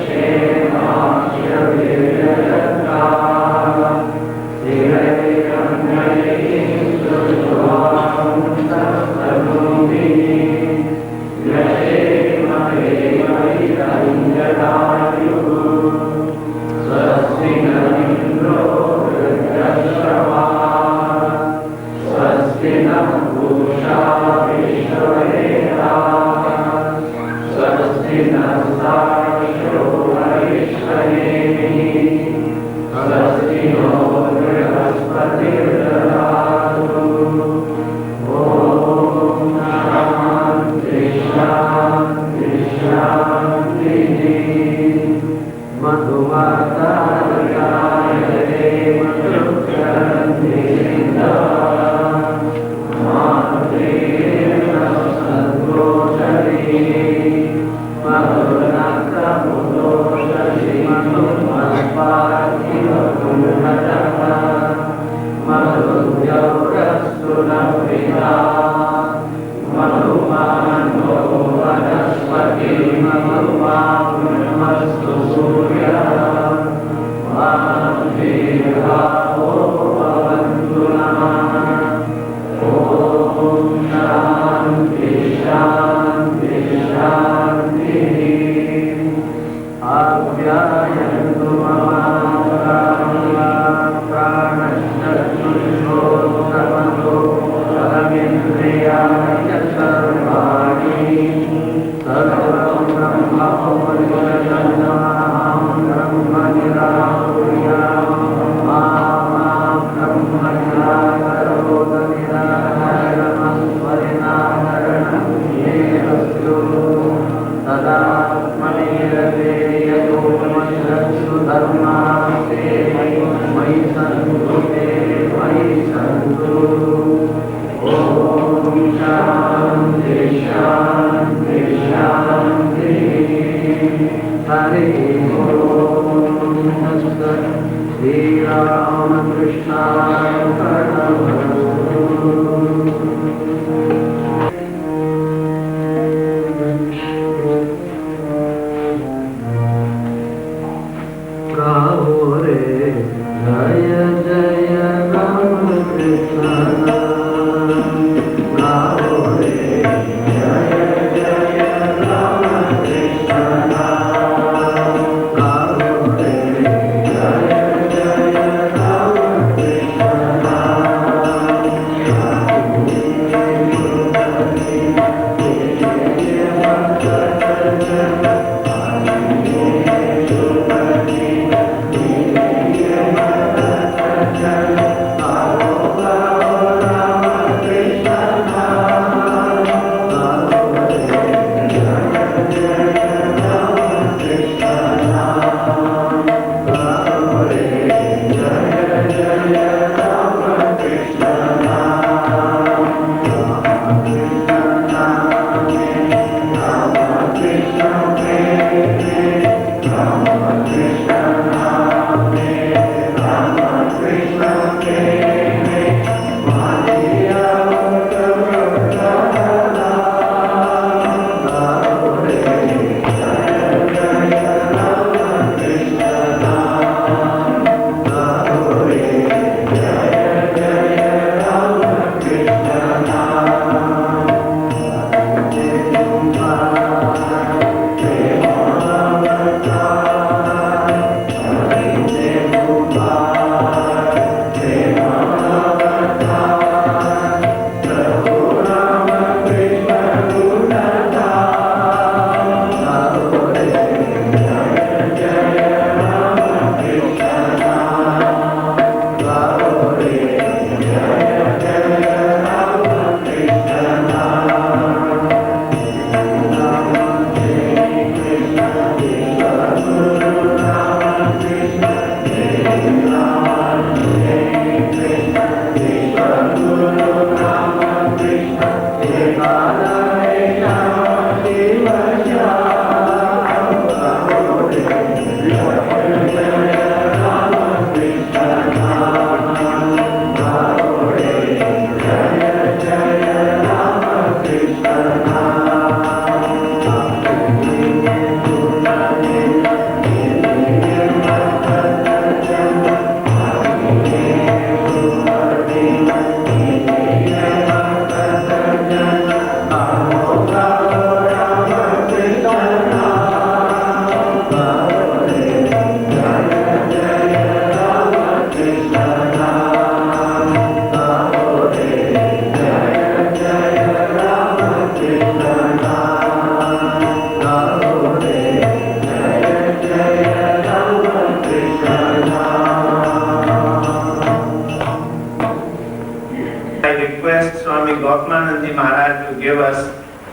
Shema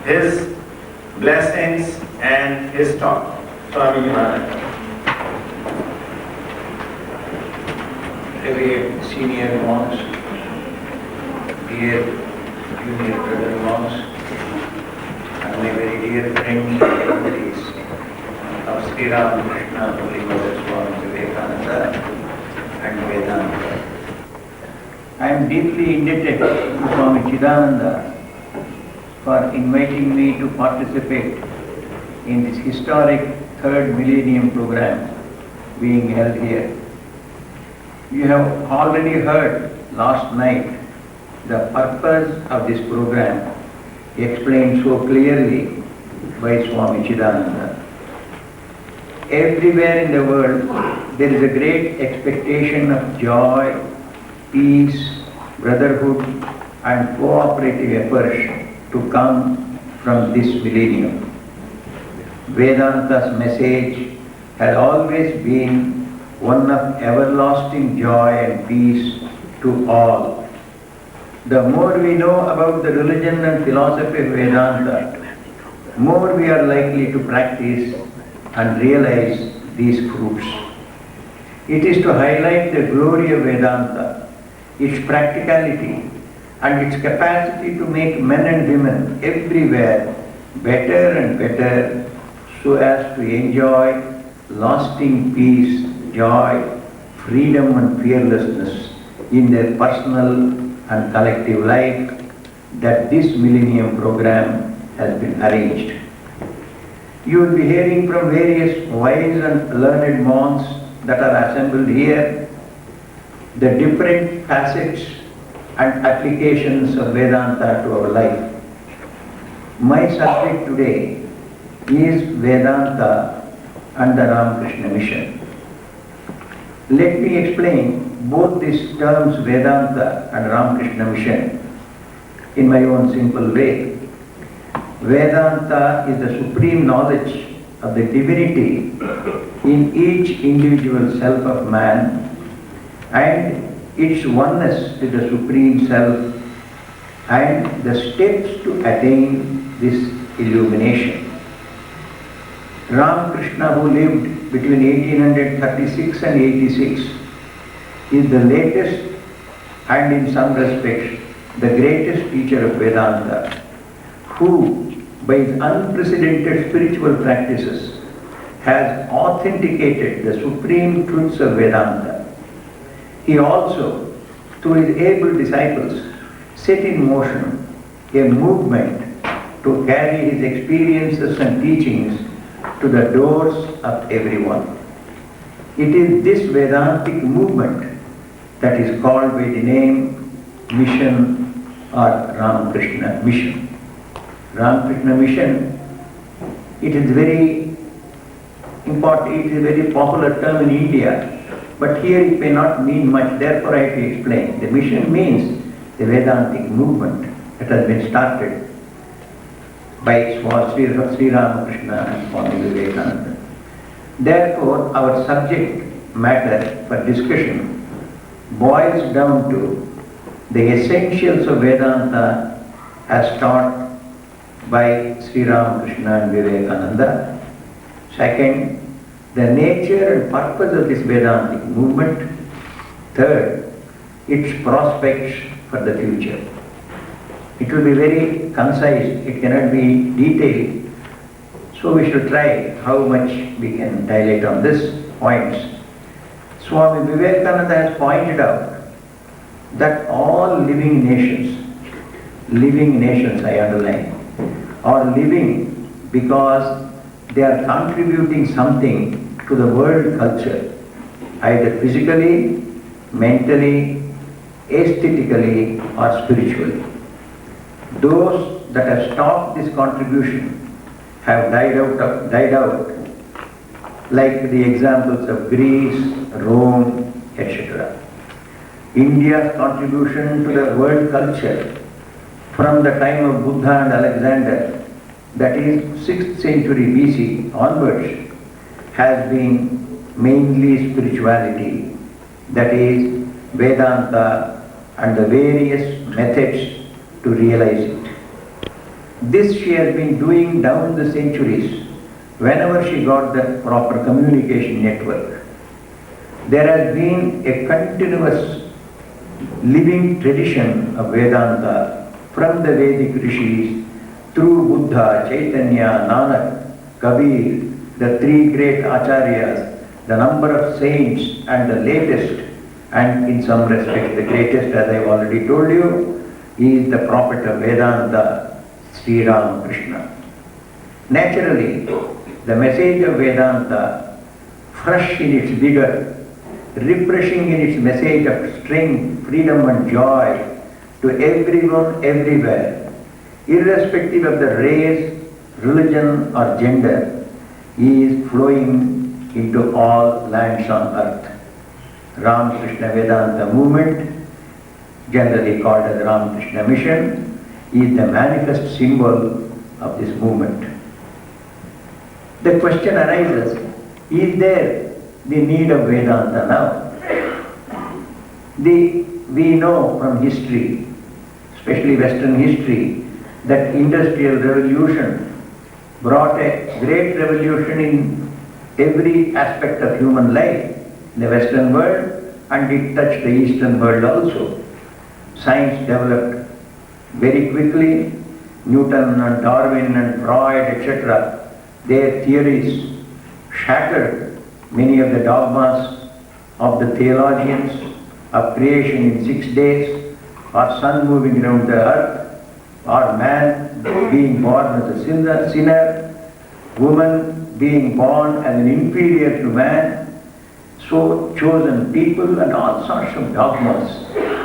his blessings and his talk. Swami Maharaj. Very senior monks, dear junior brother monks, and my very dear friends and devotees of Sri Ramakrishna, Holy Mother Swami Vivekananda and Vedanta. I am deeply indebted to Swami Chidananda for inviting me to participate in this historic third Millennium program being held here. You have already heard last night the purpose of this program explained so clearly by Swami Chidananda. Everywhere in the world there is a great expectation of joy, peace, brotherhood and cooperative efforts to come from this millennium. Vedanta's message has always been one of everlasting joy and peace to all. The more we know about the religion and philosophy of Vedanta, more we are likely to practice and realize these fruits. It is to highlight the glory of Vedanta, its practicality and its capacity to make men and women everywhere better and better so as to enjoy lasting peace, joy, freedom and fearlessness in their personal and collective life that this Millennium program has been arranged. You will be hearing from various wise and learned monks that are assembled here the different facets and applications of Vedanta to our life. My subject today is Vedanta and the Ramakrishna mission. Let me explain both these terms Vedanta and Ramakrishna mission in my own simple way. Vedanta is the supreme knowledge of the divinity in each individual self of man and its oneness with the Supreme Self and the steps to attain this illumination. Ramakrishna, who lived between 1836 and 86, is the latest and in some respects the greatest teacher of Vedanta, who by his unprecedented spiritual practices has authenticated the supreme truths of Vedanta. He also, through his able disciples, set in motion a movement to carry his experiences and teachings to the doors of everyone. It is this Vedantic movement that is called by the name mission or Ramakrishna mission. Ramakrishna mission, it is very important, it is a very popular term in India, but here it may not mean much, therefore I have to explain. The mission means the Vedantic movement that has been started by Sri Ramakrishna and Swami Vivekananda. Therefore, our subject matter for discussion boils down to the essentials of Vedanta as taught by Sri Ramakrishna and Vivekananda. Second, the nature and purpose of this Vedantic movement. Third, its prospects for the future. It will be very concise, it cannot be detailed, so we should try how much we can dilate on this points. Swami Vivekananda has pointed out that all living nations I underline, are living because they are contributing something to the world culture, either physically, mentally, aesthetically or spiritually. Those that have stopped this contribution have died out, like the examples of Greece, Rome, etc. India's contribution to the world culture from the time of Buddha and Alexander, that is 6th century BC onwards, has been mainly spirituality, that is Vedanta and the various methods to realize it. This she has been doing down the centuries whenever she got the proper communication network. There has been a continuous living tradition of Vedanta from the Vedic rishis through Buddha, Chaitanya, Nanak, Kabir, the three great acharyas, the number of saints, and the latest, and in some respects the greatest, as I have already told you, is the prophet of Vedanta, Sri Ramakrishna. Naturally, the message of Vedanta, fresh in its vigor, refreshing in its message of strength, freedom and joy to everyone, everywhere, irrespective of the race, religion or gender, is flowing into all lands on earth. Ramakrishna Vedanta movement, generally called as Ramakrishna Mission, is the manifest symbol of this movement. The question arises, is there the need of Vedanta now? We know from history, especially Western history, that Industrial Revolution brought a great revolution in every aspect of human life in the Western world, and it touched the Eastern world also. Science developed very quickly. Newton and Darwin and Freud, etc., their theories shattered many of the dogmas of the theologians of creation in 6 days, or sun moving around the earth, or man being born as a sinner, woman being born as an inferior to man, so chosen people, and all sorts of dogmas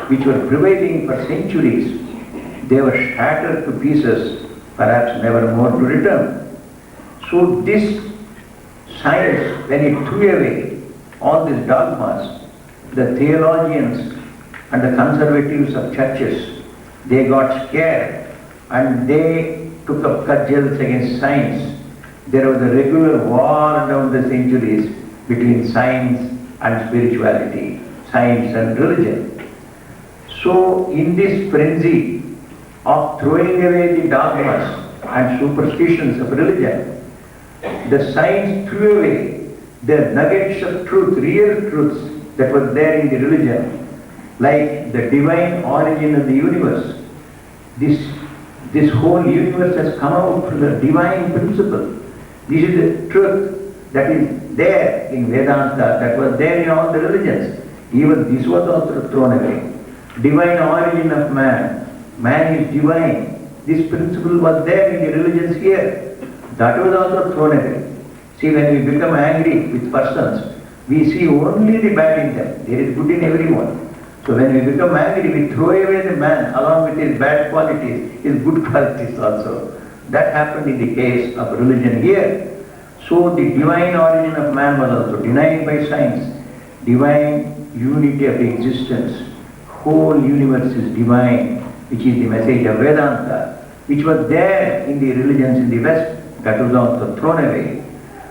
which were prevailing for centuries. They were shattered to pieces, perhaps never more to return. So this science, when it threw away all these dogmas, the theologians and the conservatives of churches, they got scared and they took up cudgels against science. There was a regular war down the centuries between science and spirituality, science and religion. So in this frenzy of throwing away the dogmas and superstitions of religion, the science threw away the nuggets of truth, real truths that were there in the religion, like the divine origin of the universe. This whole universe has come out from the divine principle. This is the truth that is there in Vedanta, that was there in all the religions. Even this was also thrown away. Divine origin of man. Man is divine. This principle was there in the religions here. That was also thrown away. See, when we become angry with persons, we see only the bad in them. There is good in everyone. So when we become angry, we throw away the man along with his bad qualities, his good qualities also. That happened in the case of religion here. So the divine origin of man was also denied by science. Divine unity of existence. Whole universe is divine, which is the message of Vedanta, which was there in the religions in the West, that was also thrown away.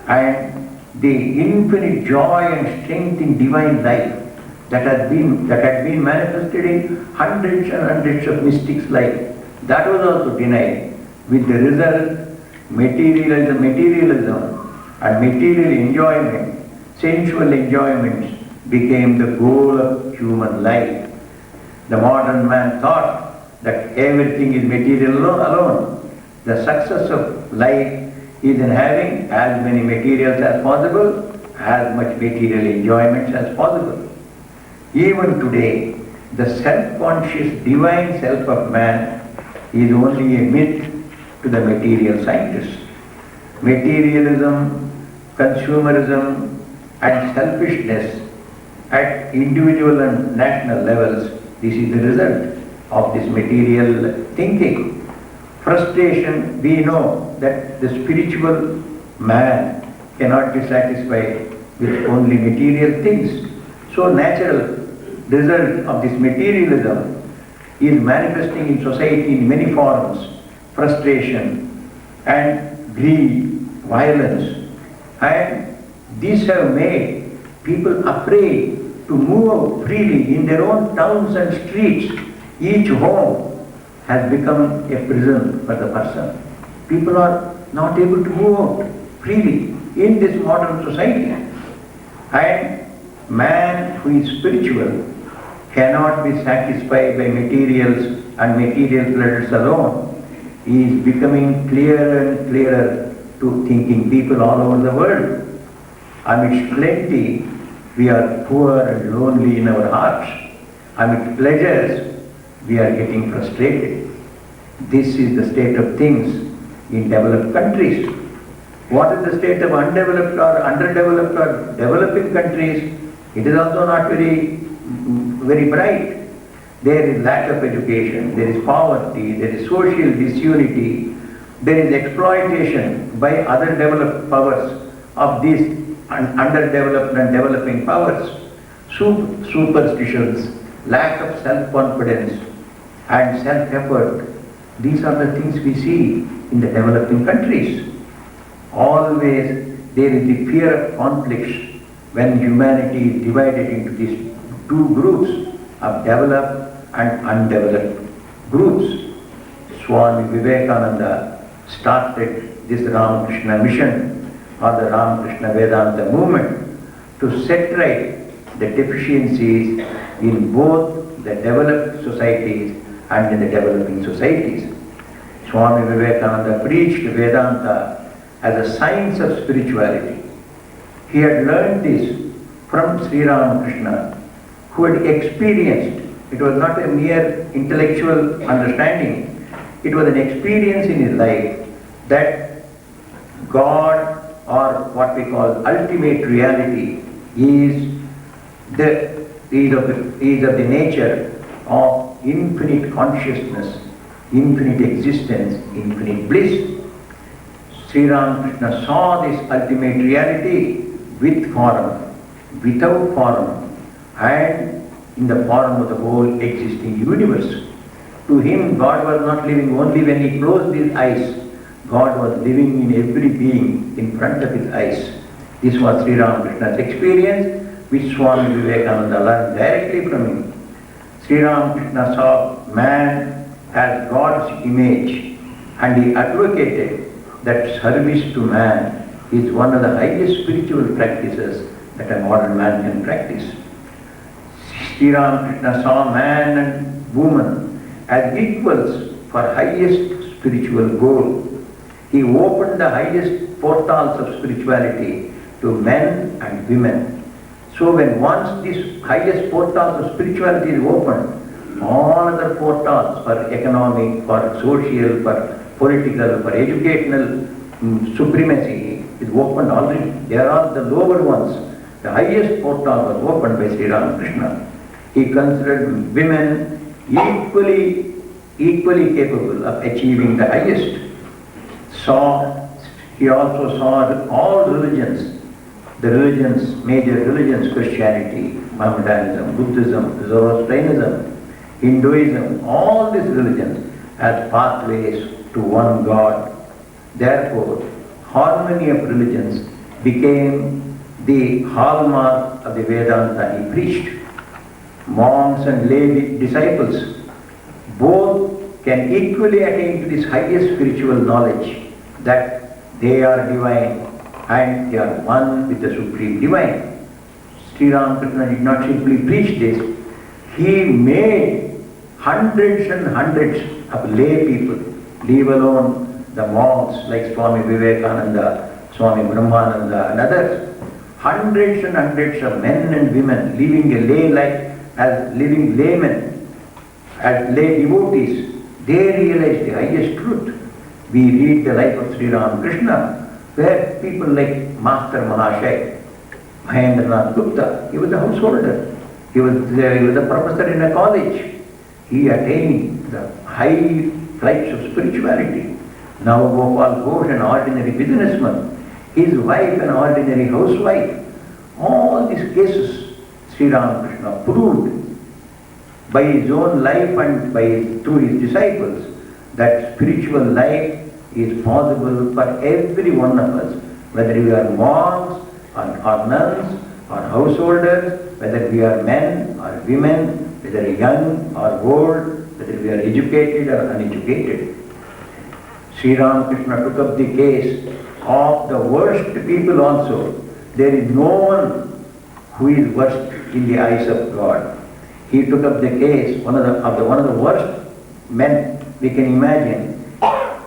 And the infinite joy and strength in divine life that had been manifested in hundreds and hundreds of mystics' life, that was also denied. With the result, materialism and material enjoyment, sensual enjoyments became the goal of human life. The modern man thought that everything is material alone. The success of life is in having as many materials as possible, as much material enjoyment as possible. Even today, the self-conscious divine self of man is only a myth to the material scientists. Materialism, consumerism and selfishness at individual and national levels, this is the result of this material thinking. Frustration, we know that the spiritual man cannot be satisfied with only material things. So natural result of this materialism is manifesting in society in many forms: frustration and greed, violence. And these have made people afraid to move out freely in their own towns and streets. Each home has become a prison for the person. People are not able to move out freely in this modern society. And man who is spiritual cannot be satisfied by materials and material pleasures alone. He is becoming clearer and clearer to thinking people all over the world. Amidst plenty, we are poor and lonely in our hearts. Amidst pleasures, we are getting frustrated. This is the state of things in developed countries. What is the state of undeveloped or underdeveloped or developing countries? It is also not very bright. There is lack of education, there is poverty, there is social disunity, there is exploitation by other developed powers of these underdeveloped and developing powers, superstitions, lack of self-confidence and self-effort. These are the things we see in the developing countries. Always there is the fear of conflicts when humanity is divided into these two groups of developed and undeveloped groups. Swami Vivekananda started this Ramakrishna mission or the Ramakrishna Vedanta movement to set right the deficiencies in both the developed societies and in the developing societies. Swami Vivekananda preached Vedanta as a science of spirituality. He had learned this from Sri Ramakrishna, who had experienced. It was not a mere intellectual understanding. It was an experience in his life that God, or what we call ultimate reality, is of the nature of infinite consciousness, infinite existence, infinite bliss. Sri Ramakrishna saw this ultimate reality with form, without form, and in the form of the whole existing universe. To him, God was not living only when he closed his eyes. God was living in every being in front of his eyes. This was Sri Ramakrishna's experience, which Swami Vivekananda learned directly from him. Sri Ramakrishna saw man as God's image, and he advocated that service to man is one of the highest spiritual practices that a modern man can practice. Sri Ramakrishna saw man and woman as equals for highest spiritual goal. He opened the highest portals of spirituality to men and women. So when once this highest portals of spirituality is opened, all other portals for economic, for social, for political, for educational supremacy is opened already. They are all the lower ones. The highest portal was opened by Sri Ramakrishna. He considered women equally capable of achieving the highest. He also saw all religions, the religions, major religions, Christianity, Mohammedanism, Buddhism, Zoroastrianism, Hinduism, all these religions as pathways to one God. Therefore, harmony of religions became the hallmark of the Vedanta he preached. Monks and lay disciples both can equally attain to this highest spiritual knowledge that they are divine and they are one with the Supreme Divine. Sri Ramakrishna did not simply preach this, he made hundreds and hundreds of lay people, leave alone the monks like Swami Vivekananda, Swami Brahmananda and others. Hundreds and hundreds of men and women living a lay life as living laymen, as lay devotees, they realize the highest truth. We read the life of Sri Ramakrishna, where people like Master Mahashaya, Mahendranath Gupta, he was a householder, he was a professor in a college. He attained the high flights of spirituality. Now Gopal Ghosh, an ordinary businessman, his wife an ordinary housewife. All these cases Sri Ramakrishna proved by his own life and through his disciples that spiritual life is possible for every one of us, whether we are monks or nuns or householders, whether we are men or women, whether young or old, whether we are educated or uneducated. Sri Ramakrishna took up the case of the worst people also. There is no one who is worst in the eyes of God. He took up the case, one of the worst men we can imagine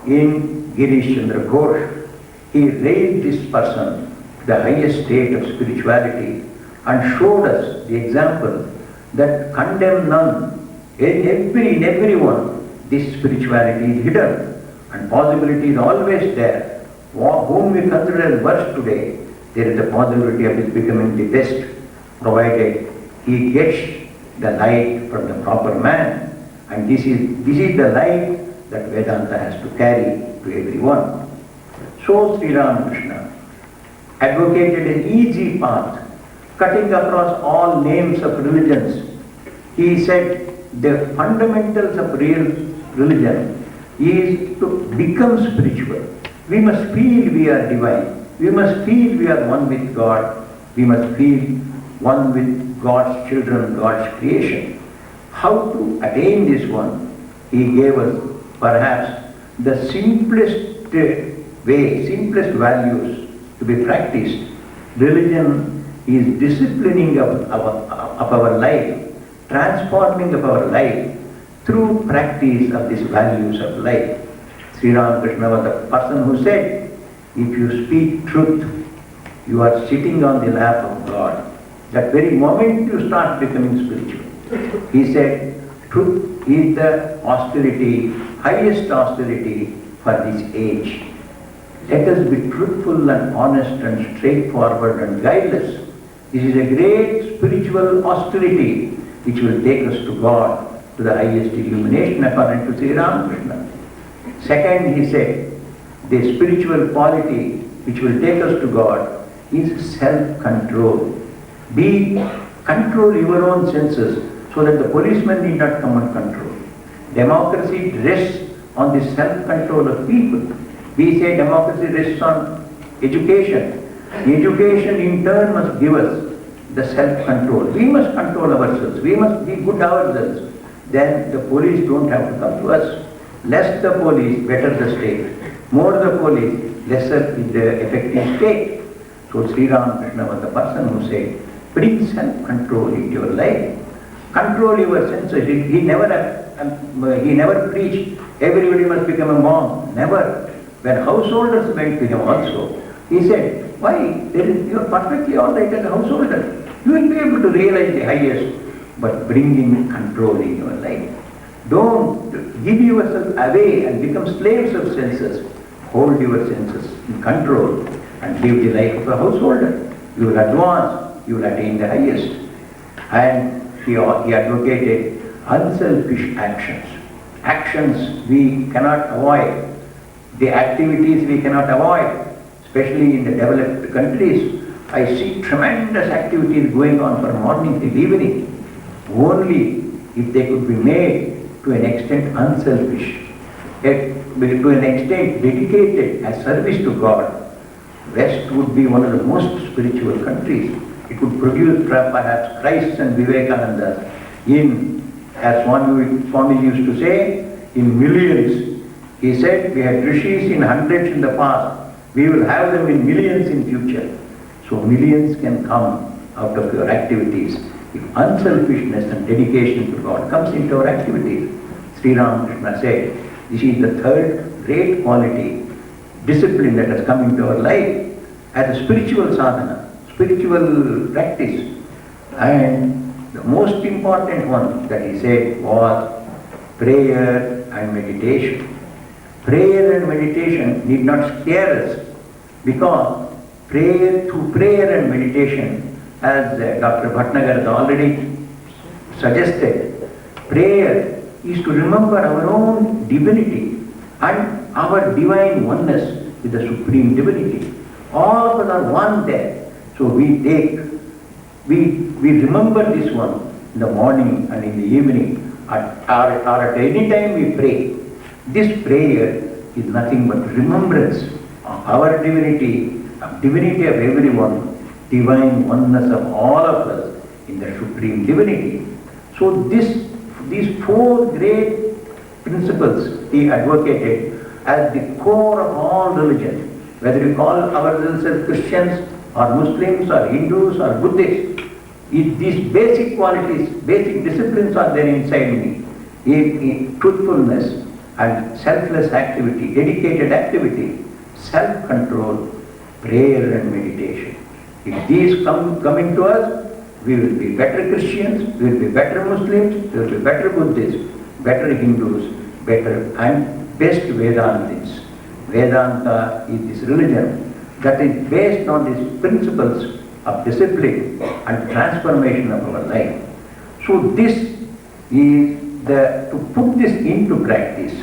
in Girish Chandra Ghosh. He raised this person to the highest state of spirituality and showed us the example that condemn none. In everyone, this spirituality is hidden and possibility is always there. Whom we consider as worst today, there is a possibility of his becoming the best, provided he gets the light from the proper man. And this is the light that Vedanta has to carry to everyone. So Sri Ramakrishna advocated an easy path, cutting across all names of religions. He said the fundamentals of real religion is to become spiritual. We must feel we are divine. We must feel we are one with God. We must feel one with God's children, God's creation. How to attain this one? He gave us perhaps the simplest way, simplest values to be practiced. Religion is disciplining of our life, transforming of our life through practice of these values of life. Sri Ramakrishna was the person who said, if you speak truth, you are sitting on the lap of God. That very moment you start becoming spiritual. He said, truth is the austerity, highest austerity for this age. Let us be truthful and honest and straightforward and guileless. This is a great spiritual austerity which will take us to God, to the highest illumination according to Sri Ramakrishna. Second, he said, the spiritual quality which will take us to God is self-control. Control your own senses so that the policeman need not come and control. Democracy rests on the self-control of people. We say democracy rests on education. The education in turn must give us the self-control. We must control ourselves. We must be good ourselves. Then the police don't have to come to us. Less the police, better the state. More the police, lesser is the effective state. So Sri Ramakrishna was the person who said, bring self-control into your life. Control your senses. He never preached, everybody must become a monk. Never. When householders went to him also, he said, why? You are perfectly all right as a householder. You will be able to realize the highest, but bring in control in your life. Don't give yourself away and become slaves of senses. Hold your senses in control and live the life of a householder. You will advance, you will attain the highest. And he advocated unselfish actions. Actions we cannot avoid. The activities we cannot avoid, especially in the developed countries. I see tremendous activities going on from morning till evening. Only if they could be made to an extent unselfish, to an extent dedicated as service to God, West would be one of the most spiritual countries. It would produce perhaps Christ and Vivekananda as Swami used to say, in millions. He said, we had rishis in hundreds in the past. We will have them in millions in future. So millions can come out of your activities if unselfishness and dedication to God comes into our activities. Sri Ramakrishna said, this is the third great quality, discipline that has come into our life as a spiritual sadhana, spiritual practice. And the most important one that he said was prayer and meditation. Prayer and meditation need not scare us, because through prayer and meditation, as Dr. Bhatnagar has already suggested, prayer is to remember our own divinity and our divine oneness with the Supreme Divinity. All of us are one there. So we remember this one in the morning and in the evening, or at any time we pray. This prayer is nothing but remembrance of our divinity, of everyone, divine oneness of all of us in the Supreme Divinity. So this these four great principles he advocated as the core of all religion. Whether you call ourselves Christians or Muslims or Hindus or Buddhists, these basic qualities, basic disciplines are there inside me. In truthfulness and selfless activity, dedicated activity, self-control, prayer and meditation. If these come into us, we will be better Christians, we will be better Muslims, we will be better Buddhists, better Hindus, better and best Vedantists. Vedanta is this religion that is based on these principles of discipline and transformation of our life. So this is to put this into practice,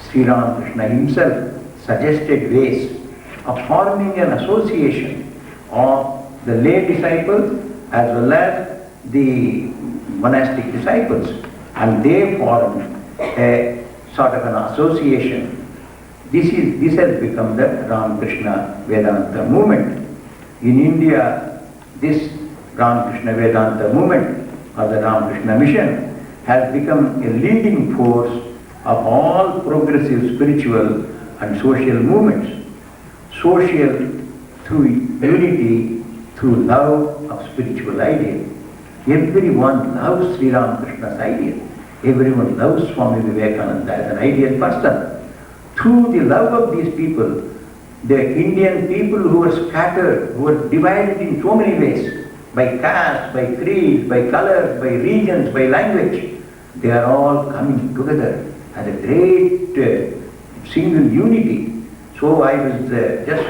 Sri Ramakrishna himself suggested ways of forming an association of the lay disciples as well as the monastic disciples, and they formed a sort of an association. This has become the Ramakrishna Vedanta movement. In India, this Ramakrishna Vedanta movement or the Ramakrishna mission has become a leading force of all progressive spiritual and social movements. Social through unity, through love of spiritual ideal. Everyone loves Sri Ramakrishna's ideal. Everyone loves Swami Vivekananda as an ideal person. Through the love of these people, the Indian people who were scattered, who were divided in so many ways, by caste, by creed, by colors, by regions, by language, they are all coming together as a great single unity. So I was just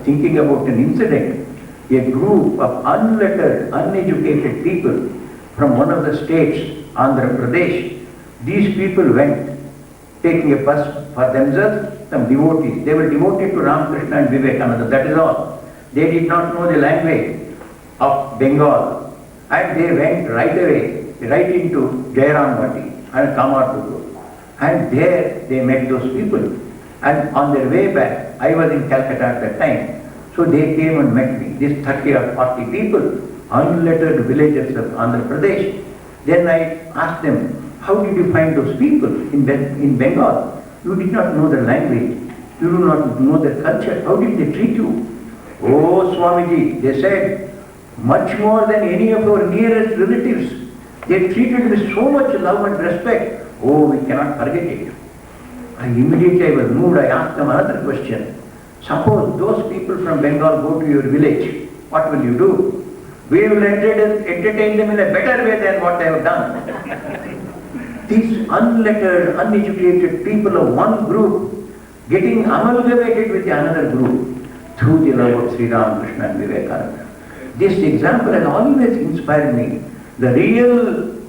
thinking about an incident. A group of unlettered, uneducated people from one of the states, Andhra Pradesh, these people went taking a bus for themselves, some devotees. They were devoted to Ramakrishna and Vivekananda, that is all. They did not know the language of Bengal, and they went right away, right into Jairamvati and Kamarpukur. And there they met those people. And on their way back, I was in Calcutta at that time, so they came and met me, these 30 or 40 people, unlettered villagers of Andhra Pradesh. Then I asked them, how did you find those people in Bengal? You did not know their language, you do not know their culture, how did they treat you? Oh Swamiji, they said, much more than any of our nearest relatives. They treated with so much love and respect. Oh, we cannot forget it. Immediately I was moved, I asked them another question. Suppose those people from Bengal go to your village, what will you do? We will entertain them in a better way than what they have done. These unlettered, uneducated people of one group getting amalgamated with another group through the love of Sri Ramakrishna and Vivekananda. This example has always inspired me. The real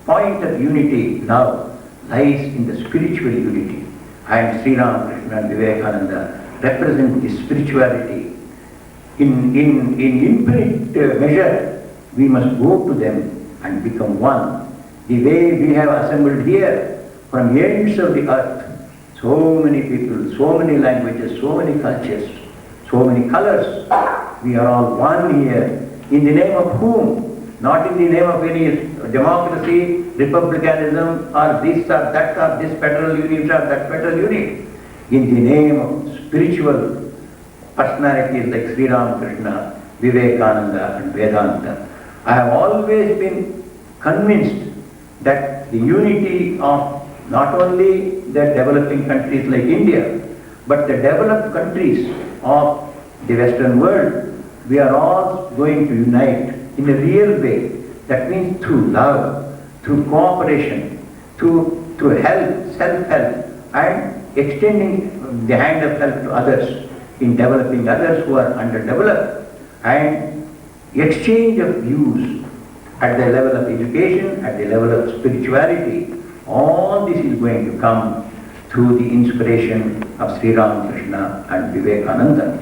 point of unity now lies in the spiritual unity. And Sri Ramakrishna and Vivekananda represent the spirituality. In infinite measure, we must go to them and become one. The way we have assembled here, from ends of the earth, so many people, so many languages, so many cultures, so many colors, we are all one here. In the name of whom? Not in the name of any democracy, republicanism, or this or that, or this federal unit or that federal unit. In the name of spiritual personalities like Sri Ramakrishna, Vivekananda and Vedanta. I have always been convinced that the unity of not only the developing countries like India, but the developed countries of the Western world, we are all going to unite in a real way. That means through love, through cooperation, through help, self-help, and extending the hand of help to others, in developing others who are underdeveloped, and exchange of views at the level of education, at the level of spirituality. All this is going to come through the inspiration of Sri Ramakrishna and Vivekananda.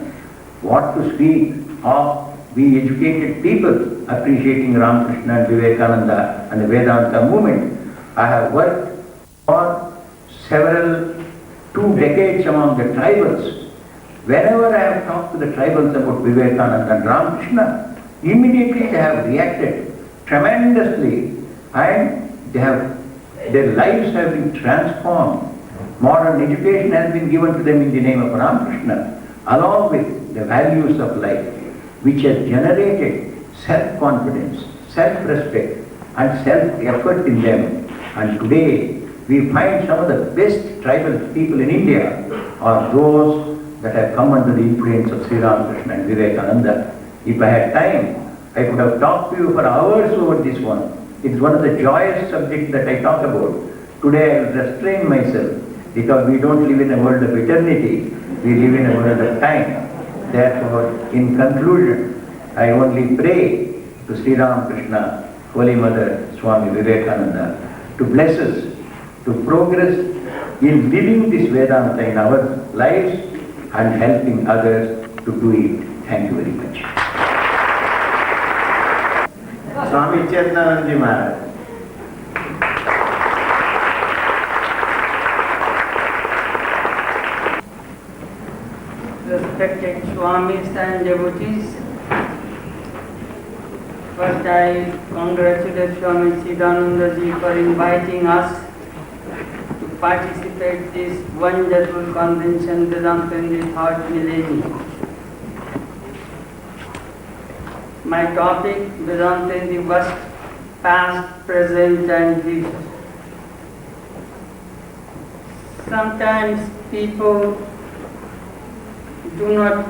What to speak of we educated people appreciating Ramakrishna and Vivekananda and the Vedanta movement. I have worked for 2 decades among the tribals. Whenever I have talked to the tribals about Vivekananda and Ramakrishna, immediately they have reacted tremendously, and they have Their lives have been transformed. Modern education has been given to them in the name of Ramakrishna, along with the values of life, which has generated self-confidence, self-respect and self-effort in them. And today, we find some of the best tribal people in India are those that have come under the influence of Sri Ramakrishna and Vivekananda. If I had time, I could have talked to you for hours over this one. It's one of the joyous subjects that I talk about. Today I will restrain myself because we don't live in a world of eternity, we live in a world of time. Therefore, in conclusion, I only pray to Sri Ramakrishna, Holy Mother, Swami Vivekananda, to bless us, to progress in living this Vedanta in our lives and helping others to do it. Thank you very much. Swami Chidananda Maharaj. Respected Swamis and devotees, first I congratulate Swami Chidananda ji for inviting us to participate this wonderful convention Vedanta in the third millennium. My topic, Vedanta in the West, past, present and future. Sometimes people do not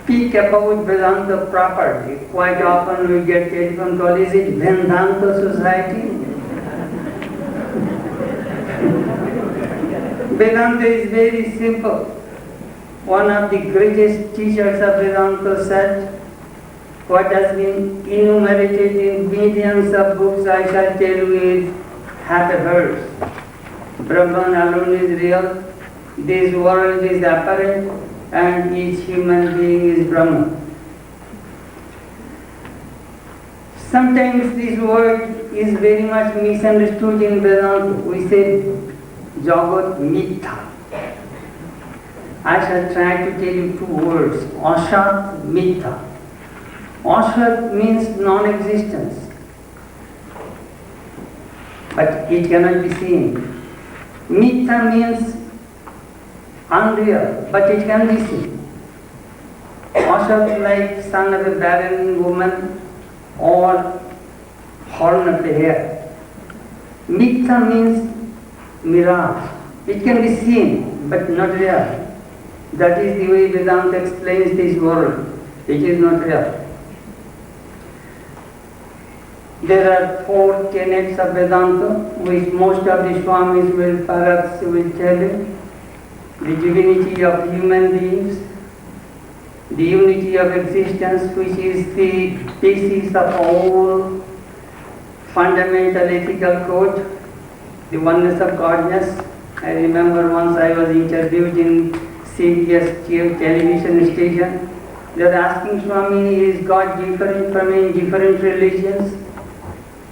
speak about Vedanta properly. Quite often we get telephone call, is it Vedanta Society? Vedanta is very simple. One of the greatest teachers of Vedanta said, what has been enumerated in millions of books, I shall tell you is half a verse. Brahman alone is real, this world is apparent, and each human being is Brahman. Sometimes this word is very much misunderstood in Vedanta. We say Jagat Mitha. I shall try to tell you two words, Asat Mitha. Asat means non-existence, but it cannot be seen. Mitha means unreal, but it can be seen. Asat like son of a barren woman or horn of the hare. Mitha means mirage. It can be seen, but not real. That is the way Vedanta explains this world. It is not real. There are four tenets of Vedanta, which most of the Swamis will perhaps will tell you. The divinity of human beings, the unity of existence, which is the basis of all fundamental ethical code, the oneness of Godness. I remember once I was interviewed in CBS television station. They were asking Swami, is God different from in different religions?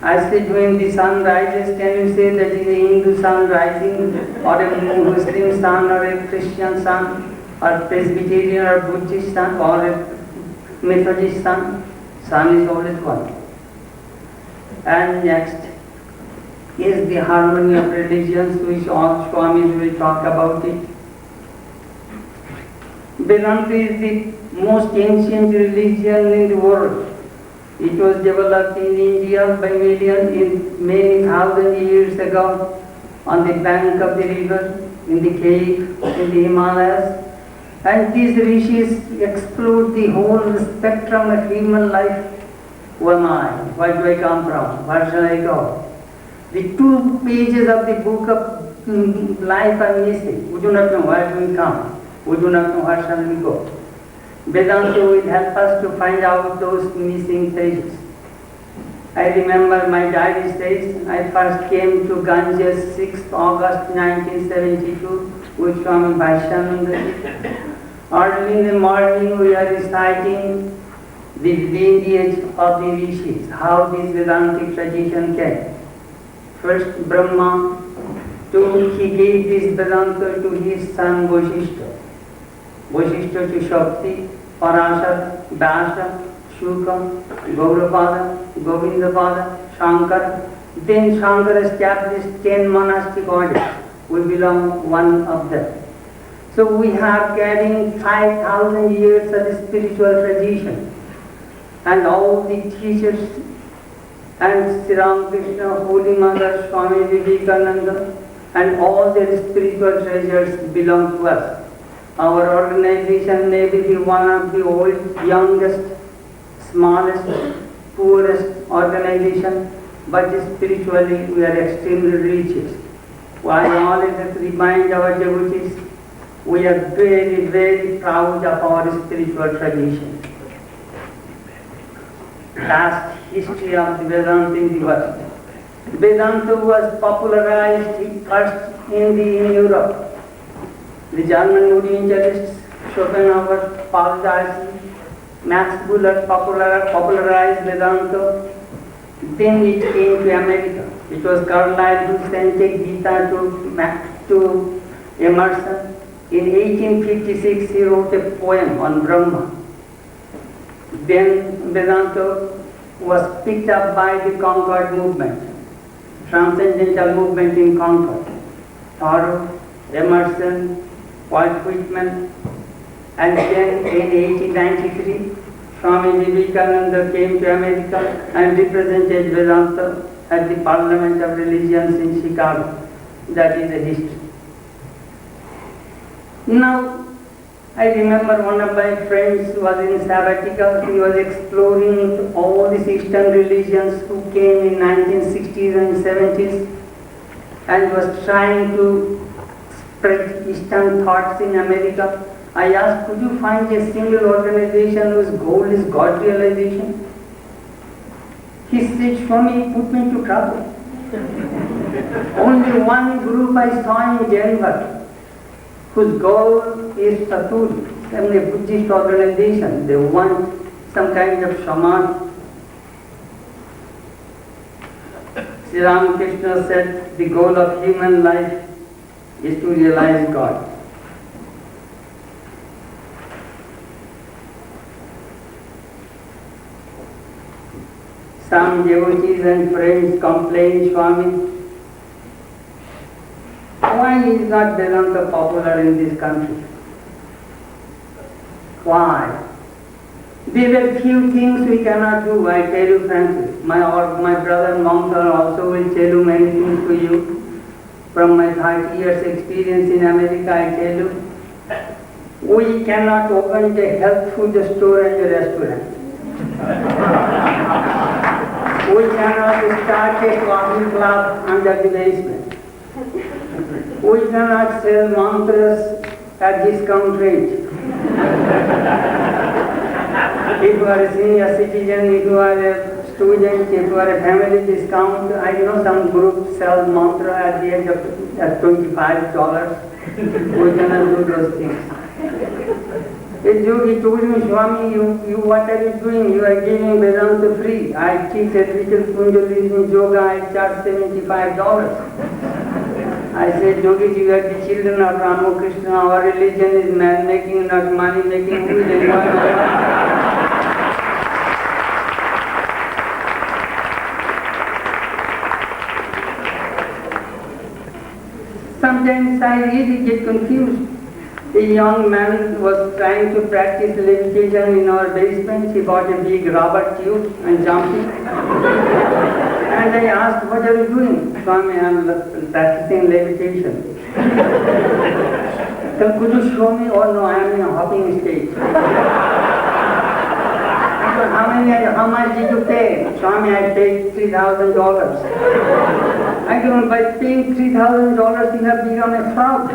I said, when the sun rises, can you say that is a Hindu sun rising, or a Muslim sun, or a Christian sun, or Presbyterian or Buddhist sun, or a Methodist sun? Sun is always one. And next is the harmony of religions, which all Swamis will talk about it. Vedanta is the most ancient religion in the world. It was developed in India by many thousand years ago on the bank of the river, in the cave, in the Himalayas. And these rishis explored the whole spectrum of human life. Who am I? Where do I come from? Where shall I go? The 2 pages of the book of life are missing. We do not know where do we come. We do not know where shall we go. Vedanta will help us to find out those missing pages. I remember my diary says I first came to Ganges 6th August 1972 with Swami Bhajans. Early in the morning we are reciting the lineage of the rishis, how this Vedantic tradition came. First Brahma, he gave this Vedanta to his son Vasishtha. Vasishtha to Shakti, Parashar, Vyasa, Shuka, Gaurapada, Govindapada, Shankar, Then Shankara established 10 monastic orders. We belong one of them. So we have carrying 5,000 years of spiritual tradition. And all the teachers and Sri Ramakrishna, Holy Mother, Swami Vivekananda, and all their spiritual treasures belong to us. Our organization may be the one of the youngest, smallest, poorest organization, but spiritually we are extremely rich. I always remind our devotees, we are very, very proud of our spiritual tradition. Past history of the Vedanta in the world. Vedanta was popularized first in Europe. The German Orientalists, Schopenhauer, Paul Darcy, Max Muller popularized Vedanta. Then it came to America. It was Carlyle who sent a Gita to Emerson. In 1856 he wrote a poem on Brahma. Then Vedanta was picked up by the Concord movement, transcendental movement in Concord. Thoreau, Emerson, Walt Whitman, and then in 1893, Swami Vivekananda came to America and represented Vedanta at the Parliament of Religions in Chicago. That is a history. Now, I remember one of my friends was in sabbatical. He was exploring all these Eastern religions who came in 1960s and 70s and was trying to spread Eastern thoughts in America. I asked, could you find a single organization whose goal is God realization? He said, Swami, put me to trouble. Only one group I saw in Denver whose goal is Satur, a Buddhist organization. They want some kind of shaman. Sri Ramakrishna said the goal of human life is to realize God. Some devotees and friends complain, Swami, why is not Vedanta popular in this country? Why? There are few things we cannot do, I tell you frankly. My brother Mamsar also will tell you many things to you. From my 30 years experience in America, I tell you, we cannot open a health food store and a restaurant. We cannot start a coffee club under the basement. We cannot sell mantras at discount rate. If you are a senior citizen, if you are a student, if you are a family discount, I know some group sells mantra at the age of $25. We cannot do those things. He told me, Swami, you what are you doing? You are giving Vedanta free. I teach a little Kundalini yoga, I charge $75. I said, Yogi, you are the children of Ramakrishna. Our religion is man-making, not money-making. Who will enjoy Sometimes I really get confused. A young man was trying to practice levitation in our basement. He bought a big rubber tube and jumped in. And I asked, what are you doing? Swami, I am practicing levitation. So could you show me? Oh no, I am in a hopping state. I said, how much did you pay? Swami, I paid $3,000. I don't, by paying $3,000 you have become a fraud.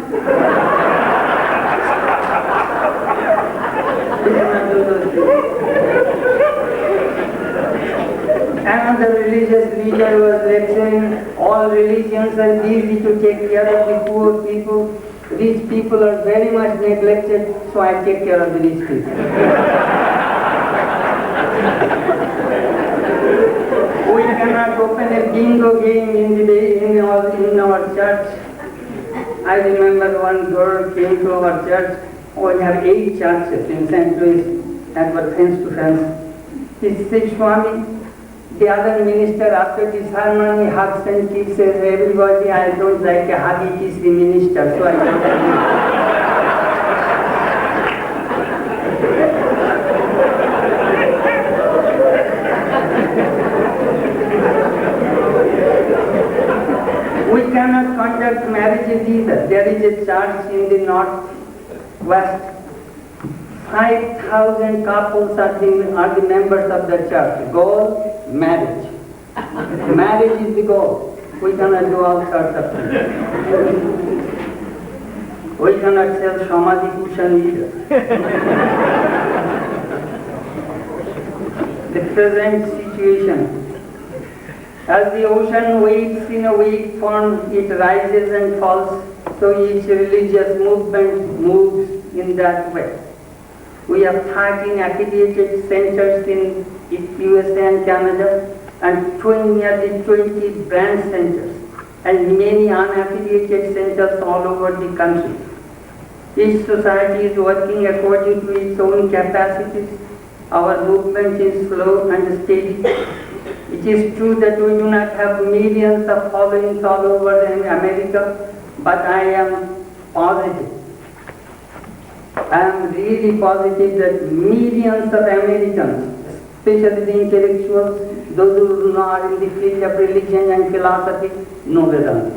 Another religious leader was lecturing, all religions are easy to take care of the poor people. Rich people are very much neglected, so I take care of the rich people. We cannot open a bingo game in our church. I remember one girl came to our church. We have 8 churches in St. Louis that were fence to fence. He said, Swami, The other minister after the ceremony hugs and kisses everybody. I don't like a huggy kiss the minister, so I don't We cannot conduct marriages either. There is a church in the northwest. 5,000 couples are the members of the church. Goal, marriage. Marriage is the goal. We cannot do all sorts of things. We cannot sell samadhi cushion either. The present situation. As the ocean waves in a wave form, it rises and falls, so each religious movement moves in that way. We have 13 affiliated centers in USA and Canada, and nearly 20 branch centers, and many unaffiliated centers all over the country. Each society is working according to its own capacities. Our movement is slow and steady. It is true that we do not have millions of followings all over America, but I am positive. I am really positive that millions of Americans, especially the intellectuals, those who are in the field of religion and philosophy, know Vedanta.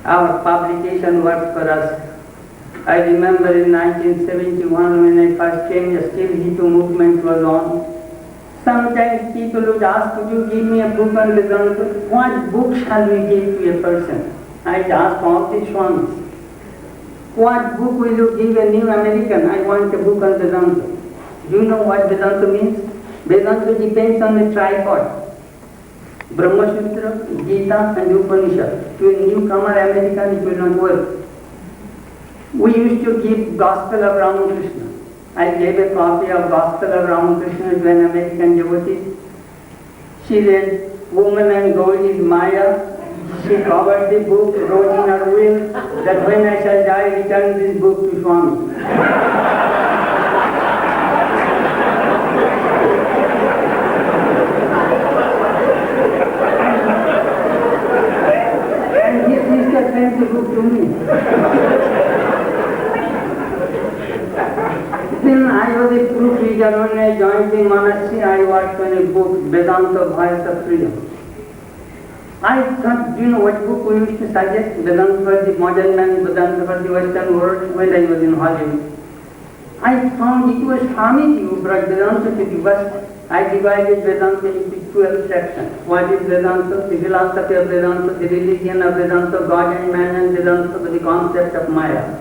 Our publication works for us. I remember in 1971 when I first came, the Still Hindu movement was on. Sometimes people would ask, could you give me a book on Vedanta? What book shall we give to a person? I asked all the Swamis. What book will you give a new American? I want a book on Vedanta. Do you know what Vedanta means? Vedanta depends on a tripod. Brahma Sutra, Gita and Upanishad. To a newcomer American it will not work. We used to give Gospel of Ramakrishna. I gave a copy of Gospel of Ramakrishna to an American devotee. She read, Woman and Gold is Maya. She covered the book, wrote in her will that when I shall die, return this book to Swami. And his sister sent the book to me. Then I was a proofreader when I joined the monastery. I worked on a book, Vedanta, Voice of Freedom. I thought, do you know what book we used to suggest? Vedanta for the modern man, Vedanta for the Western world, when I was in Hollywood. I found it was Swami who brought Vedanta to the West. I divided Vedanta into 12 sections. What is Vedanta? The philosophy of Vedanta, the religion of Vedanta, God and man and Vedanta, the concept of Maya.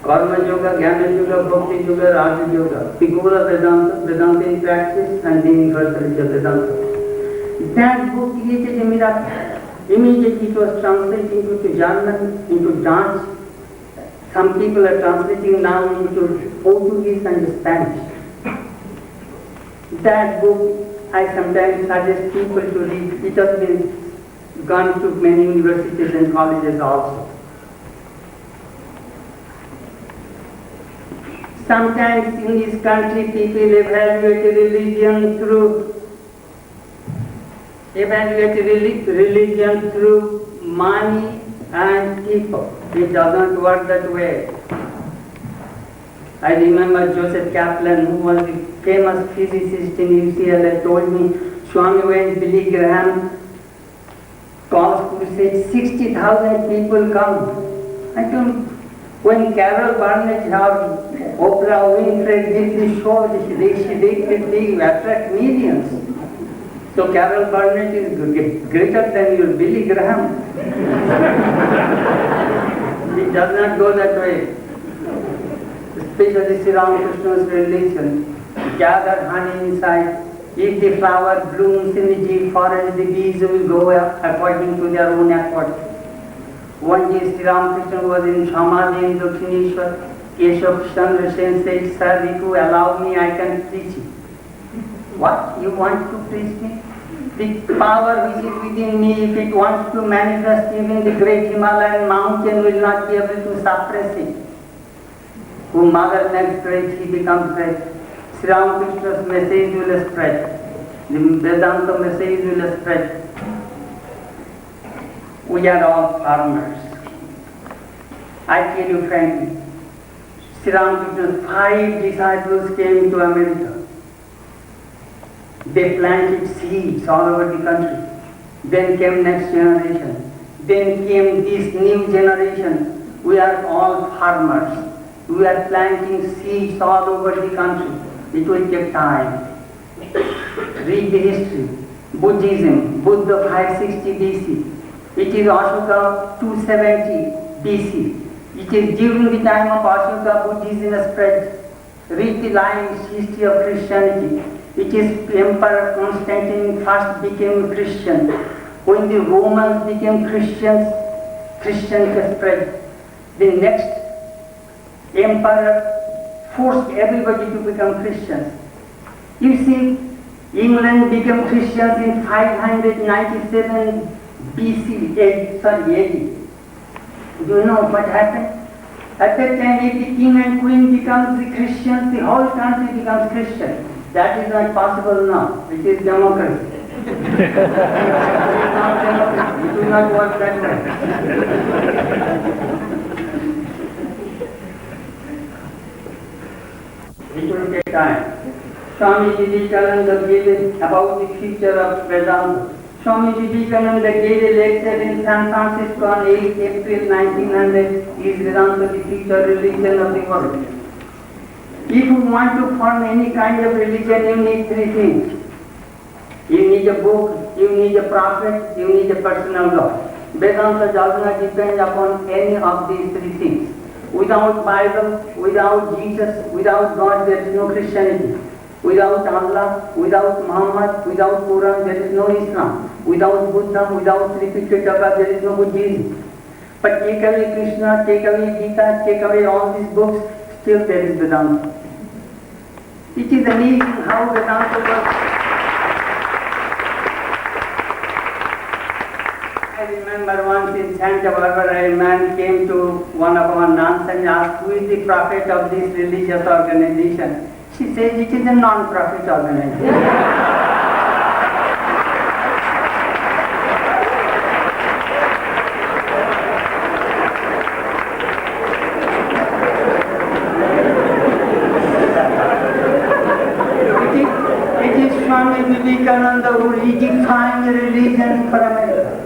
Karma Yoga, Jnana Yoga, Bhakti Yoga, Raja Yoga. The goal of Vedanta, Vedanta in practice, and the universality of Vedanta. That book created a miracle. Immediately it was translated into German, into Dutch. Some people are translating now into Portuguese and Spanish. That book I sometimes suggest people to read. It has been gone to many universities and colleges also. Sometimes in this country people evaluate religion through money and people. It doesn't work that way. I remember Joseph Kaplan, who was the famous physicist in UCLA, told me, Swami, when Billy Graham calls crusade, 60,000 people come. I told him, when Carol Burnett or Oprah Winfrey did the show, she did attract millions. So Carol Burnett is greater than your Billy Graham. It does not go that way. Especially Sri Ramakrishna's religion. Gather honey inside. If the flower blooms in the deep forest, the bees will go according to their own effort. One day Sri Ramakrishna was in Samadhi in Dakshineshwar. Keshav Chandra Sen said, Sir, if you allow me, I can preach you. What? You want to preach me? The power which is within me, if it wants to manifest even the great Himalayan mountain, will not be able to suppress it. Whom mother makes great, he becomes great. Sri Ramakrishna's message will spread. The Vedanta message will spread. We are all farmers. I tell you frankly, Sri Ramakrishna's 5 disciples came to America. They planted seeds all over the country. Then came next generation. Then came this new generation. We are all farmers. We are planting seeds all over the country. It will take time. Read the history. Buddhism, Buddha 560 BC. It is Ashoka 270 BC. It is during the time of Ashoka Buddhism spread. Read the lines, history of Christianity. It is Emperor Constantine first became Christian. When the Romans became Christians, Christianity spread. The next emperor forced everybody to become Christians. You see, England became Christians in 597 BC, AD. Do you know what happened? At that time, if the king and queen becomes the Christians, the whole country becomes Christian. That is not possible now. It is democracy. It is not democracy. It will not work that way. It will take time. Swami Vivekananda gave about the future of Vedanta. Swami Vivekananda gave a lecture in San Francisco on 8 April 1900. Is Vedanta the future religion of the world? If you want to form any kind of religion, you need 3 things. You need a book, you need a prophet, you need a personal God. Vedanta does not depend upon any of these 3 things. Without Bible, without Jesus, without God, there is no Christianity. Without Allah, without Muhammad, without Quran, there is no Islam. Without Buddha, without Tripitaka, there is no Buddhism. But take away Krishna, take away Gita, take away all these books, still there is Vedanta. It is amazing how Vedanta works. I remember once in Santa Barbara, a man came to one of our nuns and asked, who is the prophet of this religious organization? She says, it is a non-profit organization. It is Swami Vivekananda who redefined religion for America.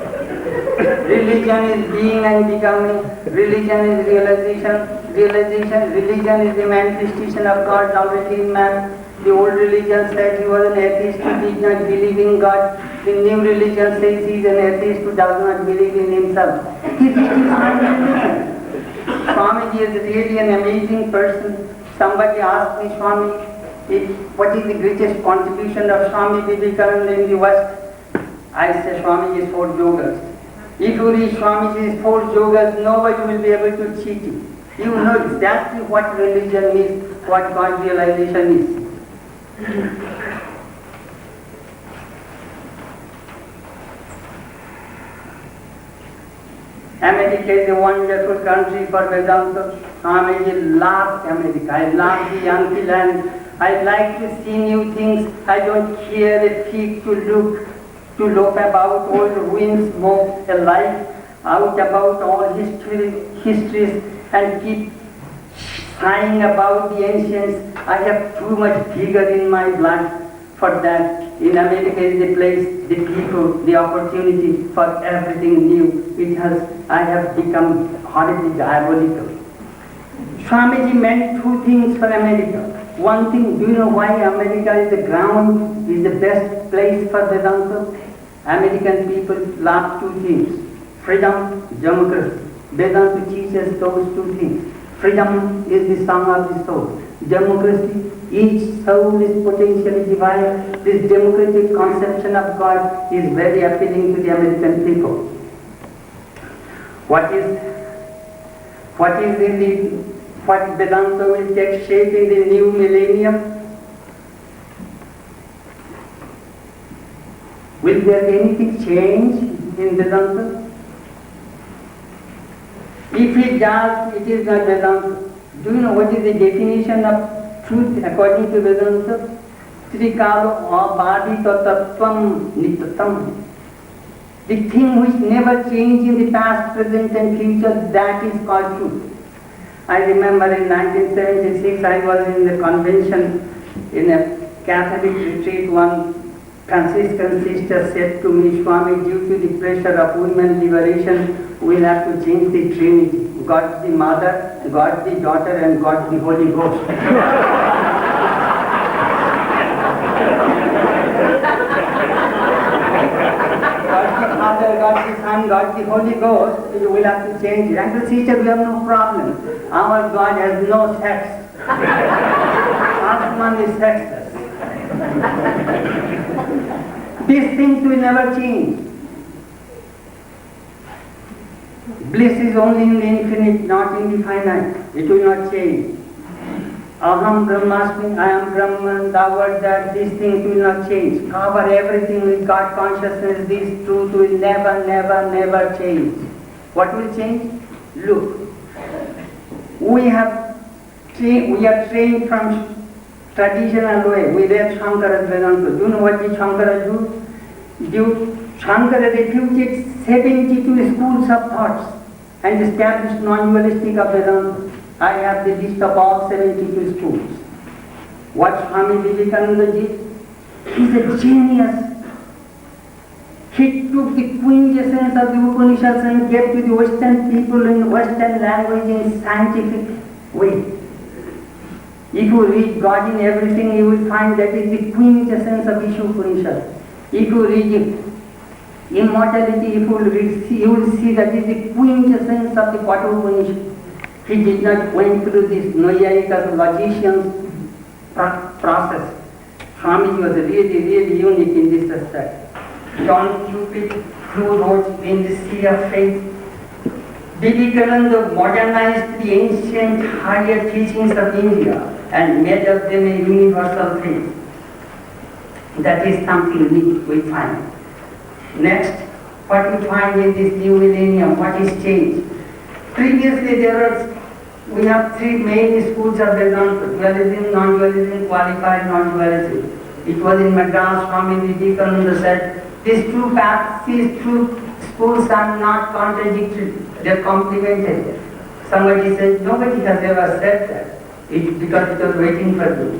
Religion is being and becoming. Religion is realization. Religion is the manifestation of God already in man. The old religion said he was an atheist who did not believe in God. The new religion says he is an atheist who does not believe in himself. He redefined religion. Swamiji is really an amazing person. Somebody asked me, Swami, what is the greatest contribution of Swami Vivekananda in the West? I say Swamiji's 4 yogas. If you read Swamiji's 4 yogas, nobody will be able to cheat you. You know exactly what religion is, what God realization is. America is a wonderful country for Vedanta. Swamiji loves America. I love the Yankee land. I like to see new things. I don't care a fig to look about old ruins, smoke alive, out about all histories, and keep sighing about the ancients. I have too much vigor in my blood for that. In America is the place, the people, the opportunity for everything new. I have become horribly diabolical. Swamiji meant 2 things for America. One thing, do you know why America is the ground, is the best place for Vedanta? American people love 2 things. Freedom, democracy. Vedanta teaches those 2 things. Freedom is the song of the soul. Democracy, each soul is potentially divine. This democratic conception of God is very appealing to the American people. What Vedanta will take shape in the new millennium? Will there be anything change in Vedanta? If it does, it is not Vedanta. Do you know what is the definition of truth according to Vedanta, Trikalo abhadita tattvam nitatam. The thing which never changes in the past, present and future, that is called truth. I remember in 1976 I was in the convention in a Catholic retreat. One Franciscan sister said to me, Swami, due to the pressure of women liberation, we'll have to change the Trinity. God the Mother, God the Daughter, and God the Holy Ghost. God the Father, God the Son, God the Holy Ghost, you will have to change it. And the sister, we have no problem. Our God has no sex. Atman is sexless. These things will never change. Bliss is only in the infinite, not in the finite. It will not change. Aham Brahmasmi, I am Brahman, thou art that, these things will not change. Cover everything with God consciousness, this truth will never change. What will change? Look. We are trained from traditional way. We read Shankara's Vedanta. Do you know what did Shankara do? Shankara refuted 72 schools of thoughts and established non-dualistic of Vedanta. I have the list of all 72 schools. What Swami Vivekananda did? He's a genius. He took the quintessence of the Upanishads and gave to the Western people in Western language in scientific way. If you read God in everything, you will find that is the quintessence of Isha Upanishad. If you read immortality, you will see that is the quintessence of the Kata Upanishad. He did not went through this Noyayika logician's process. Swami was really unique in this respect. John Cupid flew roads in the sea of faith. Vivekananda modernized the ancient higher teachings of India and made of them a universal faith. That is something we find. Next, what we find in this new millennium, what is changed? Previously we have three main schools of Vedanta: dualism, non-dualism, qualified non-dualism. It was in Madras, Swami Vivekananda said, these two paths, these two schools are not contradictory, they are complementary. Somebody said, nobody has ever said that. It's because it was waiting for you.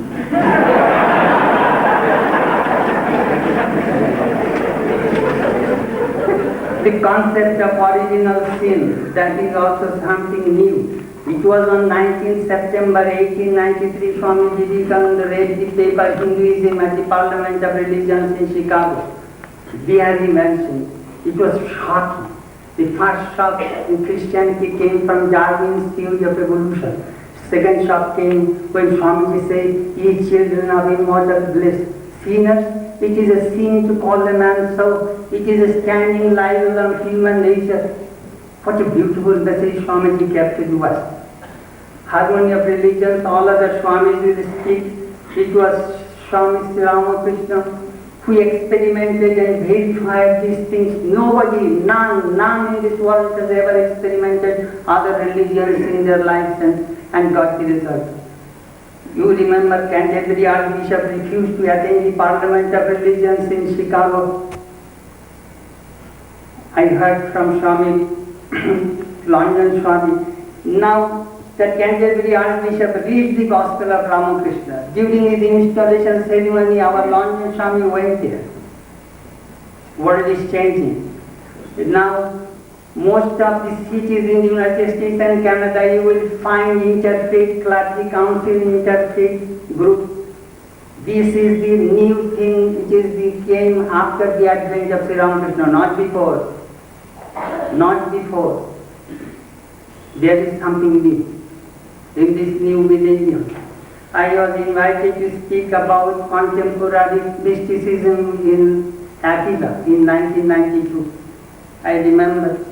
The concept of original sin, that is also something new. It was on 19 September 1893, Swami Chidananda read the paper Hinduism at the Parliament of Religions in Chicago. There he mentioned, it was shocking. The first shock in Christianity came from Darwin's theory of evolution. Second shock came when Swamiji said, ye children of immortal bliss, sinners, it is a sin to call a man so. It is a standing libel on human nature. What a beautiful message Swamiji kept to us. Harmony of religions, all other Swamis will speak. It was Swami Ramakrishna who experimented and verified these things. Nobody, none in this world has ever experimented other religions in their lives and got the result. You remember Canterbury Archbishop refused to attend the Parliament of Religions in Chicago. I heard from Swami, London Swami. Now that Canterbury Archbishop read the Gospel of Ramakrishna. During his installation ceremony, our London Swami went there. World is changing. Now, most of the cities in the United States and Canada, you will find interfaith clergy council, interfaith group. This is the new thing which came after the advent of Sri Ramakrishna, not before. Not before. There is something new in this new millennium. I was invited to speak about contemporary mysticism in Avila in 1992. I remember.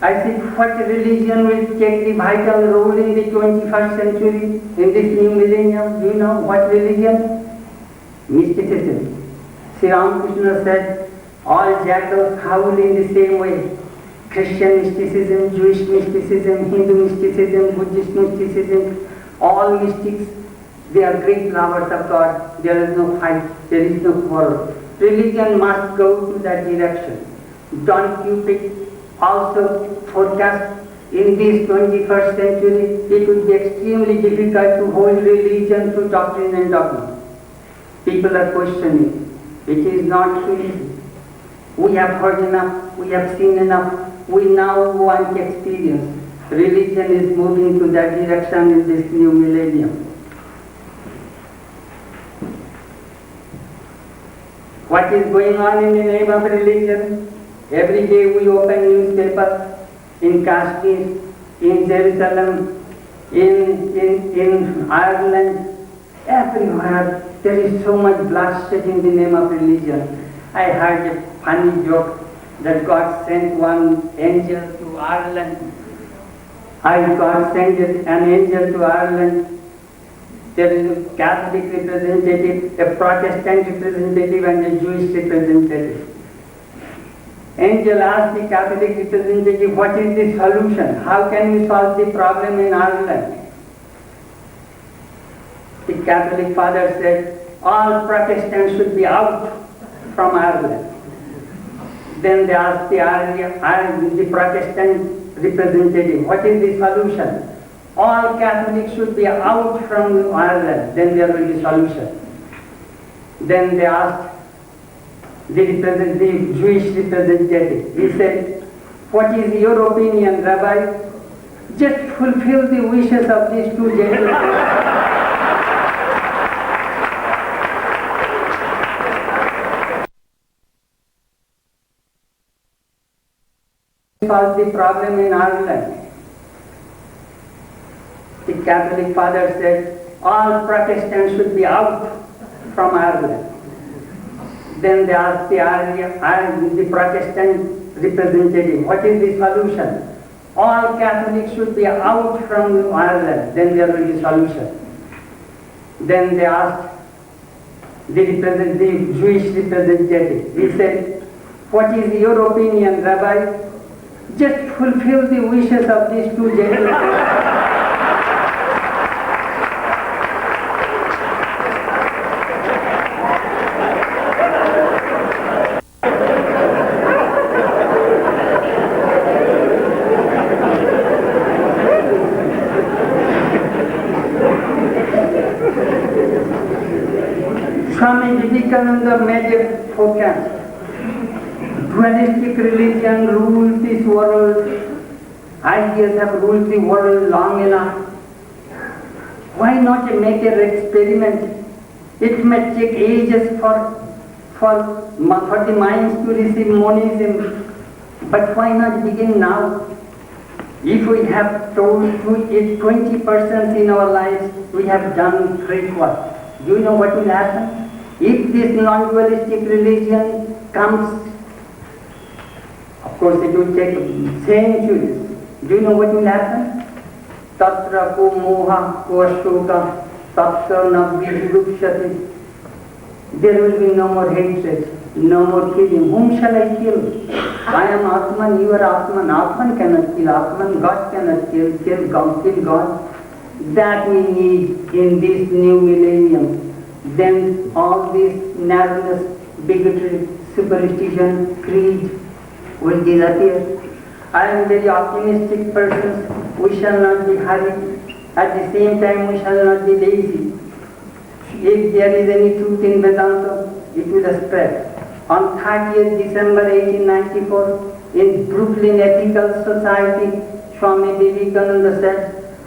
I said, what religion will take the vital role in the 21st century, in this new millennium? Do you know what religion? Mysticism. Sri Ramakrishna said, all jackals howl in the same way. Christian mysticism, Jewish mysticism, Hindu mysticism, Buddhist mysticism, all mystics, They are great lovers of God. There is no fight. There is no quarrel. Religion must go to that direction. Don Cupid also forecast in this 21st century it would be extremely difficult to hold religion through doctrine and dogma. People are questioning. It is not so easy. We have heard enough. We have seen enough. We now want experience. Religion is moving to that direction in this new millennium. What is going on in the name of religion? Every day we open newspapers in Kashmir, in Jerusalem, in Ireland, everywhere there is so much bloodshed in the name of religion. I heard a funny joke that God sent one angel to Ireland. God sent an angel to Ireland. There is a Catholic representative, a Protestant representative, and a Jewish representative. Angel asked the Catholic representative, what is the solution? How can we solve the problem in Ireland? The Catholic father said, all Protestants should be out from Ireland. Then they asked the Protestant representative, what is the solution? All Catholics should be out from Ireland, then there will be solution. Then they asked the Jewish representative. He said, what is your opinion, Rabbi? Just fulfill the wishes of these two gentlemen. Solve the problem in Ireland. The Catholic father said, all Protestants should be out from Ireland. Then they asked the Protestant representative, what is the solution? All Catholics should be out from Ireland, then there will be solution. Then they asked the Jewish representative. He said, what is your opinion, Rabbi? Just fulfill the wishes of these two gentlemen. Swami Vivekananda made a forecast. Dualistic religion rules this world. Ideas have ruled the world long enough. Why not make an experiment? It may take ages for the minds to receive monism, but why not begin now? If we have told 20% in our lives, we have done great work. Do you know what will happen? If this non-dualistic religion comes, of course it will take centuries. Do you know what will happen? Tatra ko moha ko ashoka tatra na vidrupshati. There will be no more hatred, no more killing. Whom shall I kill? I am Atman, you are Atman. Atman cannot kill Atman, God cannot kill God. That we need in this new millennium. Then all this narrowness, bigotry, superstition, greed will disappear. I am a very optimistic person. We shall not be hurried. At the same time, we shall not be lazy. If there is any truth in Vedanta, it will spread. On 30th December 1894, in Brooklyn Ethical Society, Swami Vivekananda said,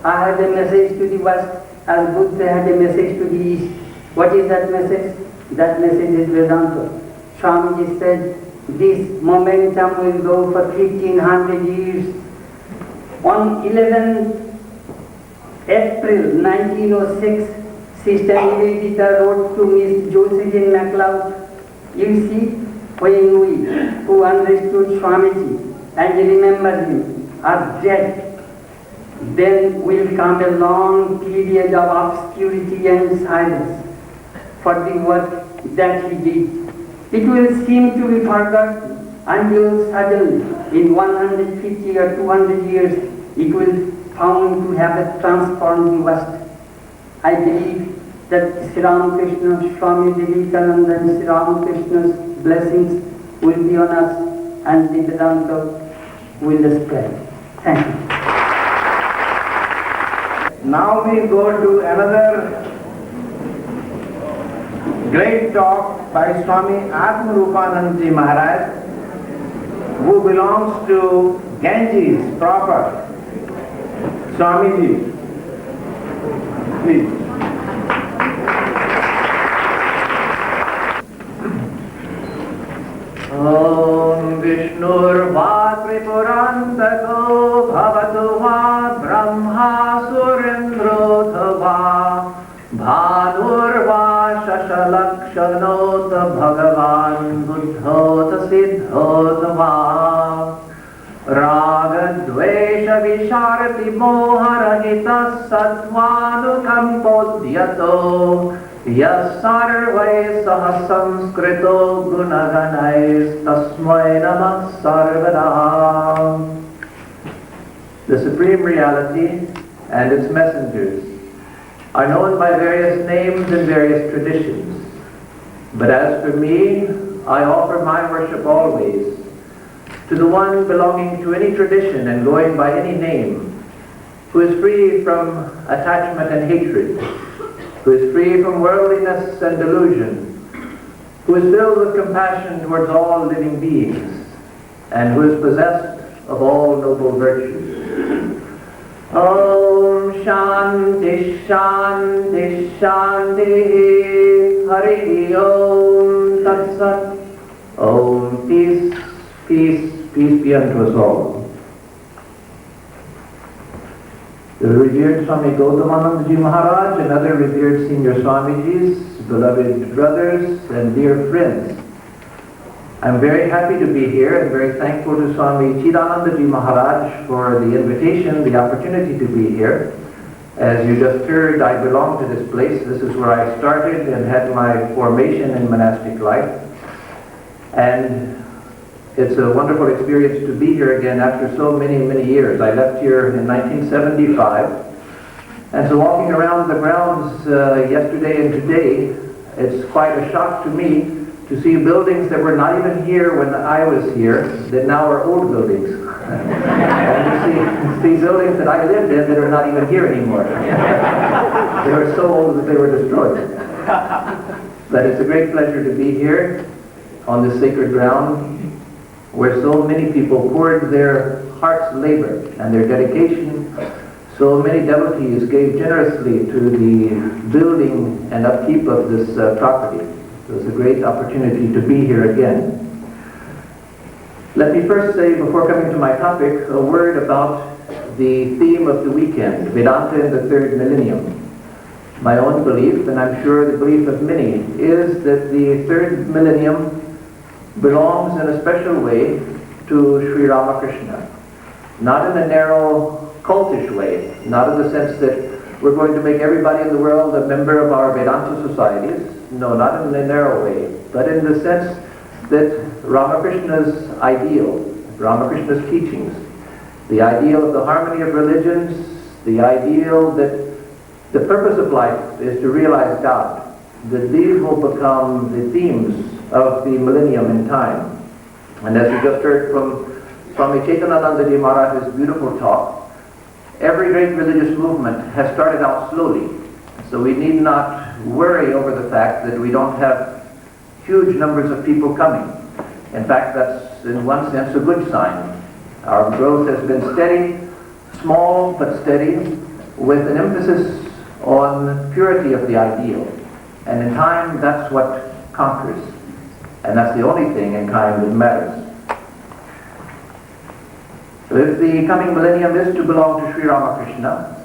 I have a message to the West as Buddha had a message to the East. What is that message? That message is Vedanta. Swamiji said, this momentum will go for 1500 years. On 11 April 1906, Sister Nivedita wrote to Miss Josephine MacLeod, you see, when we who understood Swamiji and remember him are dead, then will come a long period of obscurity and silence for the work that he did. It will seem to be forgotten until suddenly, in 150 or 200 years, it will found to have transformed the West. I believe that Sri Ramakrishna, Swami Vivekananda and Sri Ramakrishna's blessings will be on us and the Vedanta will spread. Thank you. Now we go to another great talk by Swami Atmarupanandaji Maharaj, who belongs to Ganges proper. Swamiji, please. Om Vishnurva Tripurantako Bhavatu Va Brahma Surendrotava Bhanurva Shashalakshanoта Bhagavan Buddhota Siddhotava Ragadvesha Visharati Moharahita Sattvanukampodhyato Yas sarvai sah samskrito gunaganais tasmai namah sarvada. The Supreme Reality and its messengers are known by various names and various traditions. But as for me, I offer my worship always to the one belonging to any tradition and going by any name, who is free from attachment and hatred, who is free from worldliness and delusion, who is filled with compassion towards all living beings, and who is possessed of all noble virtues. Om Shanti Shanti Shanti Hari Om Tat Sat. Om Peace, Peace, Peace be unto us all. The revered Swami Gautamanandaji Maharaj and other revered senior Swamijis, beloved brothers and dear friends, I'm very happy to be here and very thankful to Swami Chidanandaji Maharaj for the invitation, the opportunity to be here. As you just heard, I belong to this place. This is where I started and had my formation in monastic life. And it's a wonderful experience to be here again after so many, many years. I left here in 1975. And so walking around the grounds yesterday and today, it's quite a shock to me to see buildings that were not even here when I was here, that now are old buildings. And to see buildings that I lived in that are not even here anymore. They were so old that they were destroyed. But it's a great pleasure to be here on this sacred ground, where so many people poured their heart's labor and their dedication. So many devotees gave generously to the building and upkeep of this property. So it's a great opportunity to be here again. Let me first say, before coming to my topic, a word about the theme of the weekend, Vedanta in the third millennium. My own belief, and I'm sure the belief of many, is that the third millennium belongs in a special way to Sri Ramakrishna. Not in a narrow cultish way, not in the sense that we're going to make everybody in the world a member of our Vedanta societies. No, not in a narrow way, but in the sense that Ramakrishna's ideal, Ramakrishna's teachings, the ideal of the harmony of religions, the ideal that the purpose of life is to realize God, that these will become the themes of the millennium in time. And as you just heard from Swami Chidananda Maharaj's beautiful talk, every great religious movement has started out slowly. So we need not worry over the fact that we don't have huge numbers of people coming. In fact, that's in one sense a good sign. Our growth has been steady, small but steady, with an emphasis on purity of the ideal. And in time, that's what conquers. And that's the only thing in time that matters. So if the coming millennium is to belong to Sri Ramakrishna,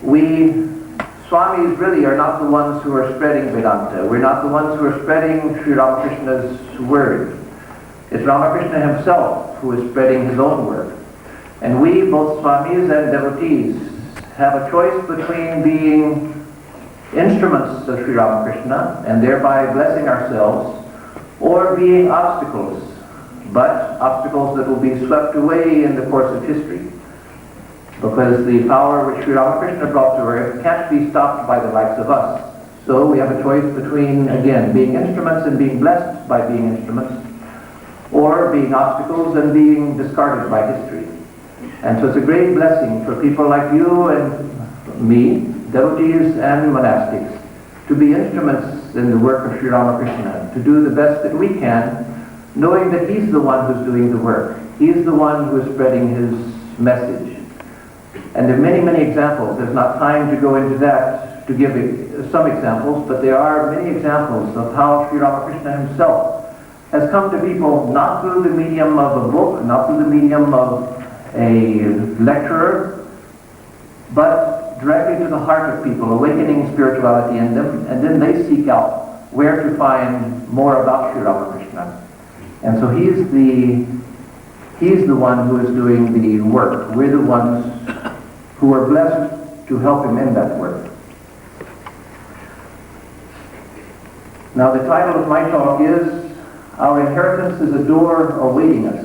we Swamis really are not the ones who are spreading Vedanta. We're not the ones who are spreading Sri Ramakrishna's word. It's Ramakrishna himself who is spreading his own word. And we, both Swamis and devotees, have a choice between being instruments of Sri Ramakrishna and thereby blessing ourselves, or being obstacles, but obstacles that will be swept away in the course of history. because the power which Sri Ramakrishna brought to earth can't be stopped by the likes of us. So we have a choice between, again, being instruments and being blessed by being instruments, or being obstacles and being discarded by history. And so it's a great blessing for people like you and me, devotees and monastics, to be instruments in the work of Sri Ramakrishna, to do the best that we can, knowing that he's the one who's doing the work. He's the one who is spreading his message. And there are many, many examples. There's not time to go into that, to give some examples, but there are many examples of how Sri Ramakrishna himself has come to people not through the medium of a book, not through the medium of a lecturer, but directly to the heart of people, awakening spirituality in them, and then they seek out where to find more about Sri Ramakrishna. And so he's the one who is doing the work. We're the ones who are blessed to help him in that work. Now the title of my talk is Our Inheritance is a Door Awaiting Us.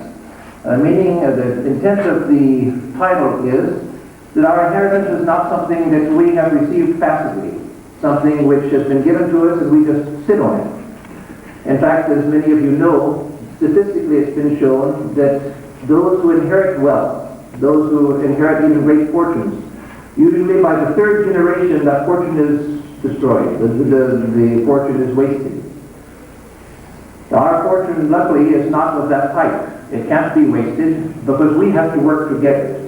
Meaning, the intent of the title is that our inheritance is not something that we have received passively, something which has been given to us and we just sit on it. In fact, as many of you know, statistically it's been shown that those who inherit wealth, those who inherit even great fortunes, usually by the third generation that fortune is destroyed, the fortune is wasted. Our fortune, luckily, is not of that type. It can't be wasted because we have to work to get it.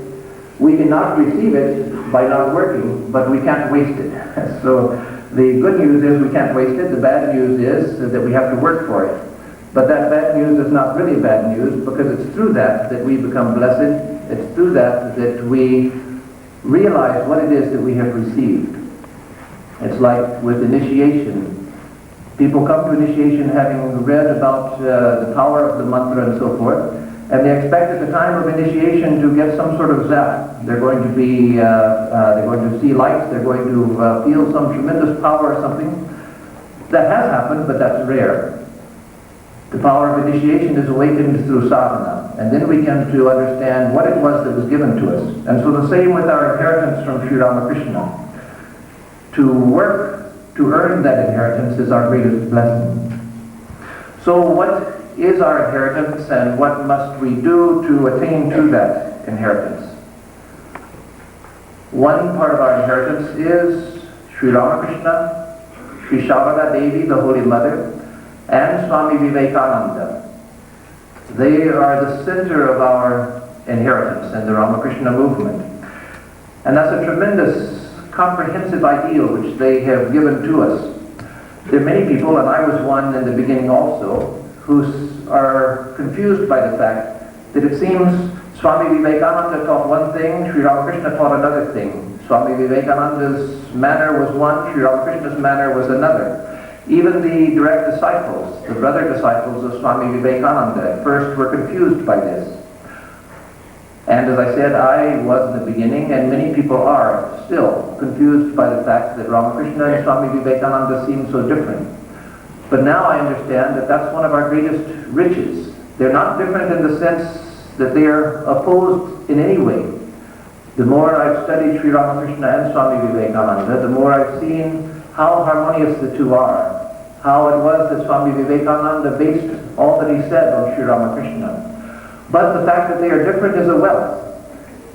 We cannot receive it by not working, but we can't waste it. So the good news is we can't waste it. The bad news is that we have to work for it. But that bad news is not really bad news, because it's through that that we become blessed. It's through that that we realize what it is that we have received. It's like with initiation. People come to initiation having read about the power of the mantra and so forth, and they expect at the time of initiation to get some sort of zap. They're going to be, they're going to see lights, they're going to feel some tremendous power or something. That has happened, but that's rare. The power of initiation is awakened through sadhana, and then we come to understand what it was that was given to us. And so the same with our inheritance from Sri Ramakrishna. To work to earn that inheritance is our greatest blessing. So what is our inheritance, and what must we do to attain to that inheritance? One part of our inheritance is Sri Ramakrishna, Sri Shabada Devi, the Holy Mother, and Swami Vivekananda. They are the center of our inheritance in the Ramakrishna movement. And that's a tremendous comprehensive ideal which they have given to us. There are many people, and I was one in the beginning also, who are confused by the fact that it seems Swami Vivekananda taught one thing, Sri Ramakrishna taught another thing. Swami Vivekananda's manner was one, Sri Ramakrishna's manner was another. Even the direct disciples, the brother disciples of Swami Vivekananda, at first were confused by this. And as I said, I was in the beginning, and many people are still confused by the fact that Ramakrishna and Swami Vivekananda seem so different. But now I understand that that's one of our greatest riches. They're not different in the sense that they are opposed in any way. The more I've studied Sri Ramakrishna and Swami Vivekananda, the more I've seen how harmonious the two are, how it was that Swami Vivekananda based all that he said on Sri Ramakrishna. But the fact that they are different is a wealth.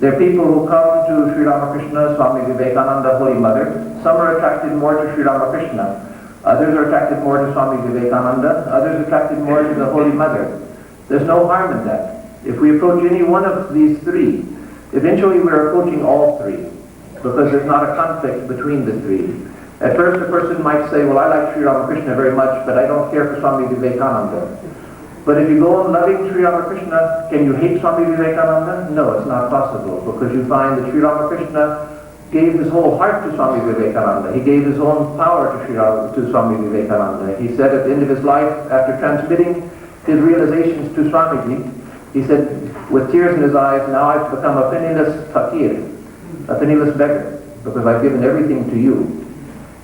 There are people who come to Sri Ramakrishna, Swami Vivekananda, Holy Mother. Some are attracted more to Sri Ramakrishna. Others are attracted more to Swami Vivekananda. Others attracted more to the Holy Mother. There's no harm in that. If we approach any one of these three, eventually we're approaching all three, because there's not a conflict between the three. At first a person might say, well, I like Sri Ramakrishna very much, but I don't care for Swami Vivekananda. But if you go on loving Sri Ramakrishna, can you hate Swami Vivekananda? No, it's not possible, because you find that Sri Ramakrishna gave his whole heart to Swami Vivekananda. He gave his own power to Swami Vivekananda. He said at the end of his life, after transmitting his realizations to Swamiji, he said, with tears in his eyes, now I've become a penniless fakir, a penniless beggar, because I've given everything to you.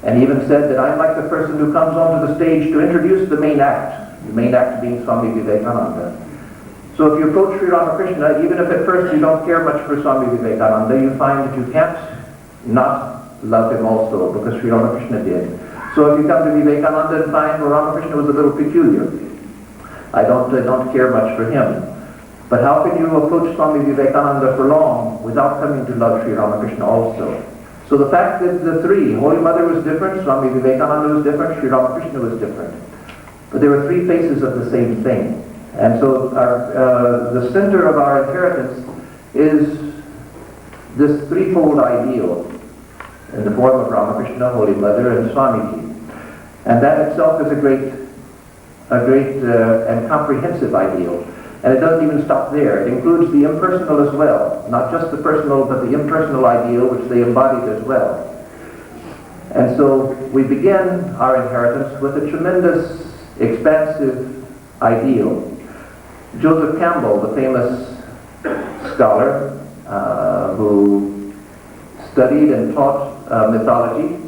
And he even said that I'm like the person who comes onto the stage to introduce the main act being Swami Vivekananda. So if you approach Sri Ramakrishna, even if at first you don't care much for Swami Vivekananda, you find that you can't not love him also, because Sri Ramakrishna did. So if you come to Vivekananda and find, well, Ramakrishna was a little peculiar, I don't care much for him. But how can you approach Swami Vivekananda for long without coming to love Sri Ramakrishna also? So the fact that the three, Holy Mother was different, Swami Vivekananda was different, Sri Ramakrishna was different. But there were three faces of the same thing. And so the center of our inheritance is this threefold ideal in the form of Ramakrishna, Holy Mother, and Swamiji. And that itself is a great and comprehensive ideal. And it doesn't even stop there. It includes the impersonal as well. Not just the personal, but the impersonal ideal which they embodied as well. And so we begin our inheritance with a tremendous, expansive ideal. Joseph Campbell, the famous scholar who studied and taught mythology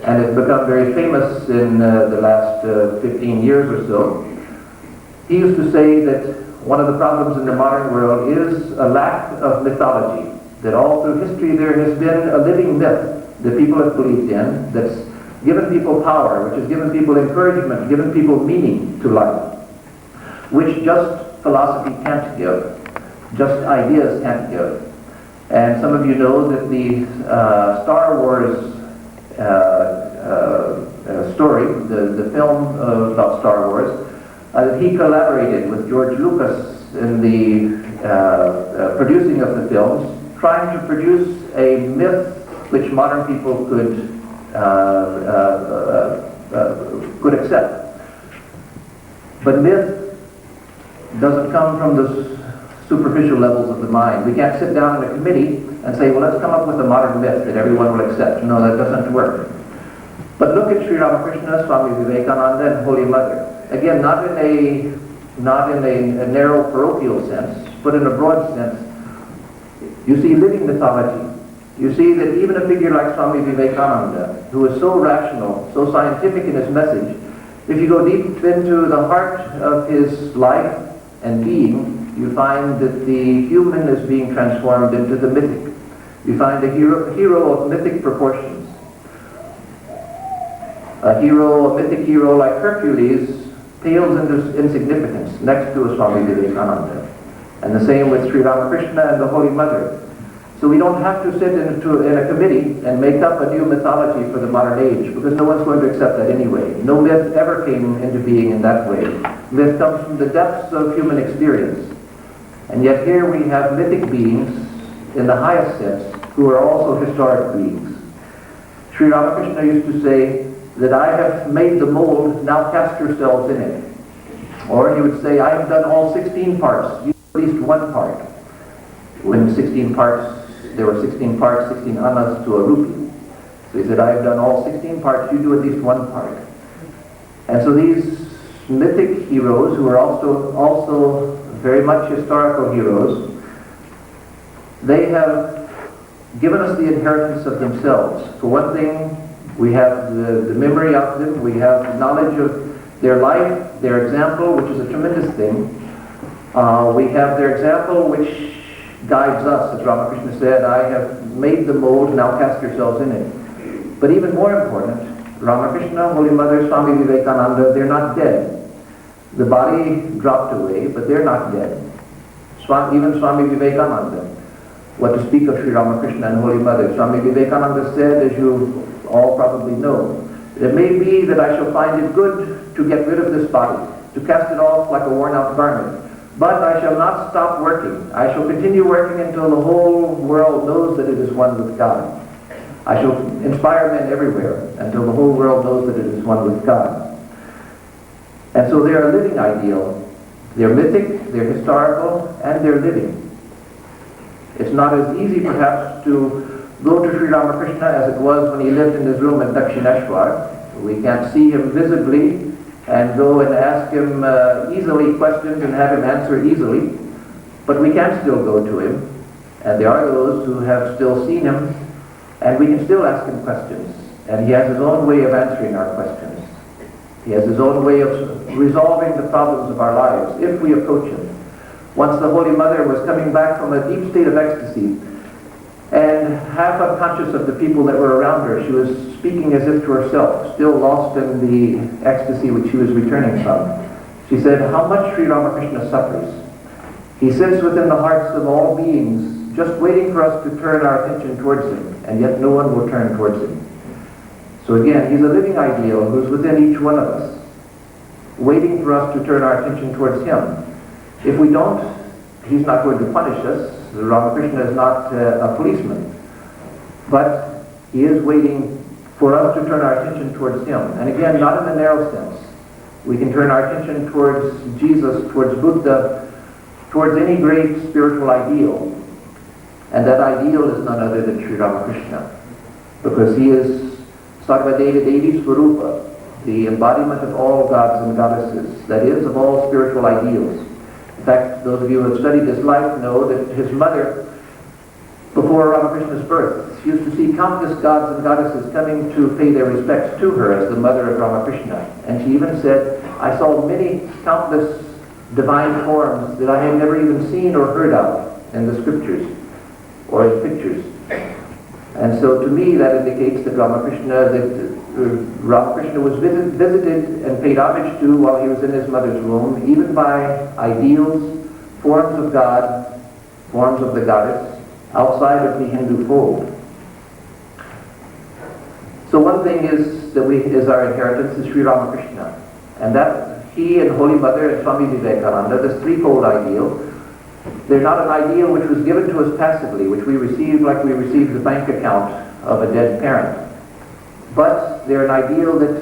and has become very famous in the last 15 years or so, he used to say that one of the problems in the modern world is a lack of mythology, that all through history there has been a living myth that people have believed in, that's given people power, which has given people encouragement, given people meaning to life, which just philosophy can't give, just ideas can't give. And some of you know that the Star Wars story, the film about Star Wars, that he collaborated with George Lucas in the producing of the films, trying to produce a myth which modern people could accept. But myth doesn't come from the superficial levels of the mind. We can't sit down in a committee and say, well, let's come up with a modern myth that everyone will accept. No, that doesn't work. But look at Sri Ramakrishna, Swami Vivekananda, and Holy Mother. Again, not in a narrow parochial sense, but in a broad sense. You see living mythology. You see that even a figure like Swami Vivekananda, who is so rational, so scientific in his message, if you go deep into the heart of his life and being, you find that the human is being transformed into the mythic. You find a hero of mythic proportions. A mythic hero like Hercules pales into insignificance next to a Swami Vivekananda. And the same with Sri Ramakrishna and the Holy Mother. So we don't have to sit in a committee and make up a new mythology for the modern age, because no one's going to accept that anyway. No myth ever came into being in that way. Myth comes from the depths of human experience. And yet here we have mythic beings in the highest sense who are also historic beings. Sri Ramakrishna used to say that I have made the mold, now cast yourselves in it. Or he would say, I have done all 16 parts, you do at least one part. When 16 parts, there were 16 parts, 16 annas to a rupee. So he said, I have done all 16 parts, you do at least one part. And so these mythic heroes, who are also very much historical heroes, they have given us the inheritance of themselves. For one thing, we have the memory of them, we have knowledge of their life, their example, which is a tremendous thing. We have their example which guides us, as Ramakrishna said, I have made the mold, now cast yourselves in it. But even more important, Ramakrishna, Holy Mother, Swami Vivekananda, they're not dead. The body dropped away, but they're not dead. Even Swami Vivekananda. What to speak of Sri Ramakrishna and Holy Mother. Swami Vivekananda said, as you all probably know, it may be that I shall find it good to get rid of this body, to cast it off like a worn-out garment. But I shall not stop working. I shall continue working until the whole world knows that it is one with God. I shall inspire men everywhere until the whole world knows that it is one with God. And so they are a living ideal. They're mythic, they're historical, and they're living. It's not as easy perhaps to go to Sri Ramakrishna as it was when he lived in his room at Dakshineshwar. We can't see him visibly and go and ask him easily questions and have him answer easily. But we can still go to him. And there are those who have still seen him, and we can still ask him questions. And he has his own way of answering our questions. He has his own way of resolving the problems of our lives if we approach him. Once the Holy Mother was coming back from a deep state of ecstasy, and half unconscious of the people that were around her. She was speaking as if to herself, still lost in the ecstasy which she was returning from. She said, "How much Sri Ramakrishna suffers. He sits within the hearts of all beings, just waiting for us to turn our attention towards him, and yet no one will turn towards him." So again, he's a living ideal who's within each one of us, waiting for us to turn our attention towards him. If we don't, he's not going to punish us. Ramakrishna is not a policeman, but he is waiting for us to turn our attention towards him. And again, not in the narrow sense. We can turn our attention towards Jesus, towards Buddha, towards any great spiritual ideal. And that ideal is none other than Sri Ramakrishna, because he is Sarvadeva Devi Swarupa, the embodiment of all gods and goddesses, that is, of all spiritual ideals. In fact, those of you who have studied his life know that his mother, before Ramakrishna's birth, she used to see countless gods and goddesses coming to pay their respects to her as the mother of Ramakrishna. And she even said, "I saw many countless divine forms that I had never even seen or heard of in the scriptures or in pictures." And so to me that indicates that Ramakrishna was visited and paid homage to while he was in his mother's womb, even by ideals, forms of God, forms of the goddess, outside of the Hindu fold. So one thing is our inheritance is Sri Ramakrishna, and that he and Holy Mother and Swami Vivekananda, this threefold ideal, they're not an ideal which was given to us passively, which we receive like we receive the bank account of a dead parent. But they're an ideal that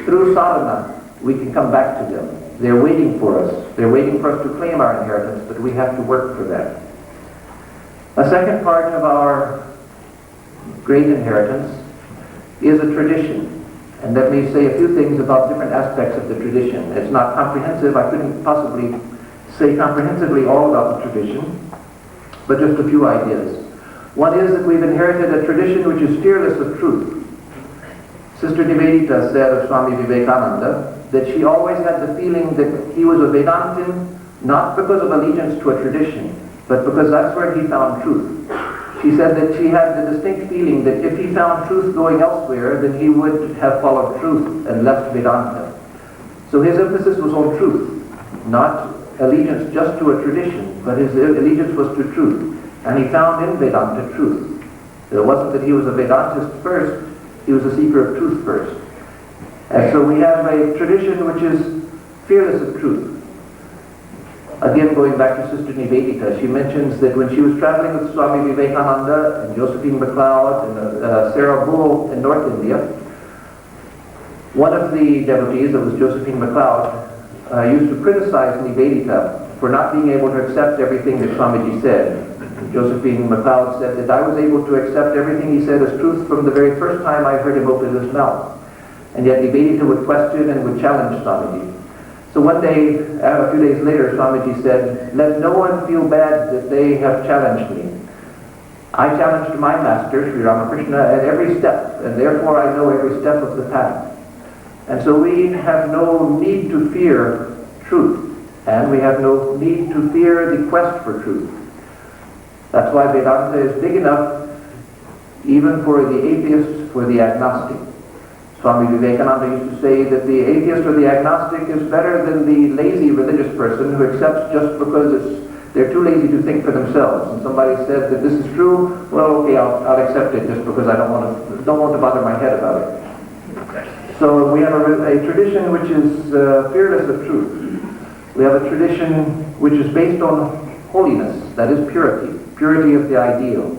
through sadhana we can come back to them. They're waiting for us. They're waiting for us to claim our inheritance, but we have to work for that. A second part of our great inheritance is a tradition. And let me say a few things about different aspects of the tradition. It's not comprehensive. I couldn't possibly say comprehensively all about the tradition, but just a few ideas. One is that we've inherited a tradition which is fearless of truth. Sister Nivedita said of Swami Vivekananda that she always had the feeling that he was a Vedantin, not because of allegiance to a tradition, but because that's where he found truth. She said that she had the distinct feeling that if he found truth going elsewhere, then he would have followed truth and left Vedanta. So his emphasis was on truth, not allegiance just to a tradition, but his allegiance was to truth. And he found in Vedanta truth. It wasn't that he was a Vedantist first, he was a seeker of truth first. And so we have a tradition which is fearless of truth. Again, going back to Sister Nivedita, she mentions that when she was traveling with Swami Vivekananda and Josephine MacLeod and Sarah Bull in North India, one of the devotees, that was Josephine MacLeod, used to criticize Nivedita for not being able to accept everything that Swamiji said. Josephine MacLeod said that I was able to accept everything he said as truth from the very first time I heard him open his mouth. And yet Nivedita would question and would challenge Swamiji. So one day, a few days later, Swamiji said, "Let no one feel bad that they have challenged me. I challenged my master, Sri Ramakrishna, at every step, and therefore I know every step of the path." And so we have no need to fear truth, and we have no need to fear the quest for truth. That's why Vedanta is big enough even for the atheist, for the agnostic. Swami Vivekananda used to say that the atheist or the agnostic is better than the lazy religious person who accepts just because they're too lazy to think for themselves. And somebody said that this is true, well, okay, I'll accept it just because I don't want to bother my head about it. So we have a tradition which is fearless of truth. We have a tradition which is based on holiness, that is purity of the ideal.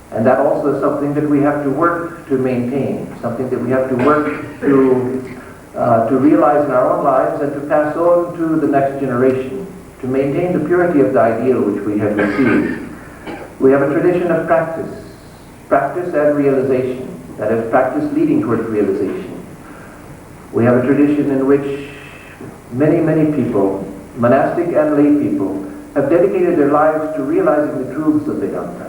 And that also is something that we have to work to maintain, something that we have to work to realize in our own lives and to pass on to the next generation, to maintain the purity of the ideal which we have received. We have a tradition of practice and realization, that is, practice leading towards realization. We have a tradition in which many, many people, monastic and lay people, have dedicated their lives to realizing the truths of Vedanta.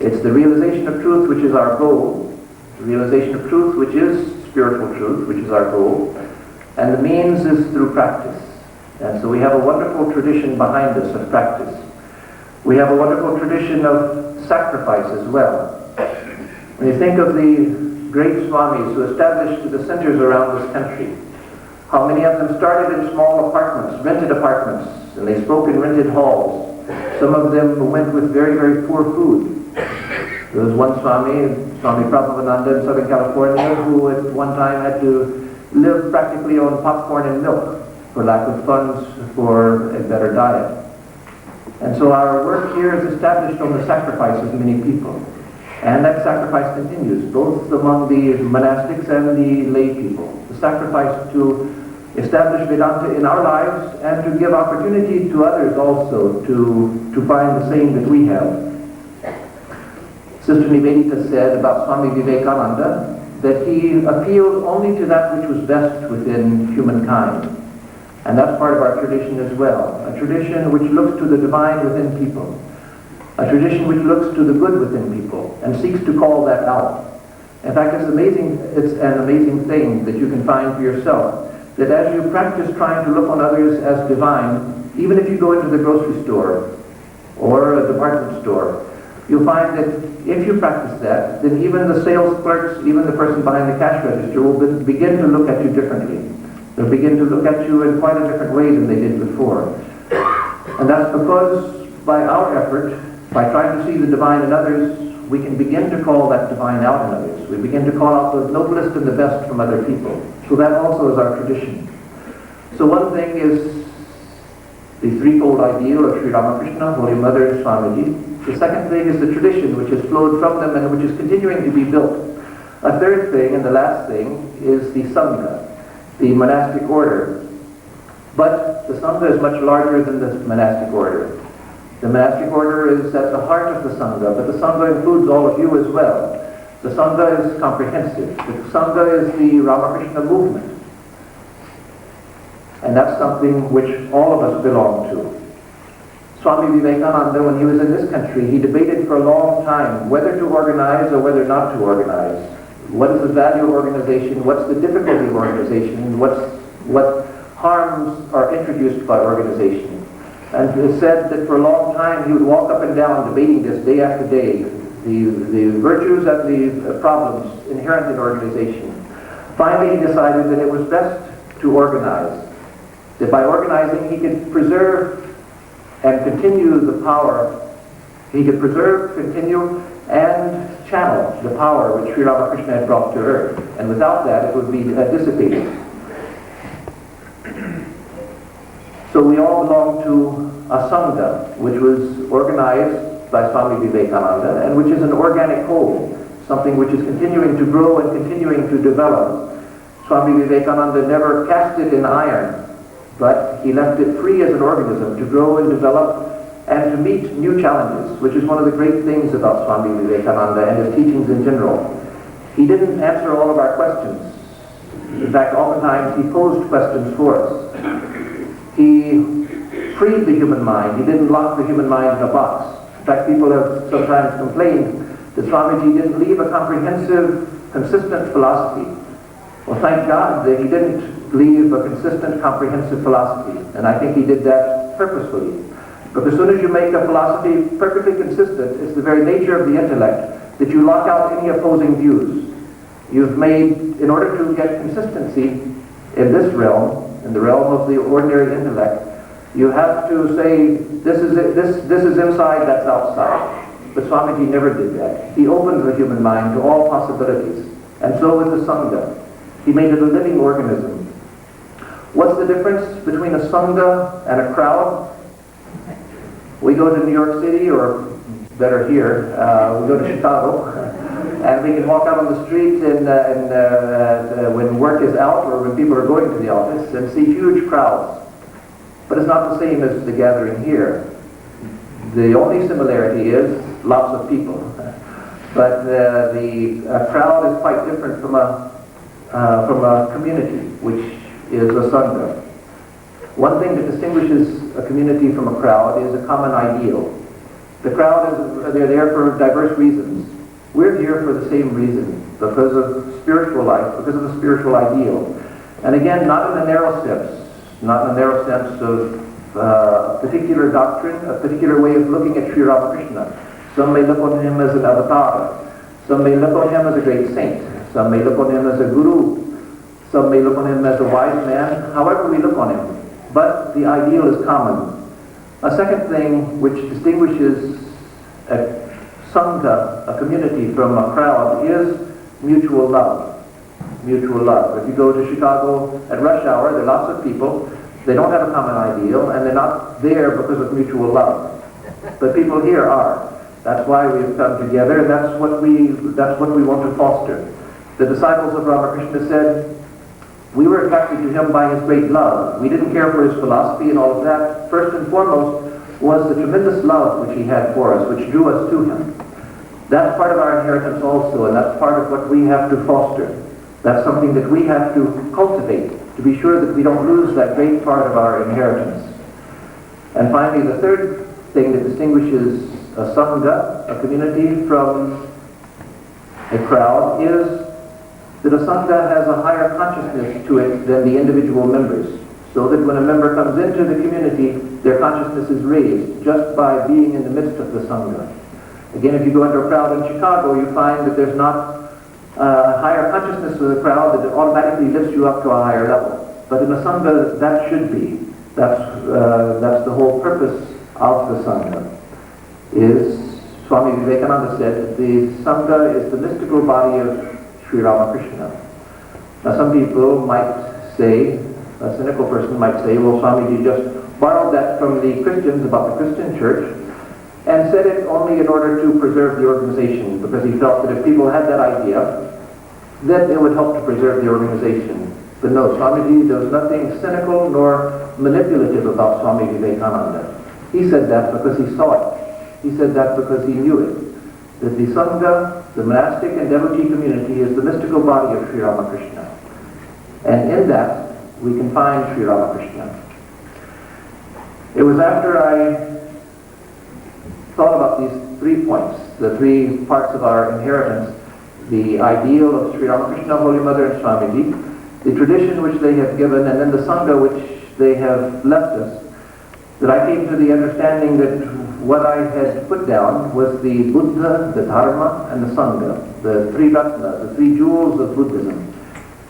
It's the realization of truth which is our goal, the realization of truth which is spiritual truth, which is our goal, and the means is through practice. And so we have a wonderful tradition behind us of practice. We have a wonderful tradition of sacrifice as well. When you think of the great Swamis who established the centers around this country, how many of them started in small apartments, rented apartments, and they spoke in rented halls. Some of them went with very, very poor food. There was one Swami, Swami Vivekananda in Southern California, who at one time had to live practically on popcorn and milk for lack of funds for a better diet. And so our work here is established on the sacrifice of many people. And that sacrifice continues, both among the monastics and the lay people. The sacrifice to establish Vedanta in our lives and to give opportunity to others also to find the same that we have. Sister Nivedita said about Swami Vivekananda that he appealed only to that which was best within humankind. And that's part of our tradition as well. A tradition which looks to the divine within people. A tradition which looks to the good within people and seeks to call that out. In fact, it's an amazing thing that you can find for yourself, that as you practice trying to look on others as divine, even if you go into the grocery store or a department store, you'll find that if you practice that, then even the sales clerks, even the person behind the cash register will begin to look at you differently. They'll begin to look at you in quite a different way than they did before. And that's because by our effort, by trying to see the divine in others, we can begin to call that divine out in others. We begin to call out the noblest and the best from other people. So that also is our tradition. So one thing is the threefold ideal of Sri Ramakrishna, Holy Mother, and Swamiji. The second thing is the tradition which has flowed from them and which is continuing to be built. A third thing, and the last thing, is the Sangha, the monastic order. But the Sangha is much larger than the monastic order. The monastic order is at the heart of the Sangha, but the Sangha includes all of you as well. The Sangha is comprehensive. The Sangha is the Ramakrishna movement. And that's something which all of us belong to. Swami Vivekananda, when he was in this country, he debated for a long time whether to organize or whether not to organize. What is the value of organization? What's the difficulty of organization? What harms are introduced by organization? And it said that for a long time he would walk up and down debating this day after day, the virtues and the problems inherent in organization. Finally he decided that it was best to organize. That by organizing he could preserve and continue the power, he could preserve, continue, and channel the power which Sri Ramakrishna had brought to earth. And without that it would be dissipated. So we all belong to a Sangha, which was organized by Swami Vivekananda, and which is an organic whole, something which is continuing to grow and continuing to develop. Swami Vivekananda never cast it in iron, but he left it free as an organism to grow and develop and to meet new challenges, which is one of the great things about Swami Vivekananda and his teachings in general. He didn't answer all of our questions. In fact, oftentimes he posed questions for us. He freed the human mind. He didn't lock the human mind in a box. In fact, people have sometimes complained that Swamiji didn't leave a comprehensive, consistent philosophy. Well, thank God that he didn't leave a consistent, comprehensive philosophy. And I think he did that purposefully. But as soon as you make a philosophy perfectly consistent, it's the very nature of the intellect that you lock out any opposing views. You've made, in order to get consistency in this realm, in the realm of the ordinary intellect, you have to say, this is inside, that's outside. But Swamiji never did that. He opened the human mind to all possibilities. And so with the Sangha. He made it a living organism. What's the difference between a Sangha and a crowd? We go to New York City, or better here, we go to Chicago, and we can walk out on the street and when work is out or when people are going to the office and see huge crowds. But it's not the same as the gathering here. The only similarity is lots of people. But the crowd is quite different from a community, which is a Sangha. One thing that distinguishes a community from a crowd is a common ideal. The crowd they're there for diverse reasons. We're here for the same reason, because of spiritual life, because of the spiritual ideal. And again, not in a narrow sense, not in the narrow sense of a particular doctrine, a particular way of looking at Sri Ramakrishna. Some may look on him as an avatar. Some may look on him as a great saint. Some may look on him as a guru. Some may look on him as a wise man. However we look on him. But the ideal is common. A second thing which distinguishes a sangha, a community, from a crowd is mutual love. Mutual love. If you go to Chicago at rush hour, there are lots of people. They don't have a common ideal, and they're not there because of mutual love. But people here are. That's why we've come together, and that's what we want to foster. The disciples of Ramakrishna said, we were attracted to him by his great love. We didn't care for his philosophy and all of that. First and foremost was the tremendous love which he had for us, which drew us to him. That's part of our inheritance also, and that's part of what we have to foster. That's something that we have to cultivate, to be sure that we don't lose that great part of our inheritance. And finally, the third thing that distinguishes a sangha, a community, from a crowd is that a sangha has a higher consciousness to it than the individual members. So that when a member comes into the community, their consciousness is raised just by being in the midst of the sangha. Again, if you go into a crowd in Chicago, you find that there's not a higher consciousness of the crowd that automatically lifts you up to a higher level. But in a sangha, that should be. That's the whole purpose of the sangha. Is Swami Vivekananda said that the sangha is the mystical body of Sri Ramakrishna. Now some people might say, a cynical person might say, well, Swamiji just borrowed that from the Christians about the Christian church and said it only in order to preserve the organization, because he felt that if people had that idea, that it would help to preserve the organization. But no, Swamiji, there was nothing cynical nor manipulative about Swami Vivekananda. He said that because he saw it. He said that because he knew it. That the sangha, the monastic and devotee community, is the mystical body of Sri Ramakrishna. And in that, we can find Sri Ramakrishna. It was after I thought about these 3 points, the 3 parts of our inheritance, the ideal of Sri Ramakrishna, Holy Mother, and Swamiji, the tradition which they have given, and then the sangha which they have left us, that I came to the understanding that what I had put down was the Buddha, the Dharma, and the Sangha, the 3 ratna, the 3 jewels of Buddhism.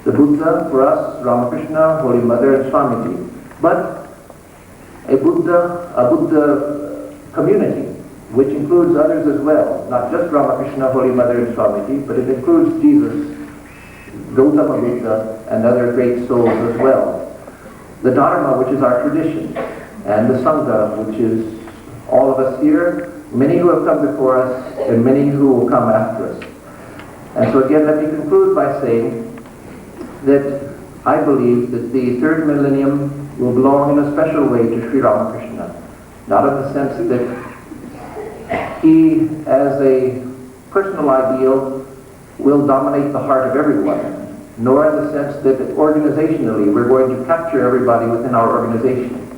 The Buddha, for us, Ramakrishna, Holy Mother, and Swamiji. But a Buddha community, which includes others as well, not just Ramakrishna, Holy Mother, and Swamiji, but it includes Jesus, Gautama Buddha, and other great souls as well. The Dharma, which is our tradition, and the Sangha, which is all of us here, many who have come before us, and many who will come after us. And so again, let me conclude by saying that I believe that the 3rd millennium will belong in a special way to Sri Ramakrishna. Not in the sense that he, as a personal ideal, will dominate the heart of everyone, nor in the sense that organizationally we're going to capture everybody within our organization.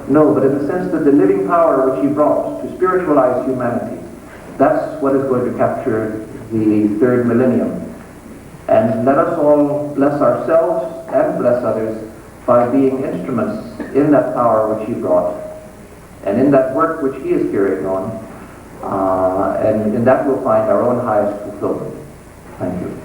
No, but in the sense that the living power which he brought to spiritualize humanity, that's what is going to capture the 3rd millennium. And let us all bless ourselves and bless others by being instruments in that power which he brought, and in that work which he is carrying on, and in that we'll find our own highest fulfillment. Thank you.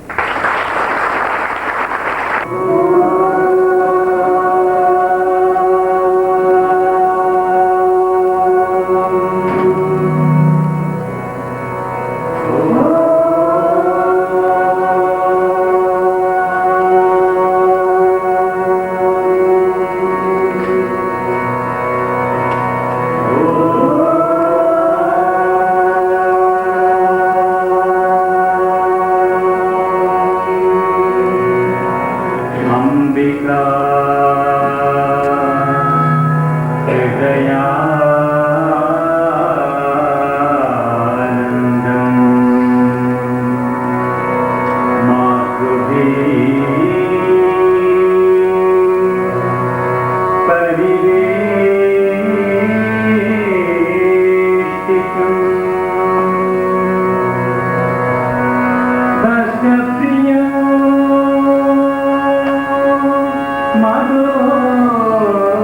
Madhu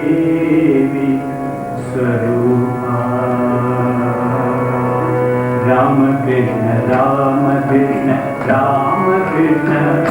Devi Swarupa Ram Krishna Ram Krishna Ram Krishna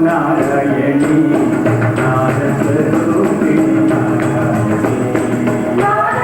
Narayani, Naraswarupi, Narayani.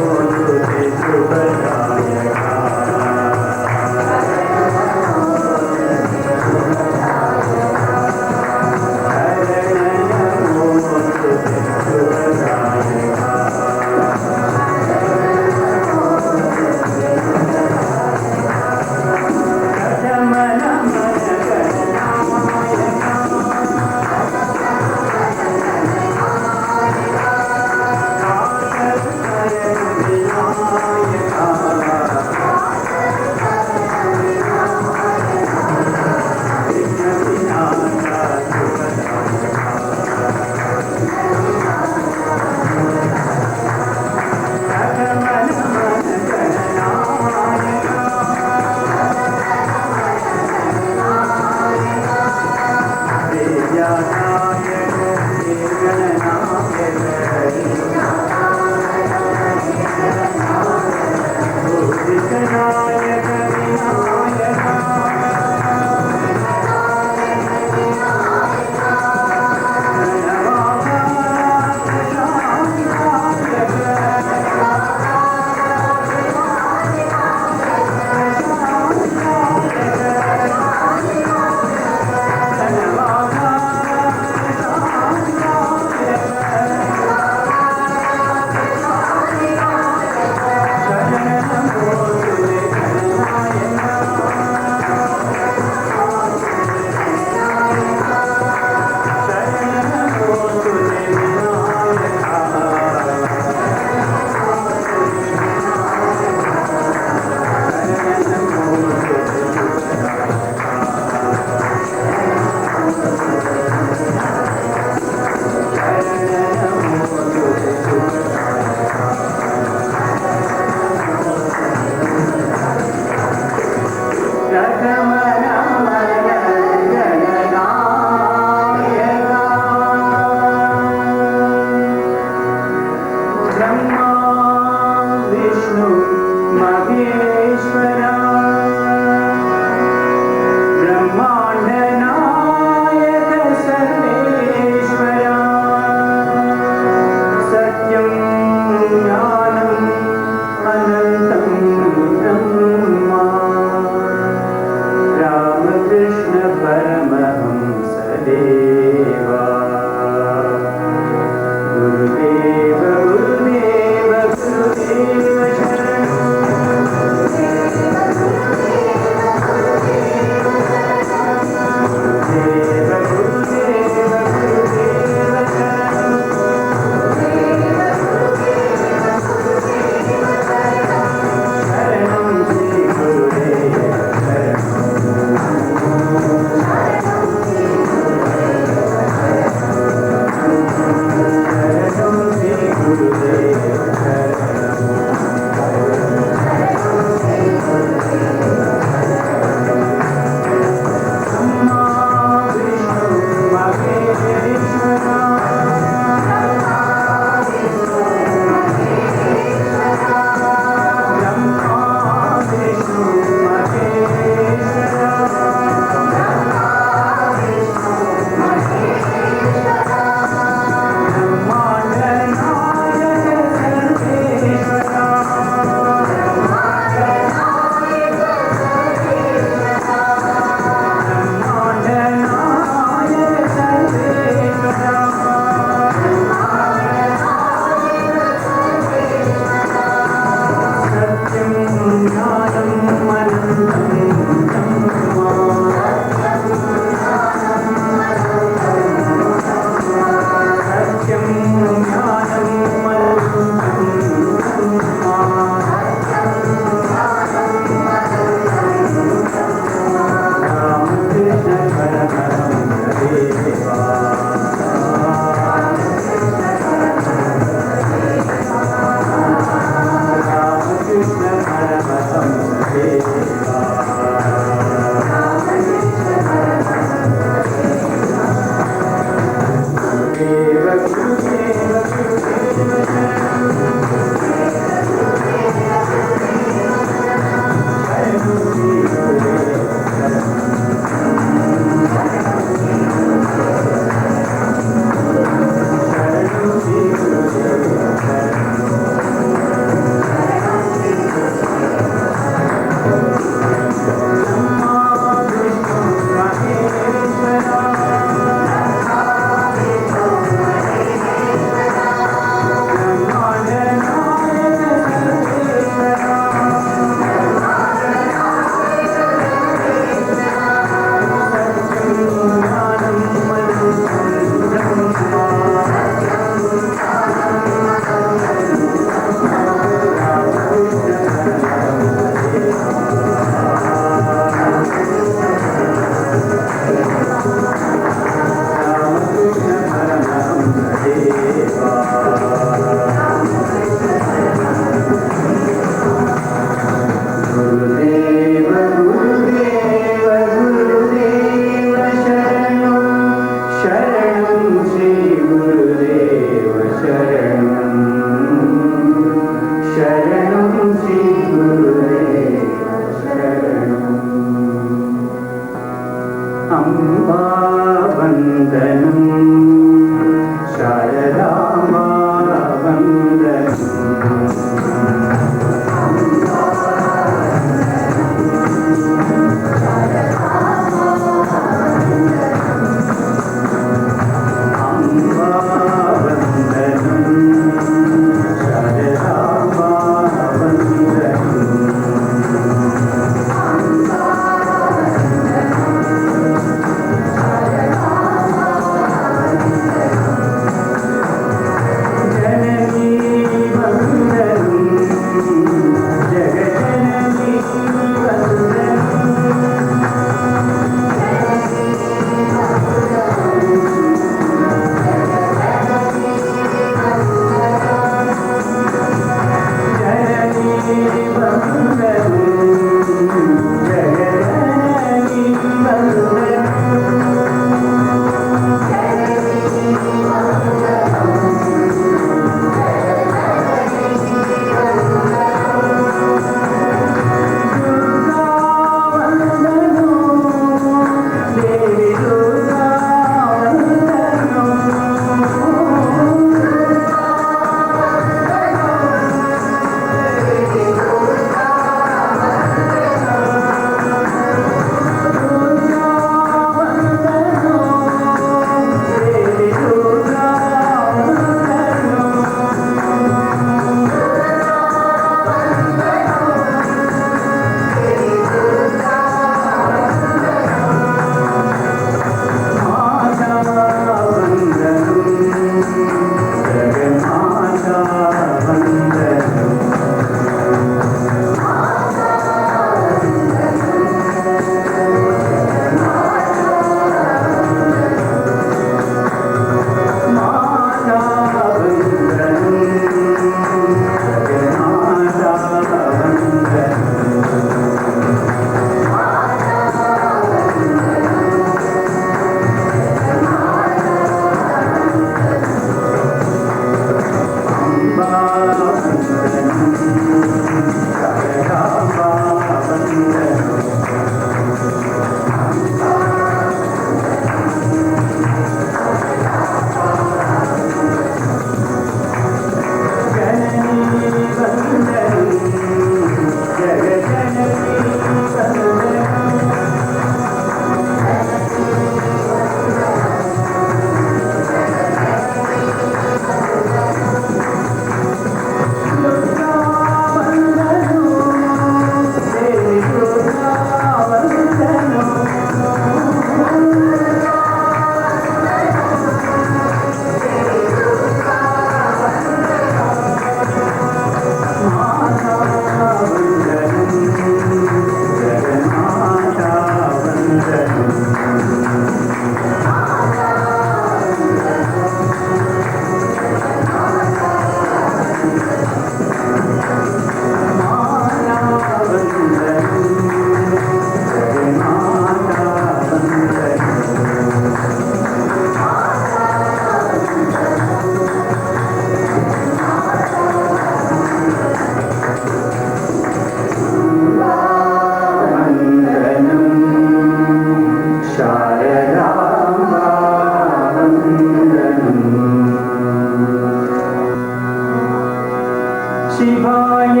शिवाय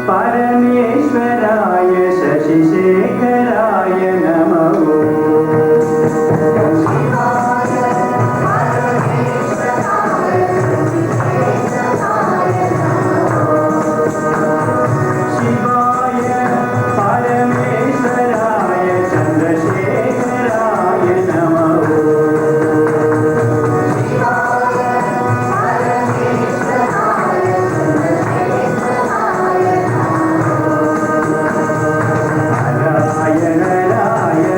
परमेश्वराय शशिशेखराय नमः शिवाय परमेश्वराय चन्द्रशेखराय नमः Narayan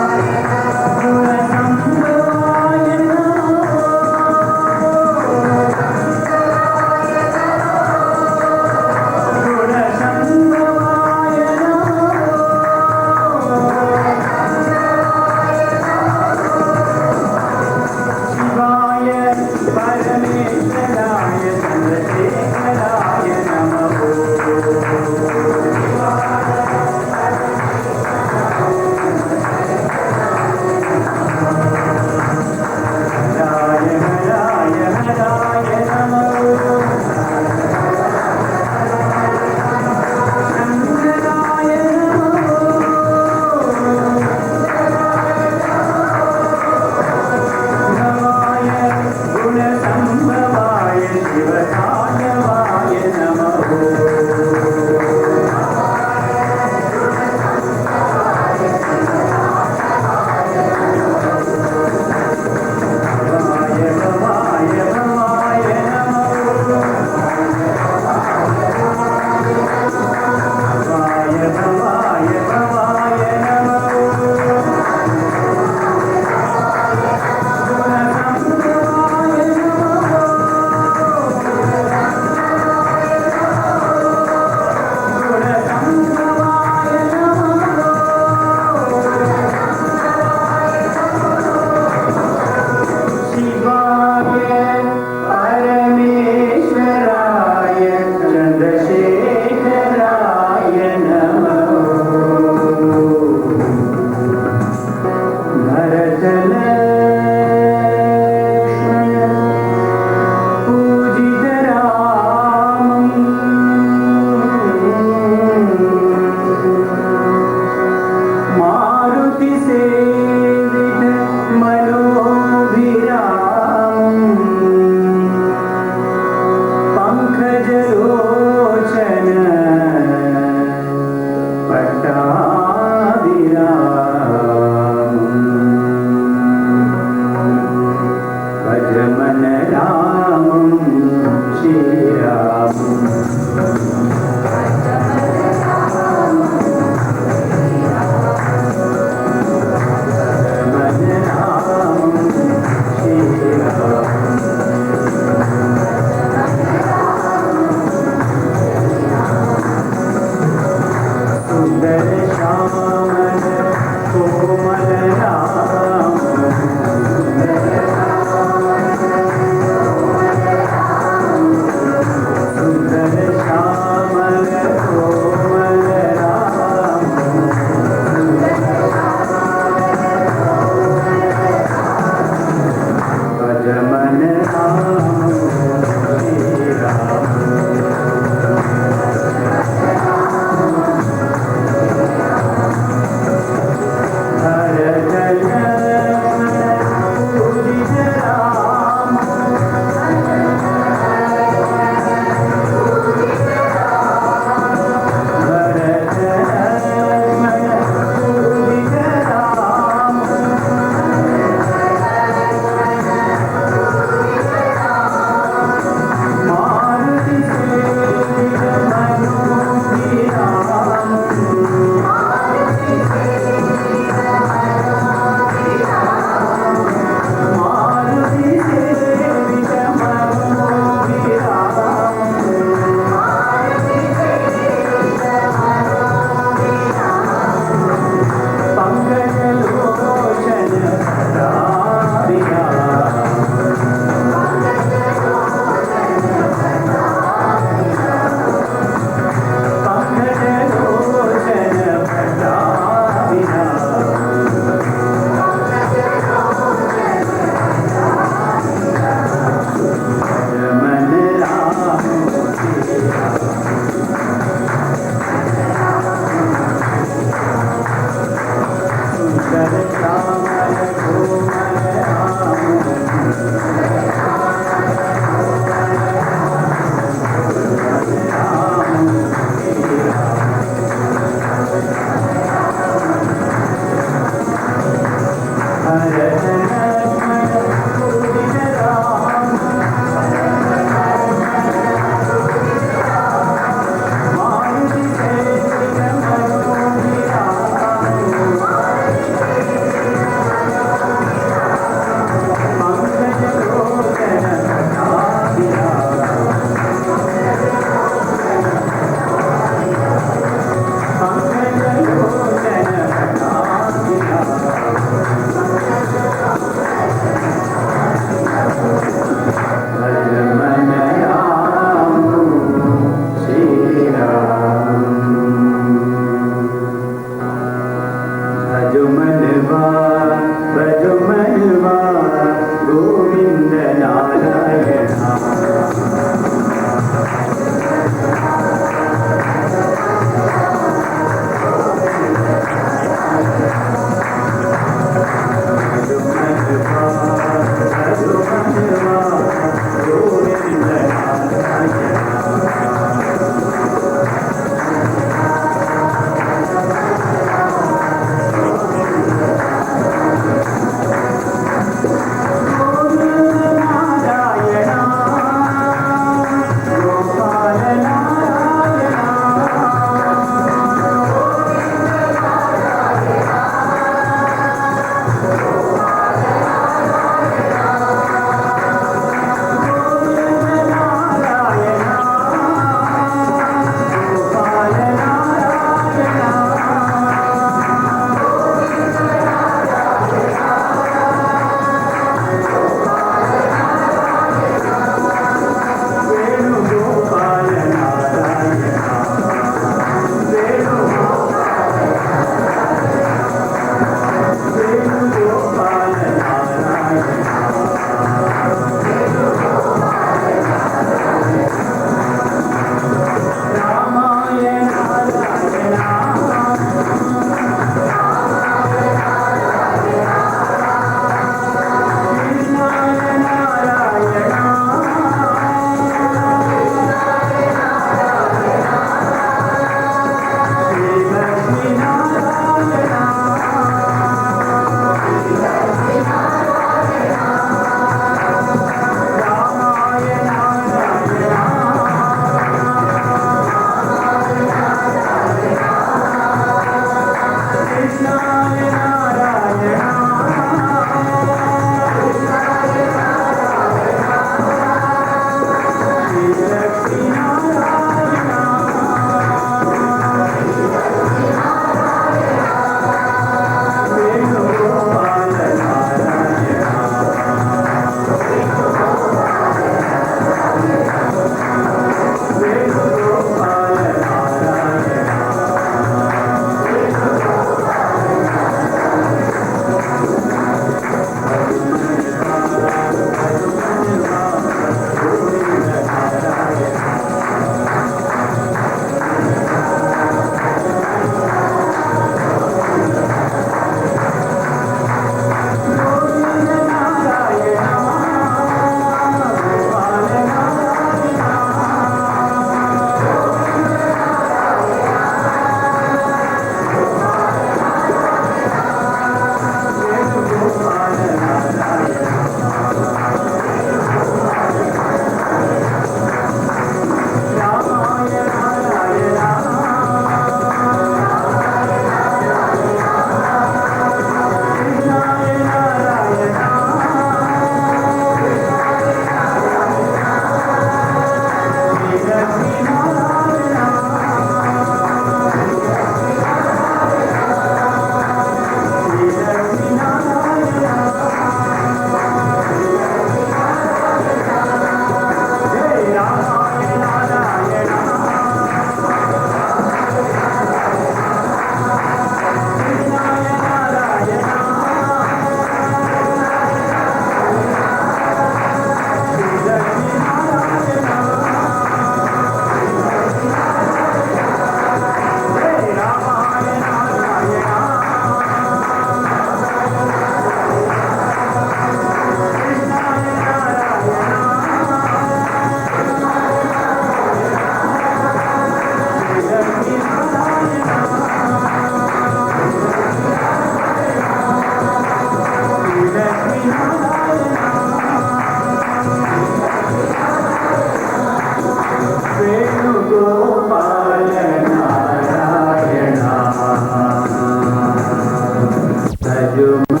Shama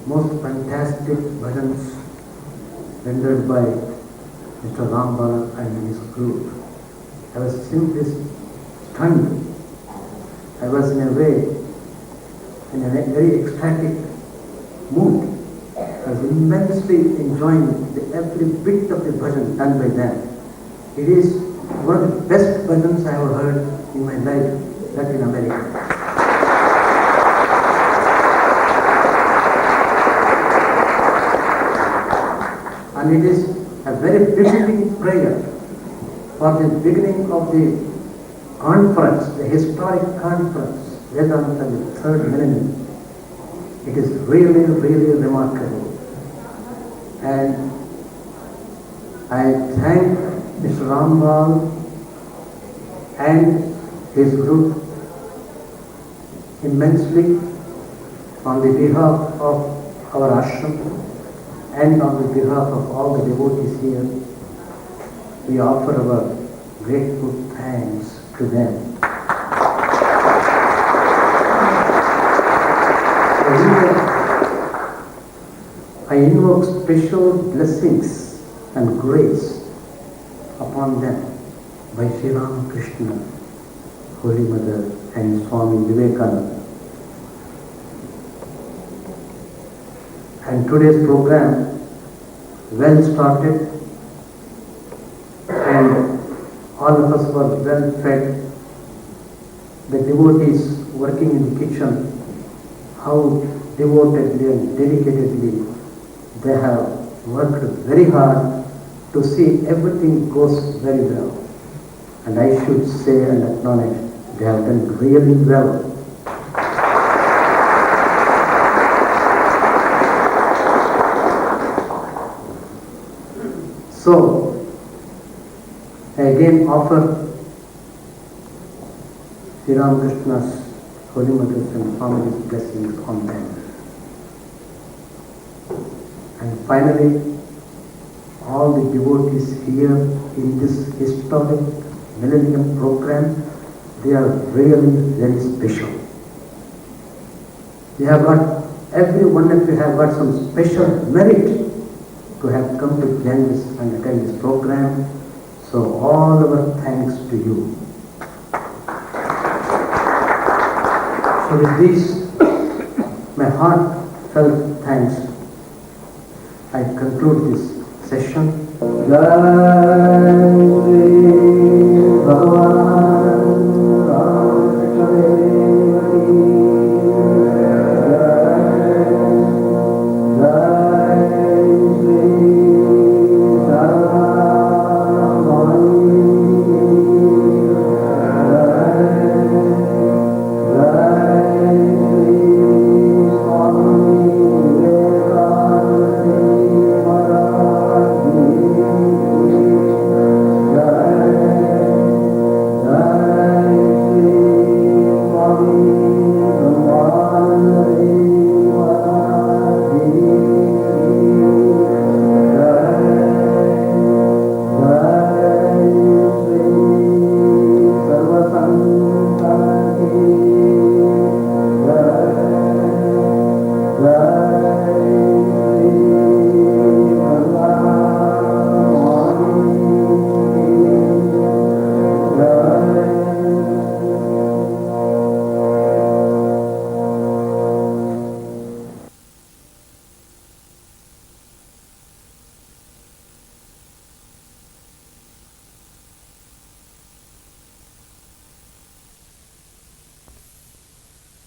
most fantastic bhajans rendered by Mr. Rambala and his group. I was simply stunned. I was in a way, in a very ecstatic mood. I was immensely enjoying every bit of the bhajan done by them. It is one of the best bhajans I have heard in my life, that in America. And it is a very befitting prayer for the beginning of the conference, the historic conference, Vedanta, the third millennium. It is really, really remarkable. And I thank Mr. Rambal and his group immensely on the behalf of our ashram and on the behalf of all the devotees here. We offer our grateful thanks to them. I invoke special blessings and grace upon them by Sri Ramakrishna, Holy Mother and Swami Vivekananda. And today's program, well started, and all of us were well fed. The devotees working in the kitchen, how devotedly and dedicatedly they have worked very hard to see everything goes very well. And I should say and acknowledge they have done really well. So, I again offer Sri Ramakrishna's Holy Mother's and Swami's blessings on them. And finally, all the devotees here in this historic Millennium program, they are really very special. They have got, every one of you have got some special merit to have come to join this and attend this program. So all our thanks to you. So with this, my heartfelt thanks, I conclude this session. Jai